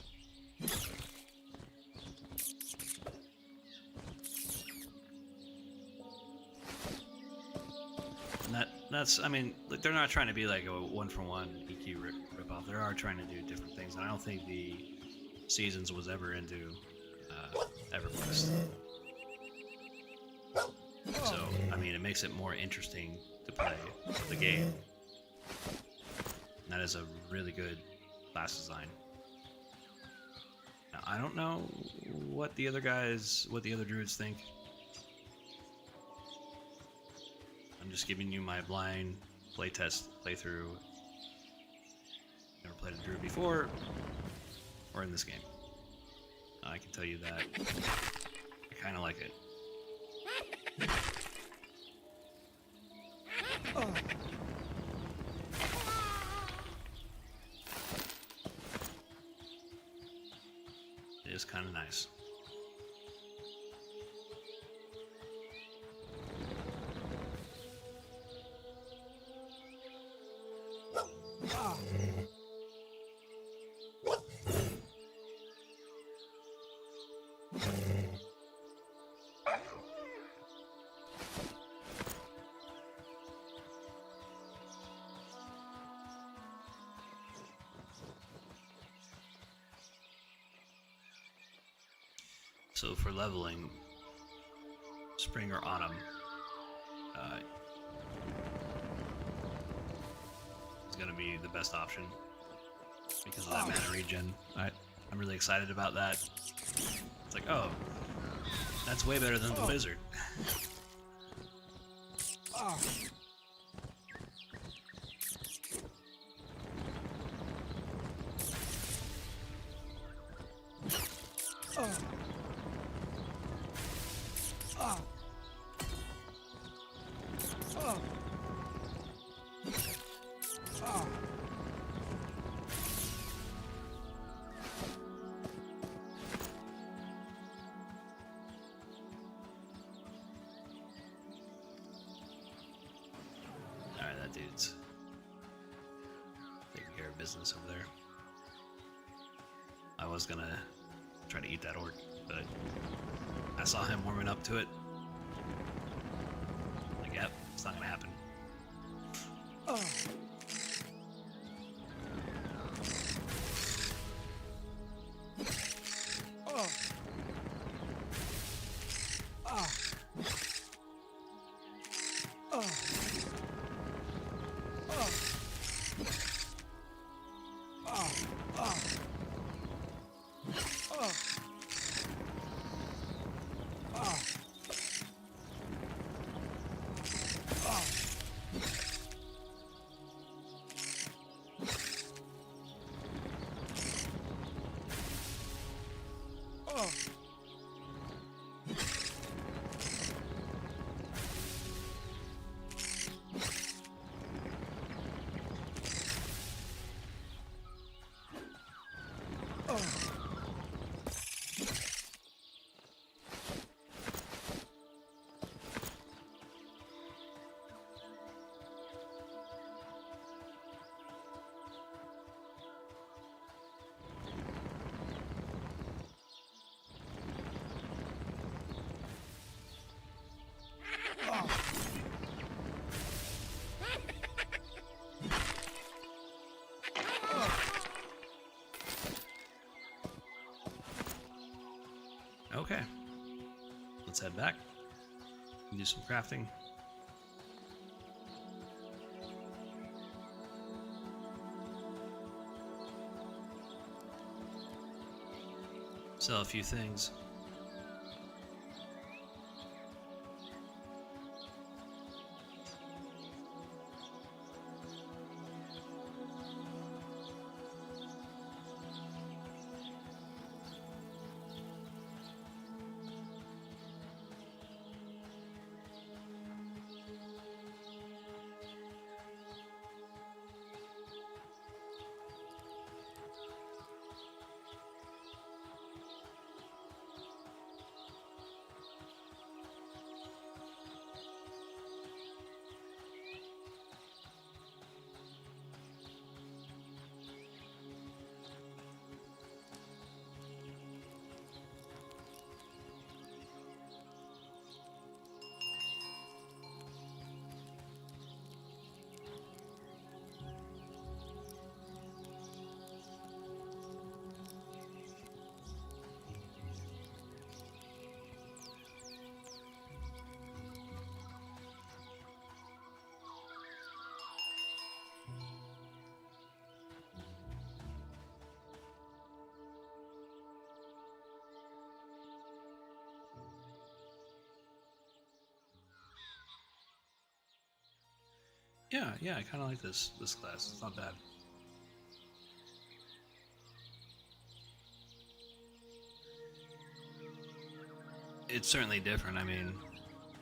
And that's, I mean, like, they're not trying to be like a one-for-one EQ rip-off. They are trying to do different things, and I don't think the Seasons was ever into EverQuest. So, I mean, it makes it more interesting to play the game. And that is a really good class design. Now, I don't know what the other druids think. I'm just giving you my blind playthrough. Never played a druid before. or in this game. I can tell you that. I kind of like it. Oh. It is kind of nice. Ah. So for leveling, spring or autumn, is going to be the best option because of that mana regen. I'm really excited about that. It's like, oh, that's way better than the wizard. Ah. Oh. Ah. Oh. Ah. Alright, that dude's taking care of business over there. I was gonna try to eat that orc, but I saw him warming up to it. Like, yep, it's not gonna happen. Oh. Oh. Ah. Oh. Oh. Ah. Ah. Oh. Ah. Ah. Oh. Oh. Okay, let's head back and do some crafting. Sell a few things. Yeah, I kind of like this class. It's not bad. It's certainly different. I mean,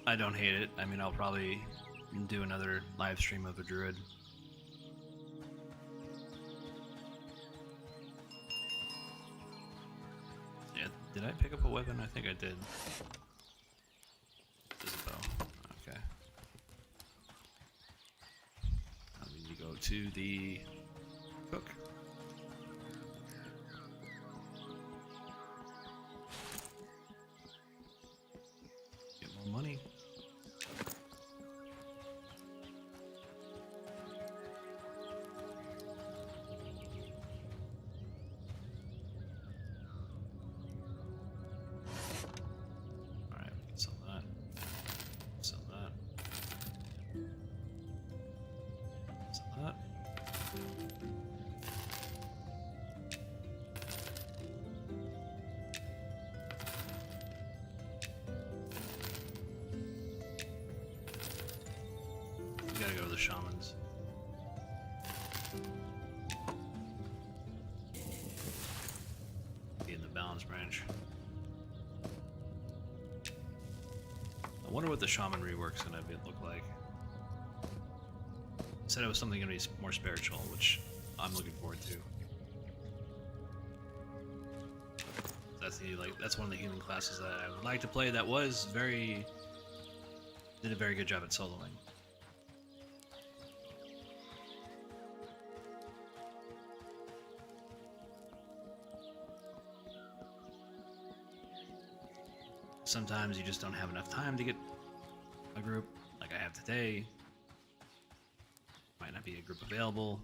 I don't hate it. I mean, I'll probably do another live stream of a druid. Yeah, did I pick up a weapon? I think I did. There's a bow. Okay. Now we need to go to the cook. Get more money. Alright, we can sell that. Sell that. Sell that. We gotta go to the shamans. Be in the balance branch. I wonder what the shaman rework's gonna look like. Said it was something gonna be more spiritual, which I'm looking forward to. That's one of the healing classes that I would like to play. That did a very good job at soloing. Sometimes you just don't have enough time to get a group like I have today. Might not be a group available.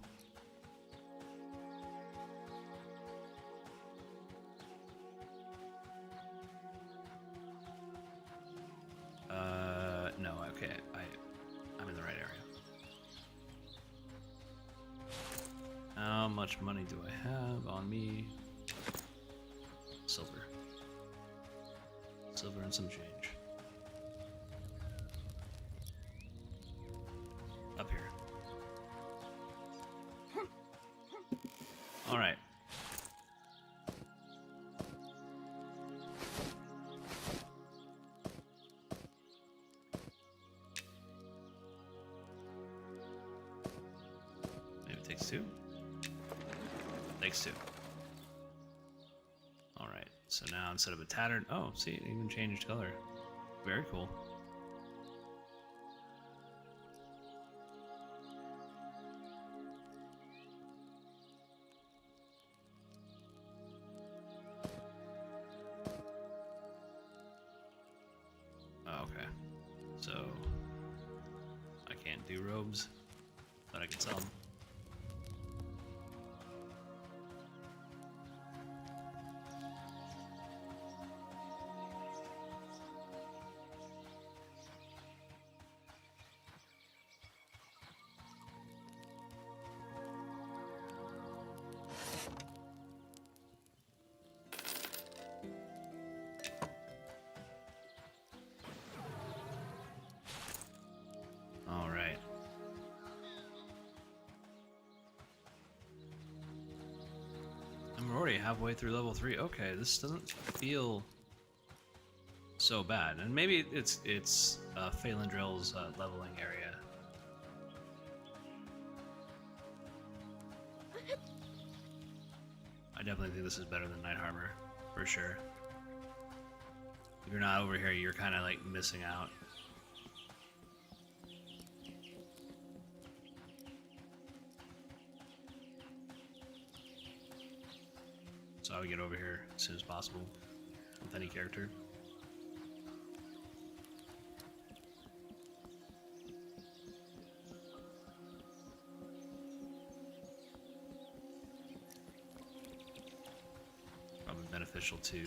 No, okay, I'm in the right area. How much money do I have on me? Silver. Silver and some change. Up here. All right. Maybe it takes two. Takes two. All right. So now instead of a tattered, oh, see, it even changed color. Very cool. Okay, so I can't do robes, but I can sell them. All right. And we're already halfway through level 3. Okay, this doesn't feel so bad. And maybe it's Phalendrill's leveling area. I definitely think this is better than Night Harbor, for sure. If you're not over here, you're kind of like missing out. So I would get over here as soon as possible with any character. Probably beneficial to...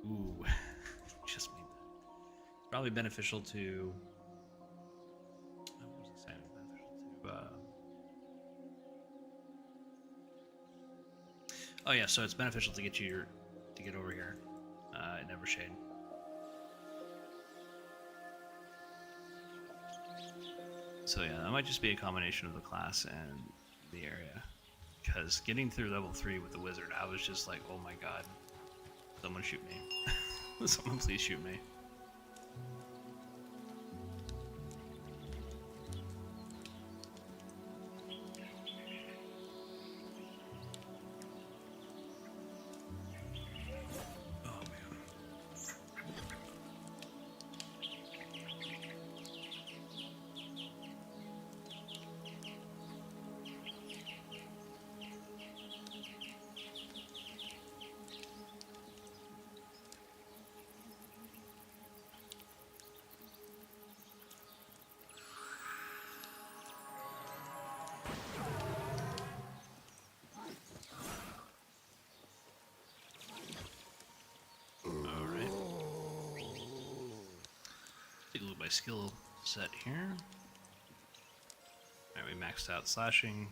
Ooh, just made that. Probably beneficial to... What was it saying? Beneficial to... Oh yeah, so it's beneficial to get to get over here in Evershade. So yeah, that might just be a combination of the class and the area. Because getting through level 3 with the wizard, I was just like, oh my god. Someone shoot me. Someone please shoot me. Oh man. Alright. Take a look at my skill set here. Alright, we maxed out slashing.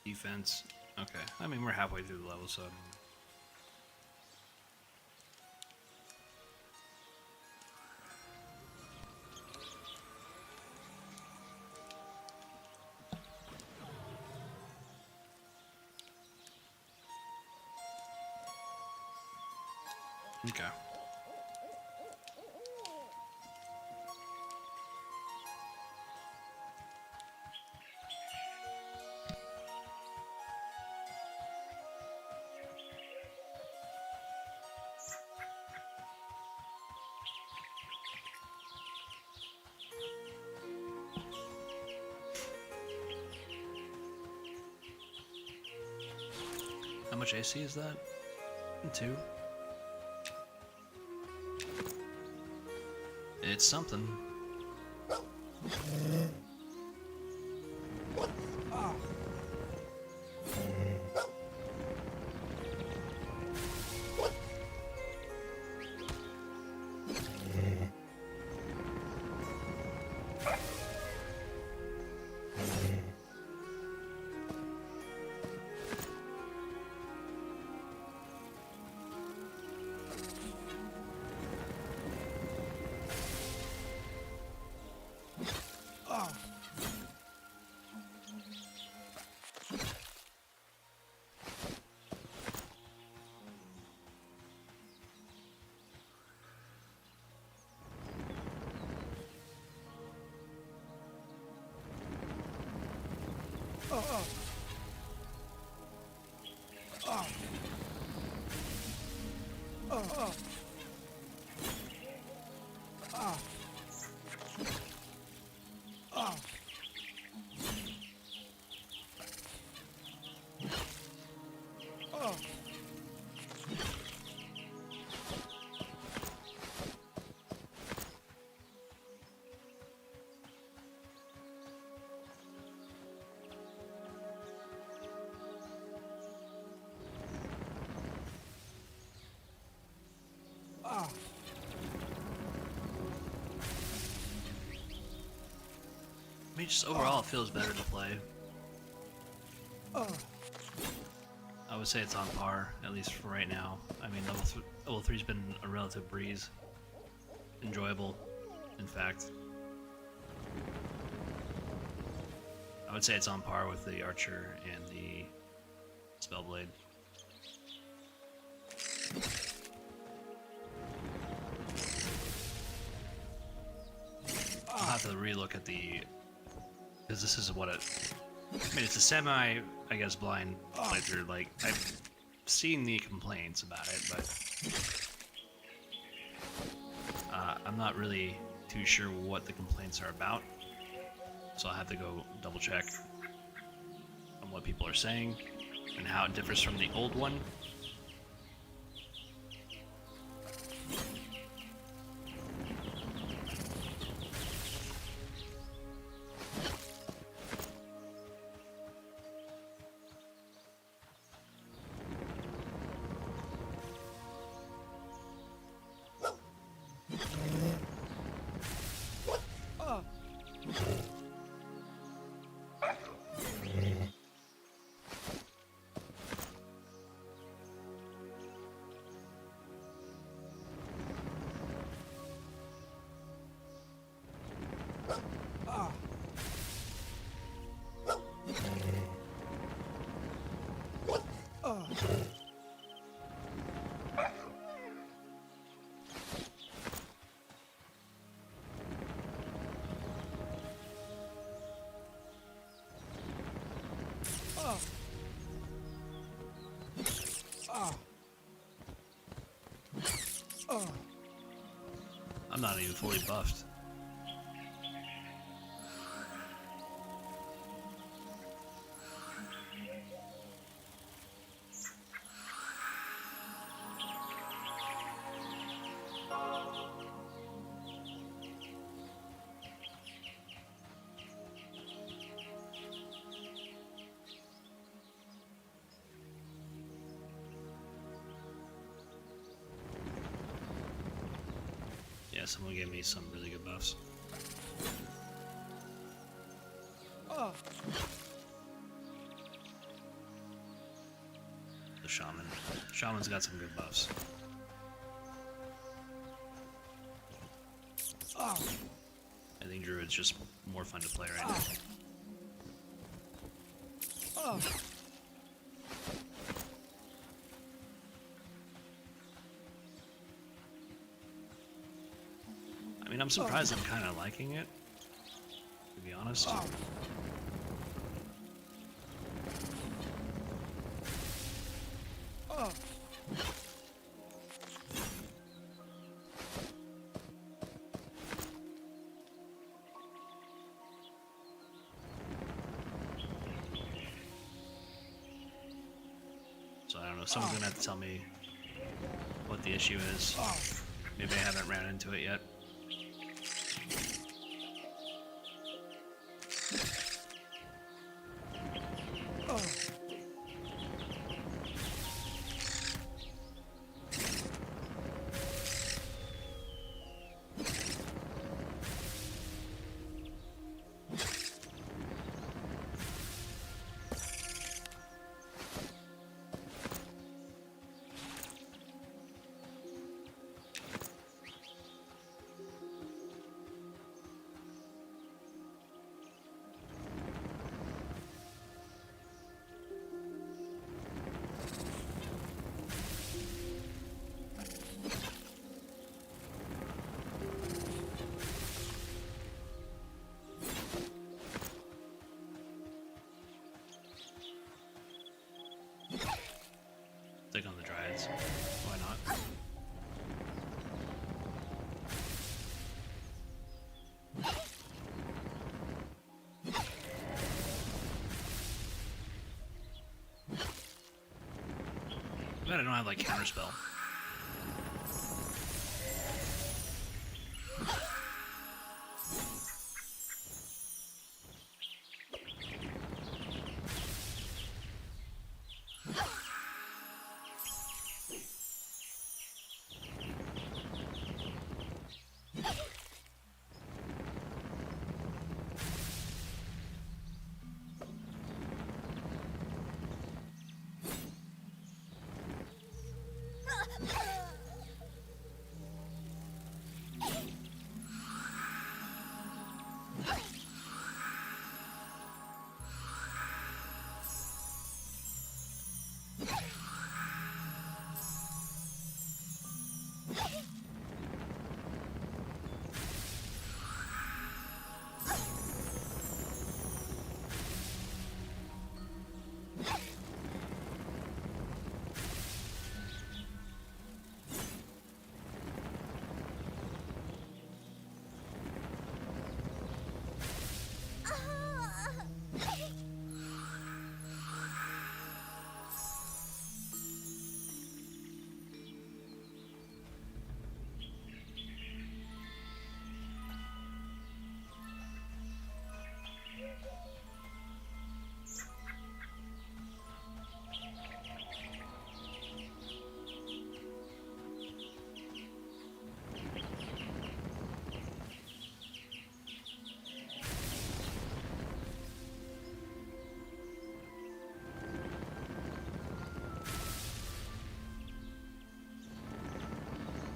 Defense. Okay. I mean, we're halfway through the level, so I mean, okay. How much AC is that? 2. It's something. Ah. Ah. Oh, oh. Oh. Oh, oh. Ah. Ah. Oh. Ah. I mean, just overall, it feels better to play. Oh. I would say it's on par, at least for right now. I mean, level 3's been a relative breeze. Enjoyable, in fact. I would say it's on par with the Archer and the Spellblade. I'll have to relook at the... because this is what it... I mean, it's a semi, I guess, blind playthrough. Like, I've seen the complaints about it, but... I'm not really too sure what the complaints are about. So I'll have to go double check on what people are saying and how it differs from the old one. Ah. I'm not even fully buffed. Yeah, someone gave me some really good buffs. The shaman. Shaman's got some good buffs. I think Druid's just more fun to play right now. I mean, I'm surprised I'm kind of liking it, to be honest. So I don't know, someone's gonna have to tell me what the issue is. Maybe I haven't ran into it yet. Take on the Druids. Why not? Glad I don't have like counterspell.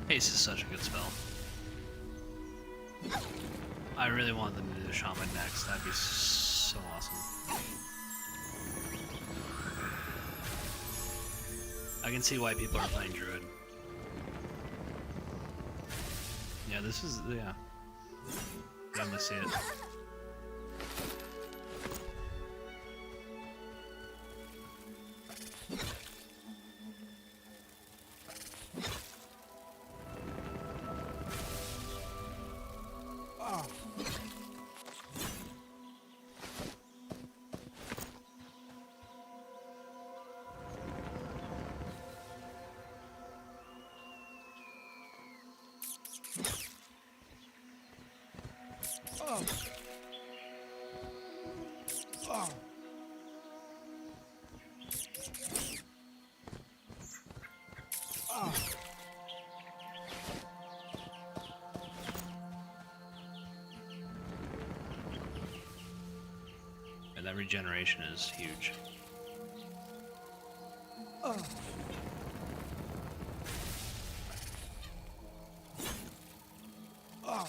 Haste is such a good spell. I really want them to do the Shaman next. That'd be so awesome. I can see why people are playing Druid. Yeah, this is, yeah. Definitely see it. Ah. Oh. Oh. Oh. And that regeneration is huge. Oh. Oh.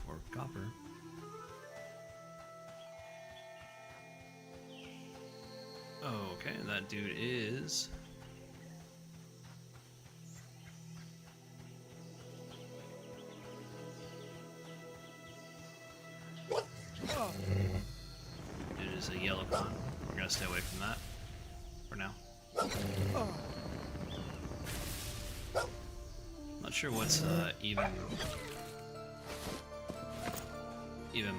Or copper. Okay, that dude is... Oh. It is a yellow con. We're gonna stay away from that for now. Oh. Not sure what's even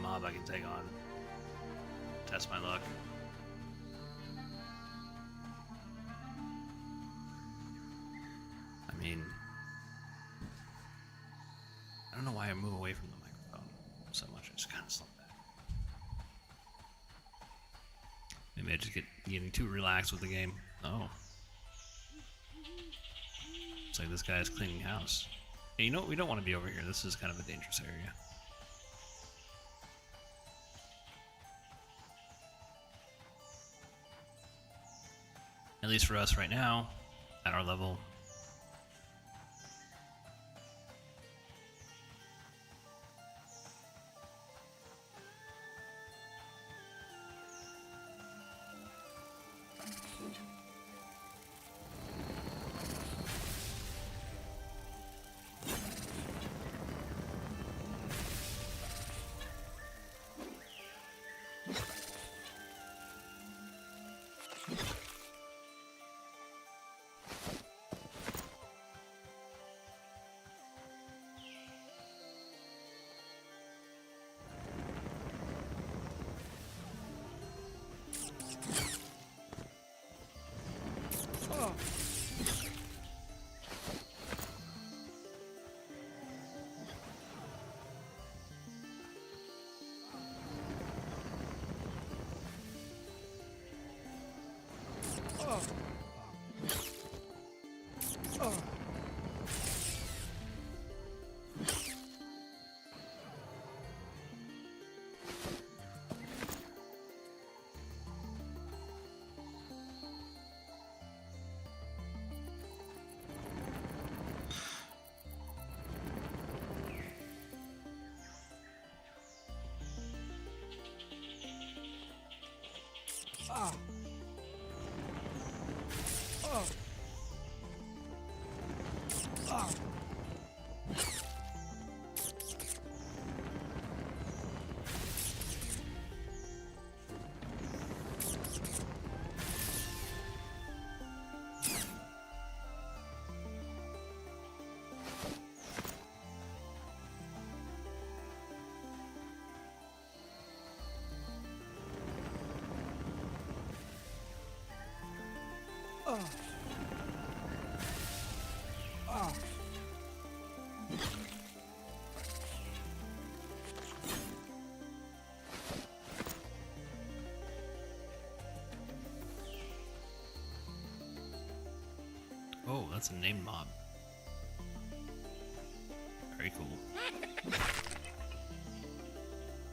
mob I can take on. Test my luck. I mean, I don't know why I move away from the microphone so much. I just kind of slump back. Maybe I just getting too relaxed with the game. Oh. It's like this guy is cleaning house. Hey, you know what? We don't want to be over here. This is kind of a dangerous area. At least for us right now, at our level. Oh. Oh. Oh. Ah. Oh. Ah. Oh, that's a named mob. Very cool.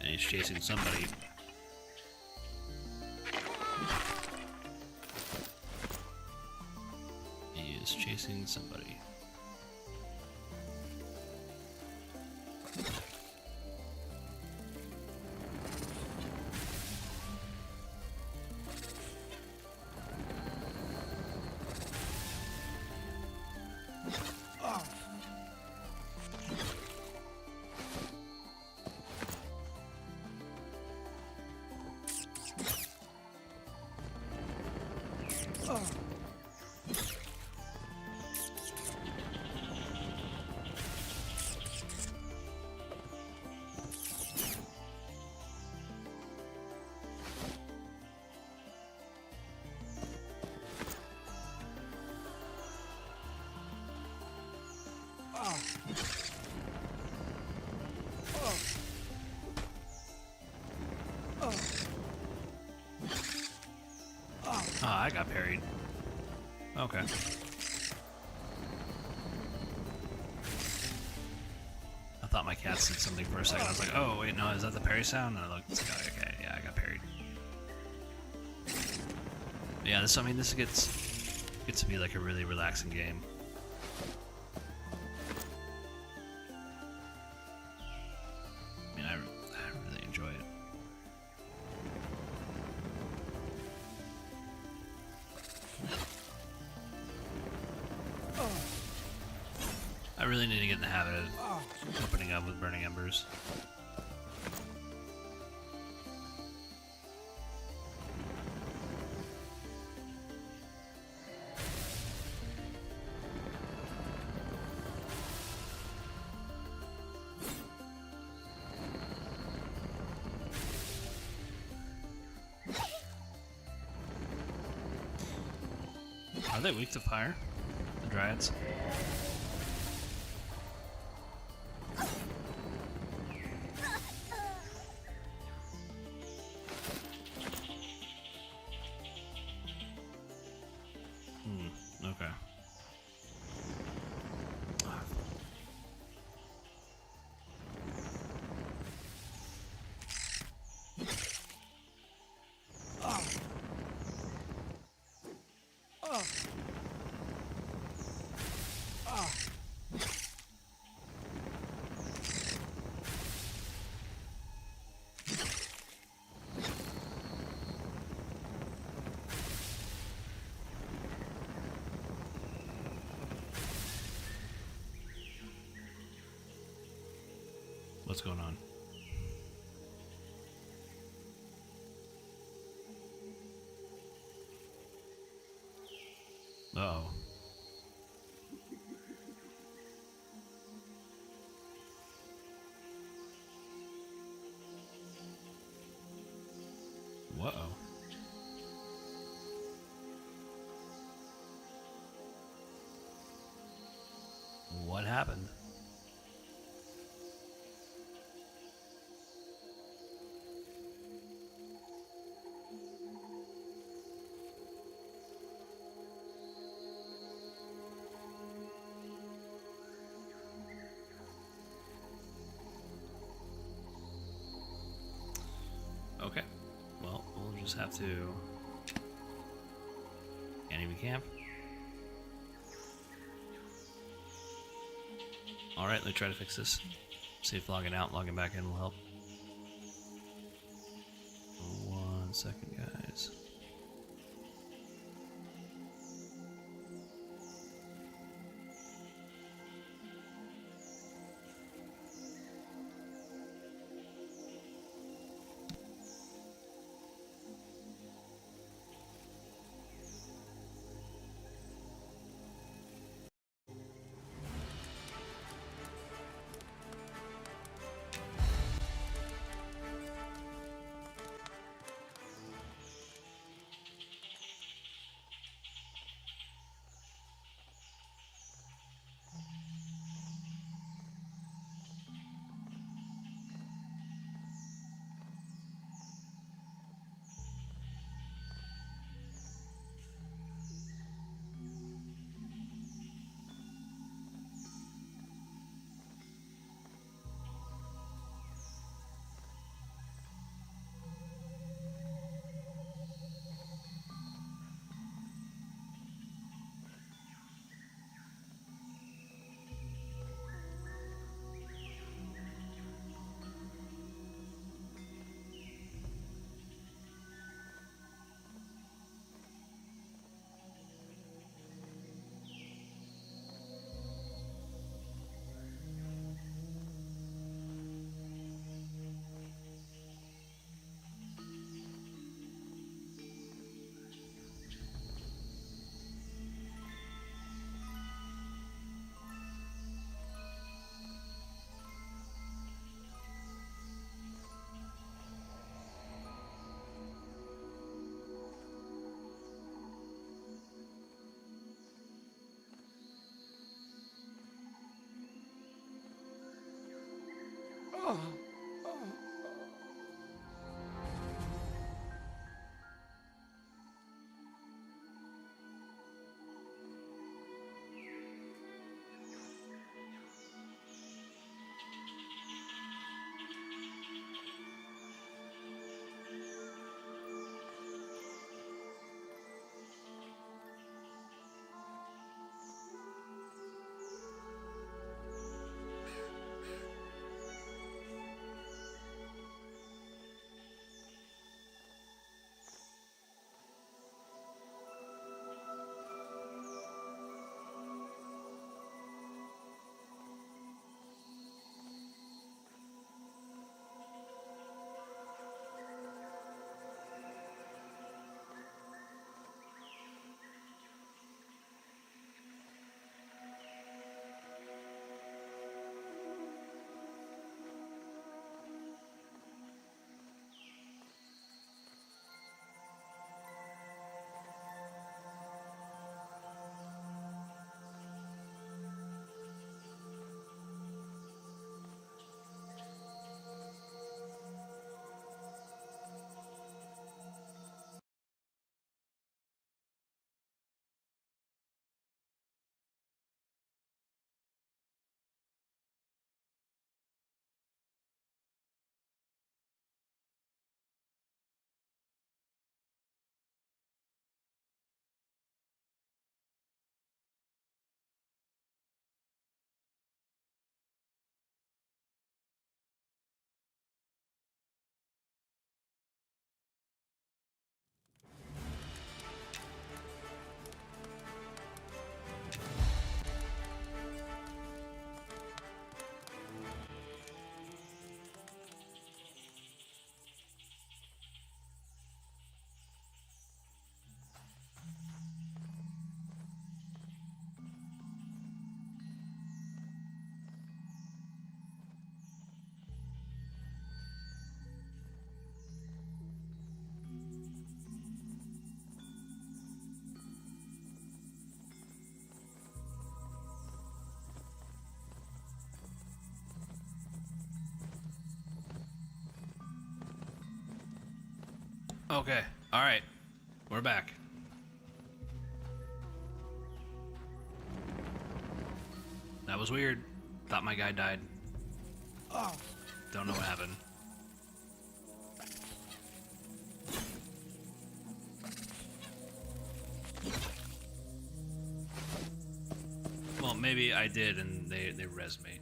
And he's chasing somebody. He is chasing somebody. Oh, I got parried. Okay. I thought my cat said something for a second. I was like, oh, wait, no, is that the parry sound? And I looked, it's like, okay, yeah, I got parried. But yeah, this, I mean, this gets to be like a really relaxing game. I mean, I really enjoy it. I really need to get in the habit of opening up with burning embers. Are they weak to fire? The Dryads? Okay. What's going on? Uh-oh. Whoa. What happened? Okay. Well, we'll just have to... Can't even camp. Alright, let me try to fix this. See if logging out, logging back in will help. 1 second, guys. Okay, alright. We're back. That was weird. Thought my guy died. Oh. Don't know what happened. Well, maybe I did and they res me.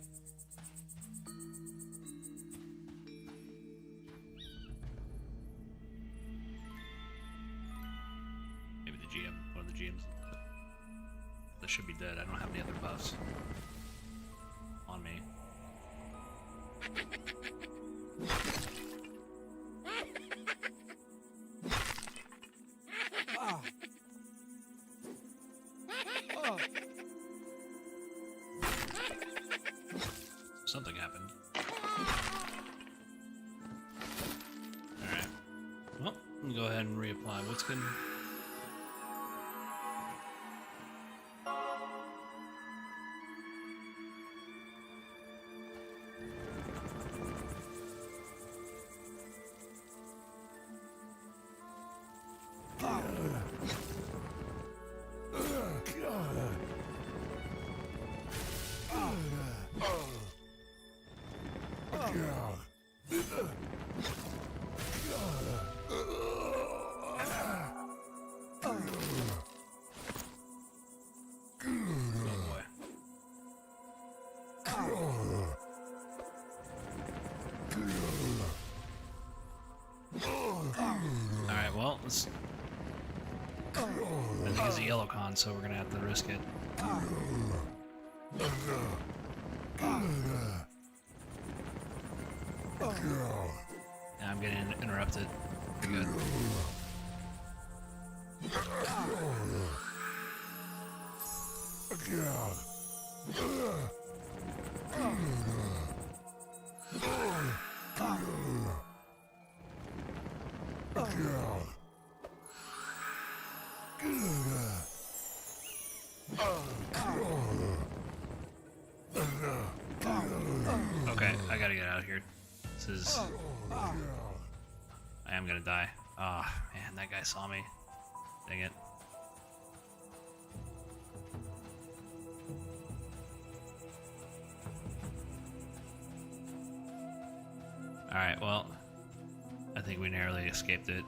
Maybe the GM, one of the GMs. That should be dead. I don't have any other buffs on me. Ah. Oh. Something happened. Alright. Well, let me go ahead and reapply. What's good? Alright, well, let's... I think it's a yellow con, so we're gonna have to risk it. Yeah, I'm getting interrupted. Pretty good. Okay, I gotta get out of here. This is... I am gonna die. Ah, oh, man, that guy saw me. Dang it. Alright, well, I think we narrowly escaped it.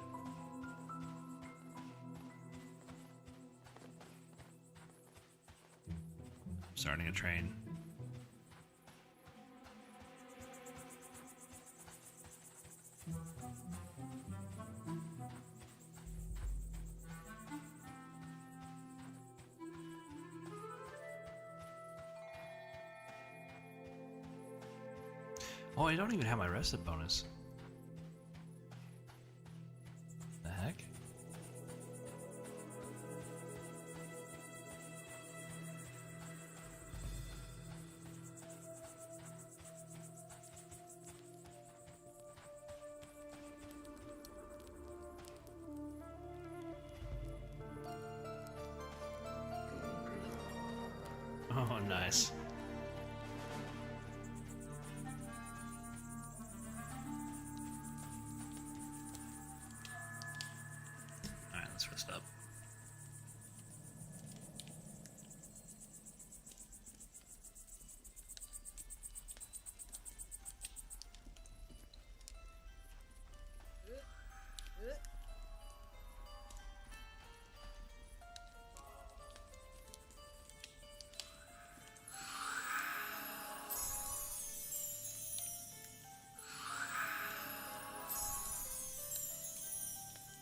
Starting a train. Oh, I don't even have my rested bonus. The heck? Oh, nice. Alright, let's rest up.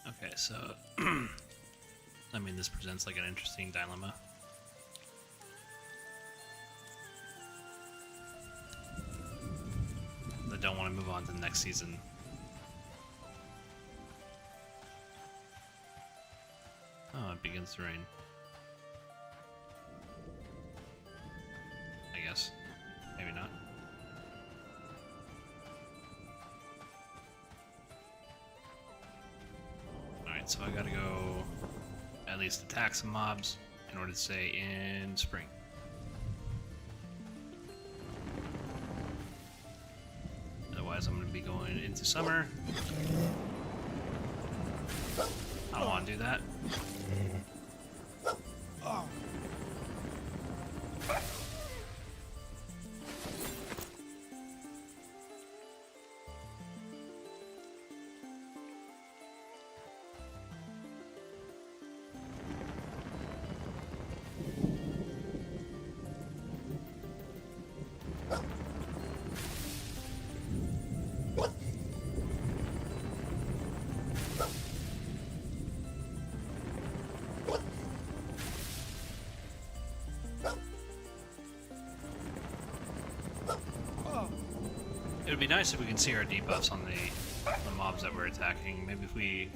Okay, so I mean, this presents like an interesting dilemma. I don't want to move on to the next season. Oh, it begins to rain. I guess. Maybe not. Alright, so I gotta go at least attack some mobs in order to stay in spring. Otherwise I'm gonna be going into summer. I don't want to do that. It would be nice if we can see our debuffs on the mobs that we're attacking. Maybe if we...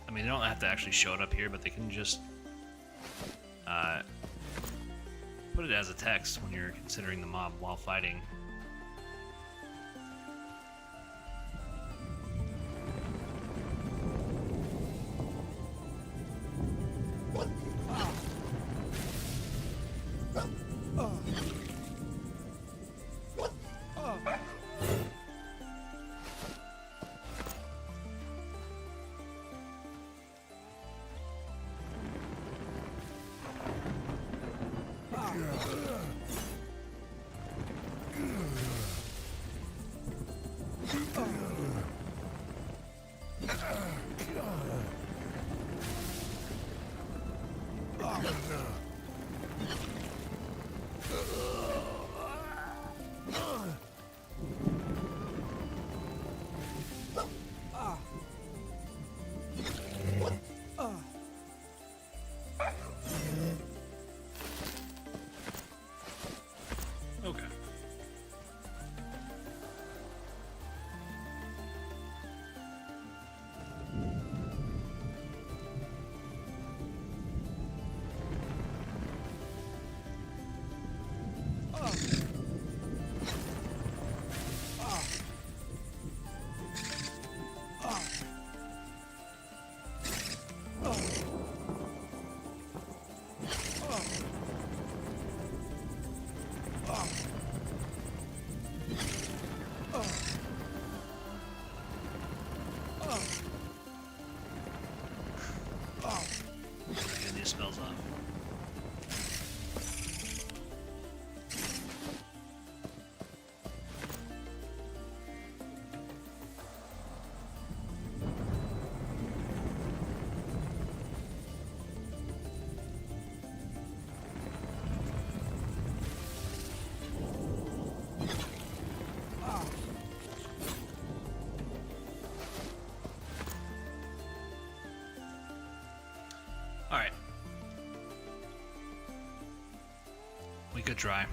I mean, they don't have to actually show it up here, but they can just put it as a text when you're considering the mob while fighting. Okay. Get these spells off. Alright. We could try.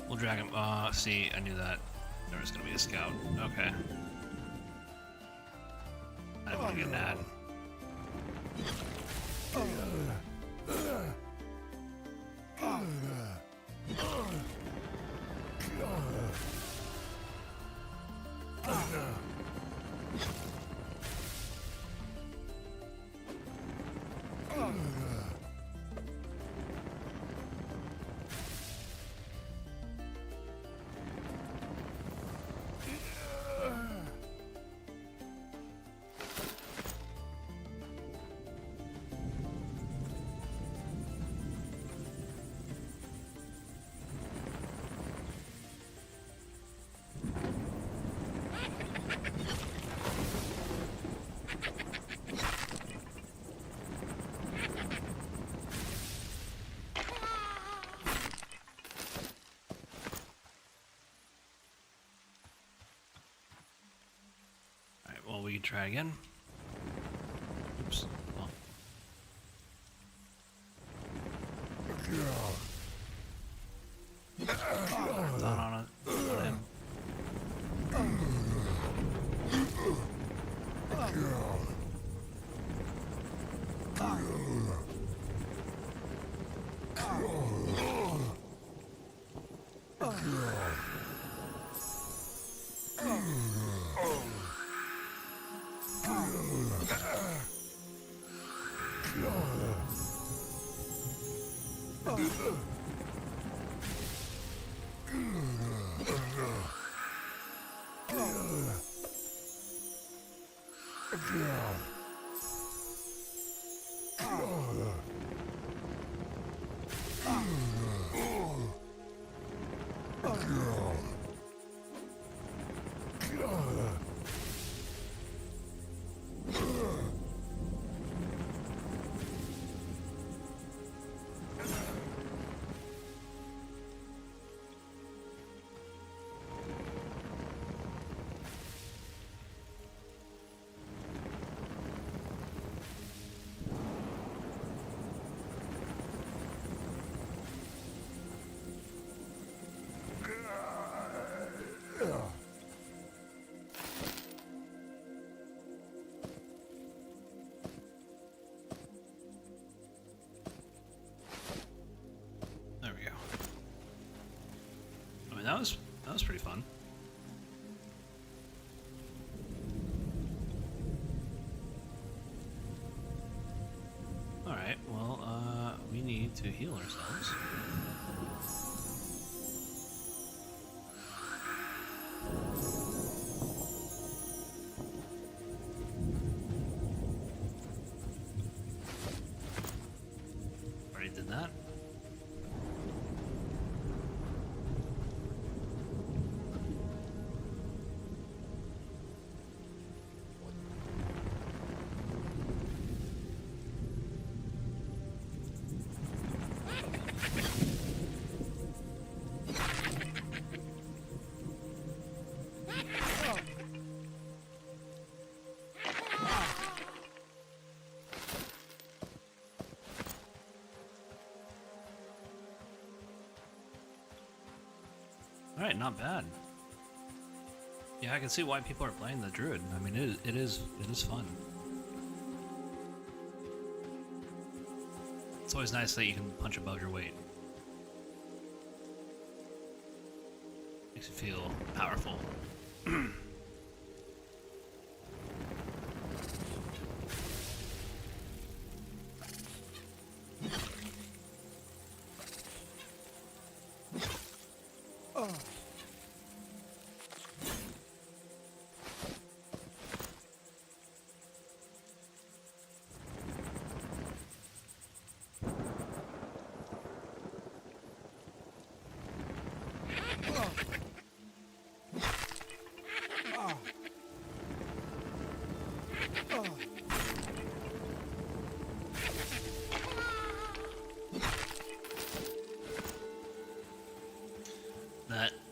We'll drag him. See, I knew that. There was gonna be a scout. Okay. I didn't want to get mad. Well, we can try again. Oops. Oh. Not on it. On him. There we go. I mean, that was pretty fun. All right. Well, we need to heal ourselves. Already did that. All right, not bad. Yeah, I can see why people are playing the Druid. I mean, it is fun. It's always nice that you can punch above your weight. Makes you feel powerful.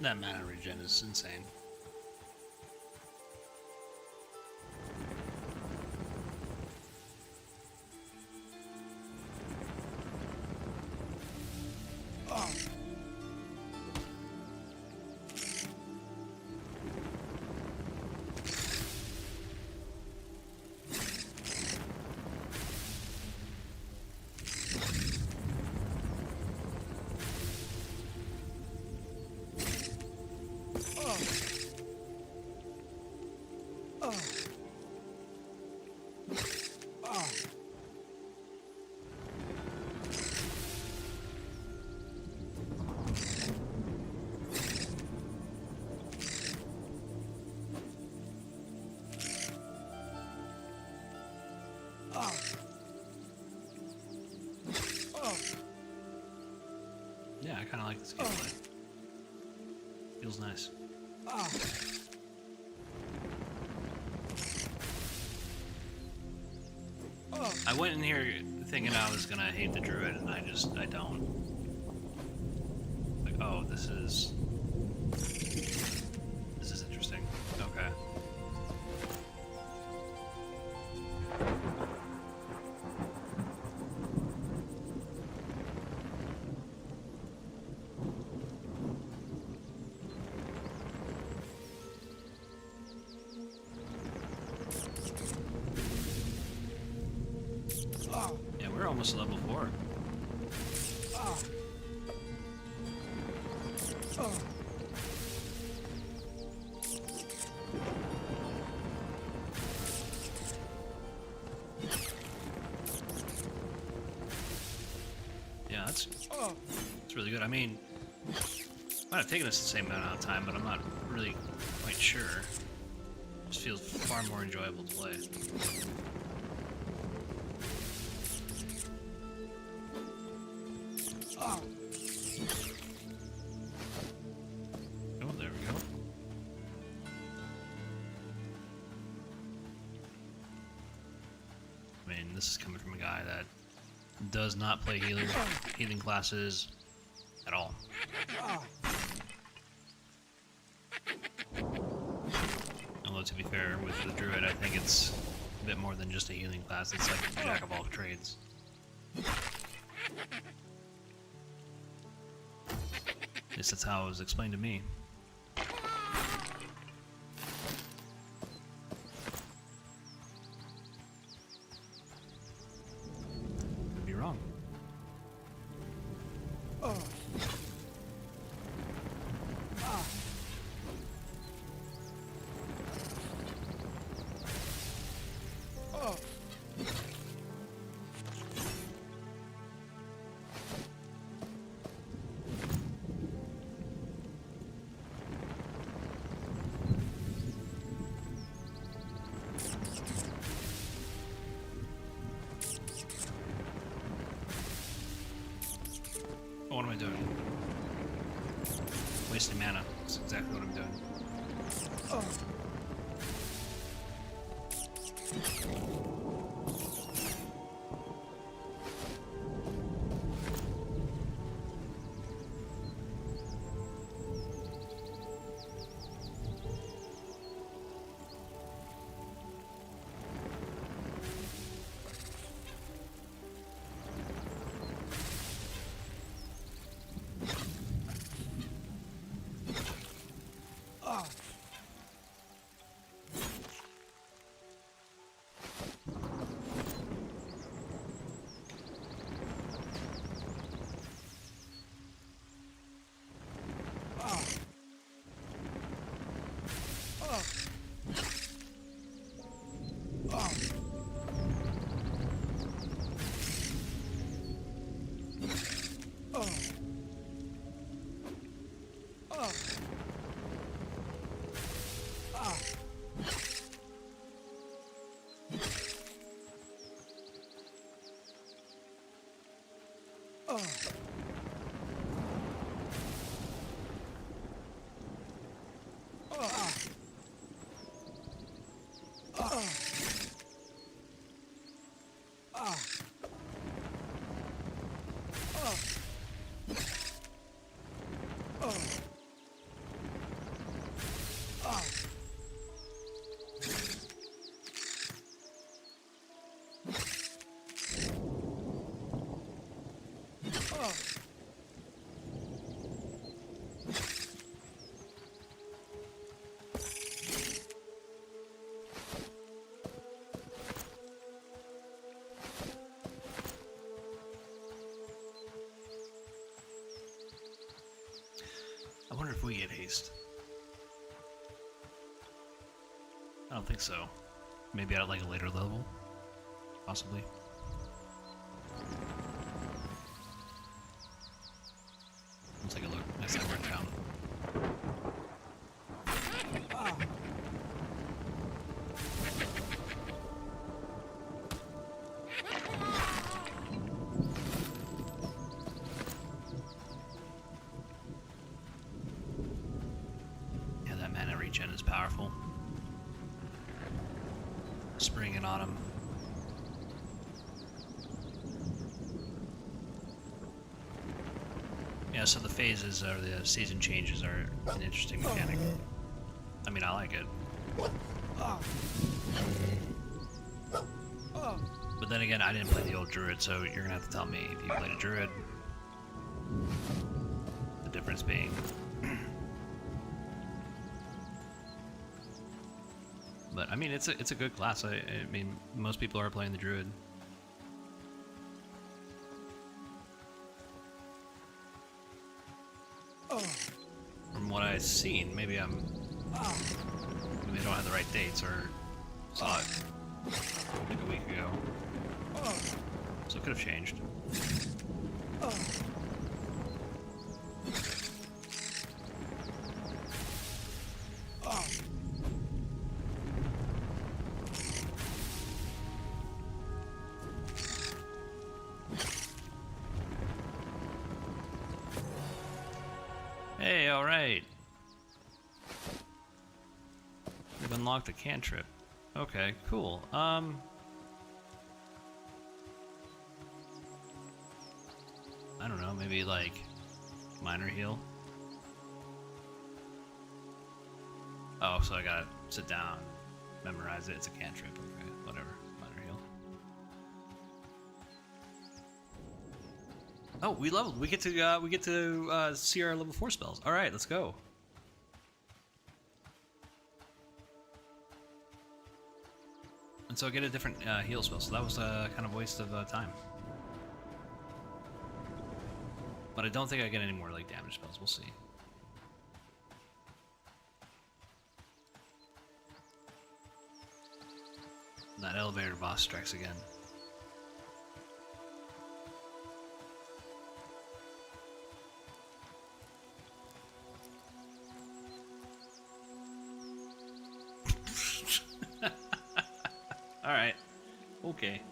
That mana regen is insane. Yeah, I kind of like this gameplay. Feels nice. I went in here thinking I was gonna hate the Druid, and I don't. Like, oh, this is interesting. Okay. Yeah, we're almost level 4. Yeah, that's really good. I mean, might have taken us the same amount of time, but I'm not really quite sure. It just feels far more enjoyable to play. and this is coming from a guy that does not play healing classes at all. Although to be fair, with the druid, I think it's a bit more than just a healing class. It's like a jack of all trades. At least that's how it was explained to me. Could be wrong. What am I doing? Wasting mana. That's exactly what I'm doing. I wonder if we get haste. I don't think so. Maybe at like a later level? Possibly. Let's take a look. Next time we're in town. Yeah, that mana regen is powerful. Spring and autumn. Yeah, so the phases or the season changes are an interesting mechanic. I mean, I like it. But then again, I didn't play the old druid, so you're gonna have to tell me if you played a druid. The difference being... But I mean, it's a good class. I mean, most people are playing the druid. From what I've seen, maybe I don't have the right dates or saw it like a week ago, so it could have changed. Hey, alright. We've unlocked a cantrip. Okay, cool. I don't know, maybe like minor heal. Oh, so I gotta sit down, memorize it. It's a cantrip. Okay, whatever. Minor heal. Oh, we leveled. We get to see our level 4 spells. All right, let's go. And so I get a different heal spell. So that was kind of a waste of time. But I don't think I get any more like damage spells. We'll see. That elevator boss strikes again. Alright. Okay.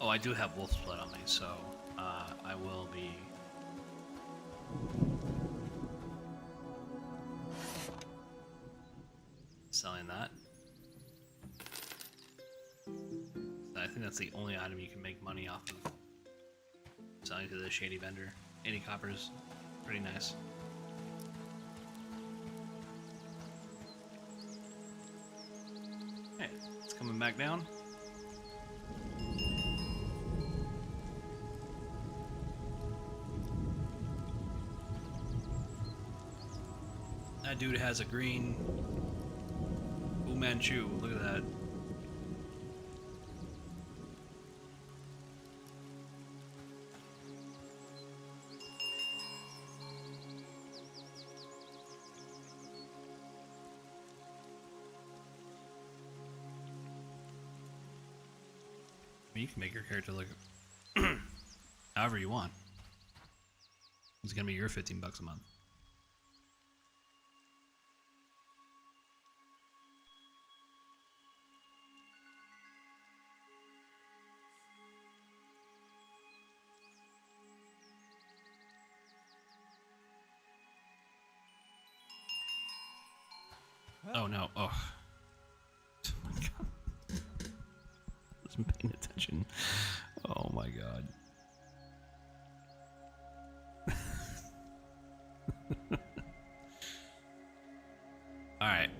Oh, I do have wolf's blood on me, so I will be selling that. I think that's the only item you can make money off of. Selling to the shady vendor. 80 coppers. Pretty nice. Hey, it's coming back down. That dude has a green Fu Manchu. Look at that. You can make your character look however you want. It's gonna be your $15 a month. Oh no! Oh. Oh my god! I wasn't paying attention. Oh my god! All right.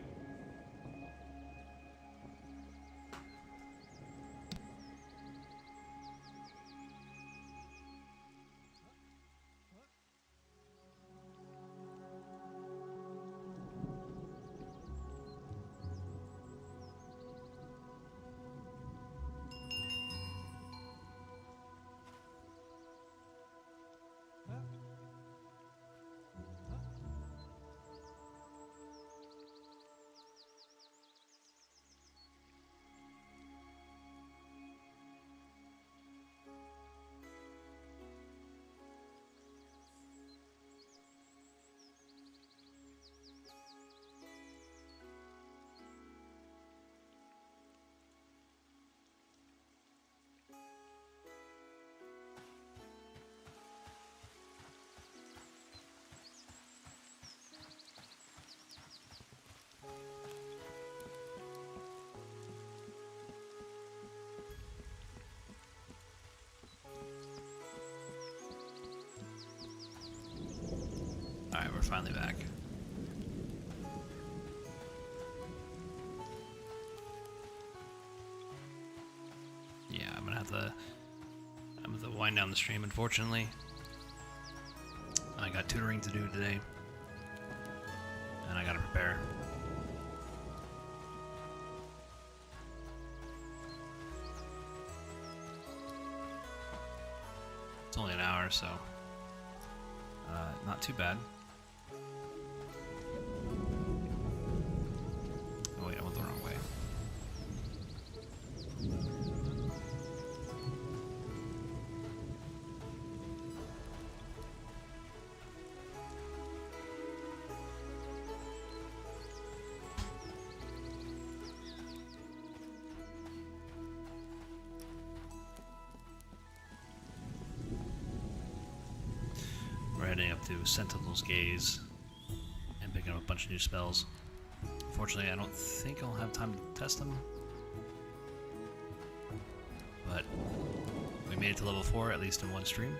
Alright, we're finally back. Yeah, I'm gonna have to wind down the stream, unfortunately. I got tutoring to do today. And I gotta prepare. It's only an hour, so not too bad. Oh wait, I went the wrong way. We're heading up to Sentinel's Gaze and picking picking up a bunch of new spells. Unfortunately, I don't think I'll have time to test them. But we made it to level 4, at least in one stream.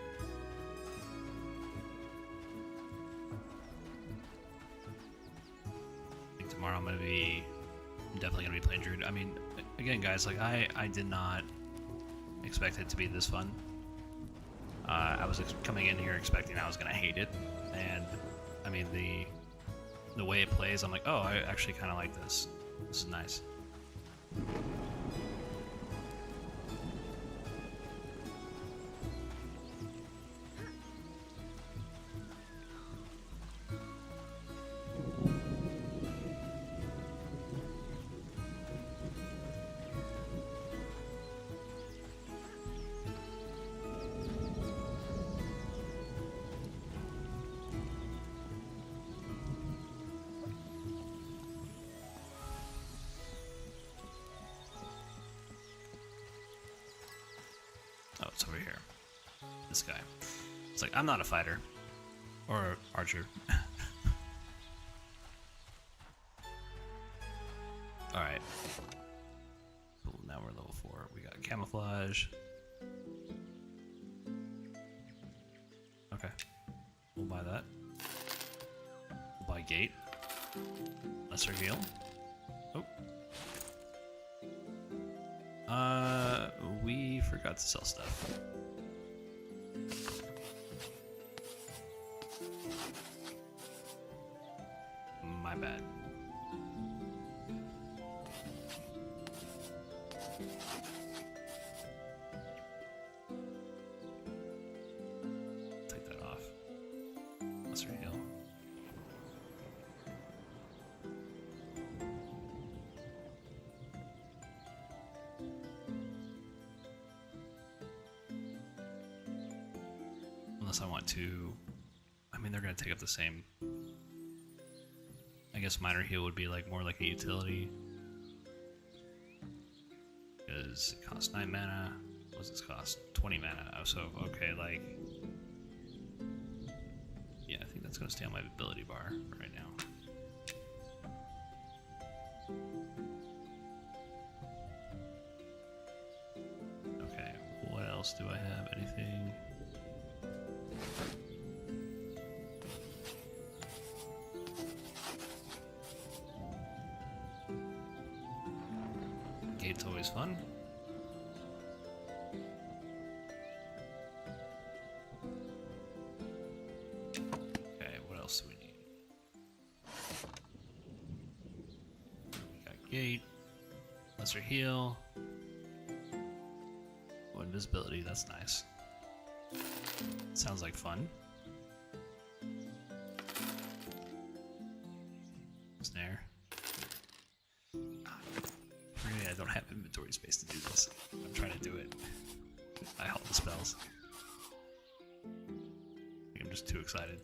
I think tomorrow I'm definitely gonna be playing Druid. I mean, again, guys, like I did not expect it to be this fun. I was coming in here expecting I was gonna hate it, and I mean the way it plays, I'm like, oh, I actually kind of like this. This is nice. Oh, it's over here. This guy. It's like, I'm not a fighter. Or archer. Alright. Cool, now we're level 4. We got camouflage. Okay. We'll buy that. We'll buy gate. Lesser heal. Oh. We forgot to sell stuff. My bad. Take that off. Lesser heal. Unless I want to, I mean, they're gonna take up the same. I guess minor heal would be like more like a utility, because it costs 9 mana. What does this cost? 20 mana. Oh, so okay, like, yeah, I think that's gonna stay on my ability bar for right now. Okay, what else do I have? Anything? Gate's always fun. Okay, what else do we need? We got gate, lesser heal, oh, invisibility, that's nice. Sounds like fun. Snare. I don't have inventory space to do this. I'm trying to do it. I halt the spells. I think I'm just too excited.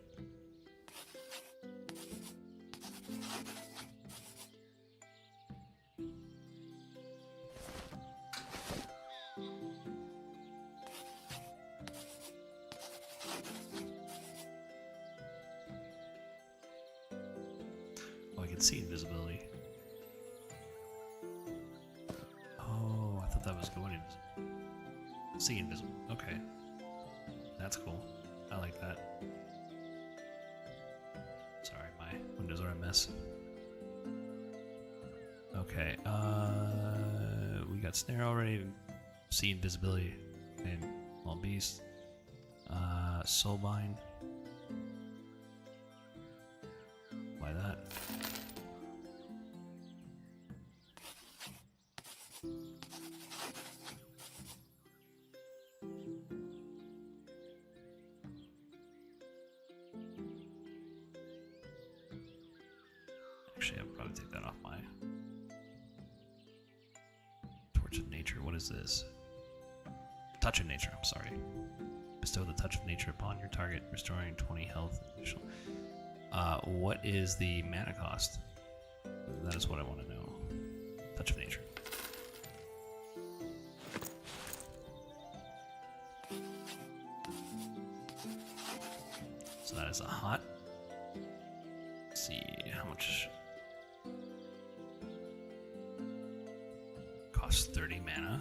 Oh, I can see invisibility. Oh, I thought that was going invisible. See invisible. Okay. That's cool. I like that. Sorry, my windows are a mess. Okay, we got snare already. See invisibility. Okay, small beast. Soulbind. Why that? Actually, I'll probably take that off my Torch of Nature. What is this? Touch of Nature, I'm sorry. Bestow the Touch of Nature upon your target, restoring 20 health. What is the mana cost? That is what I want to know. Touch of Nature. So that is a hot. Let's see, how Ouch. Costs 30 mana.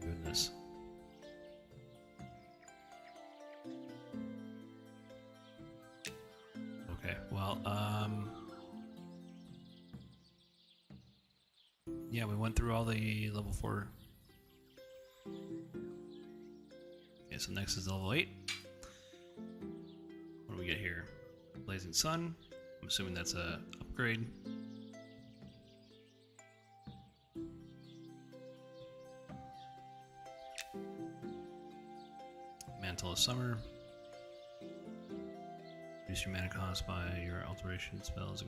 Goodness. Okay, well, yeah, we went through all the level 4. Okay, so next is level 8. What do we get here? Blazing Sun. I'm assuming that's a upgrade. Mantle of Summer. Reduce your mana cost by your alteration spells.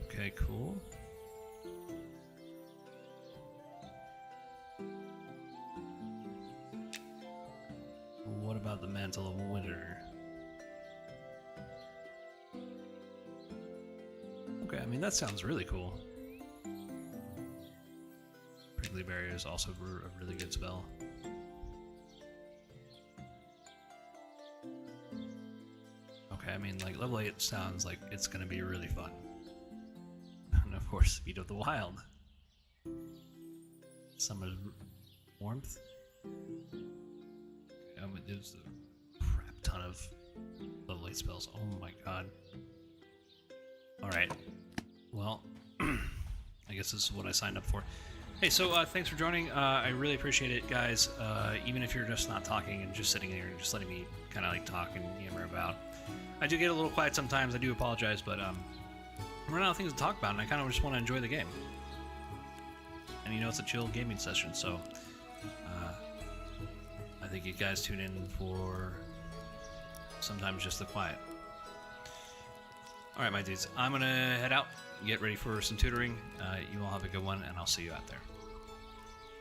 Okay, cool. What about the Mantle of Winter? Okay, I mean that sounds really cool. Prickly Barrier is also a really good spell. Okay, I mean like level 8 sounds like it's gonna be really fun. And of course, Speed of the Wild. Summer's Warmth. There's a crap ton of level 8 spells. Oh my god. Alright. Well, I guess this is what I signed up for. Hey, so thanks for joining. I really appreciate it, guys. Even if you're just not talking and just sitting here and just letting me kind of like talk and yammer about. I do get a little quiet sometimes. I do apologize, but I'm running out of things to talk about, and I kind of just want to enjoy the game. And you know, it's a chill gaming session, so I think you guys tune in for sometimes just the quiet. Alright, my dudes, I'm gonna head out, get ready for some tutoring. You all have a good one, and I'll see you out there.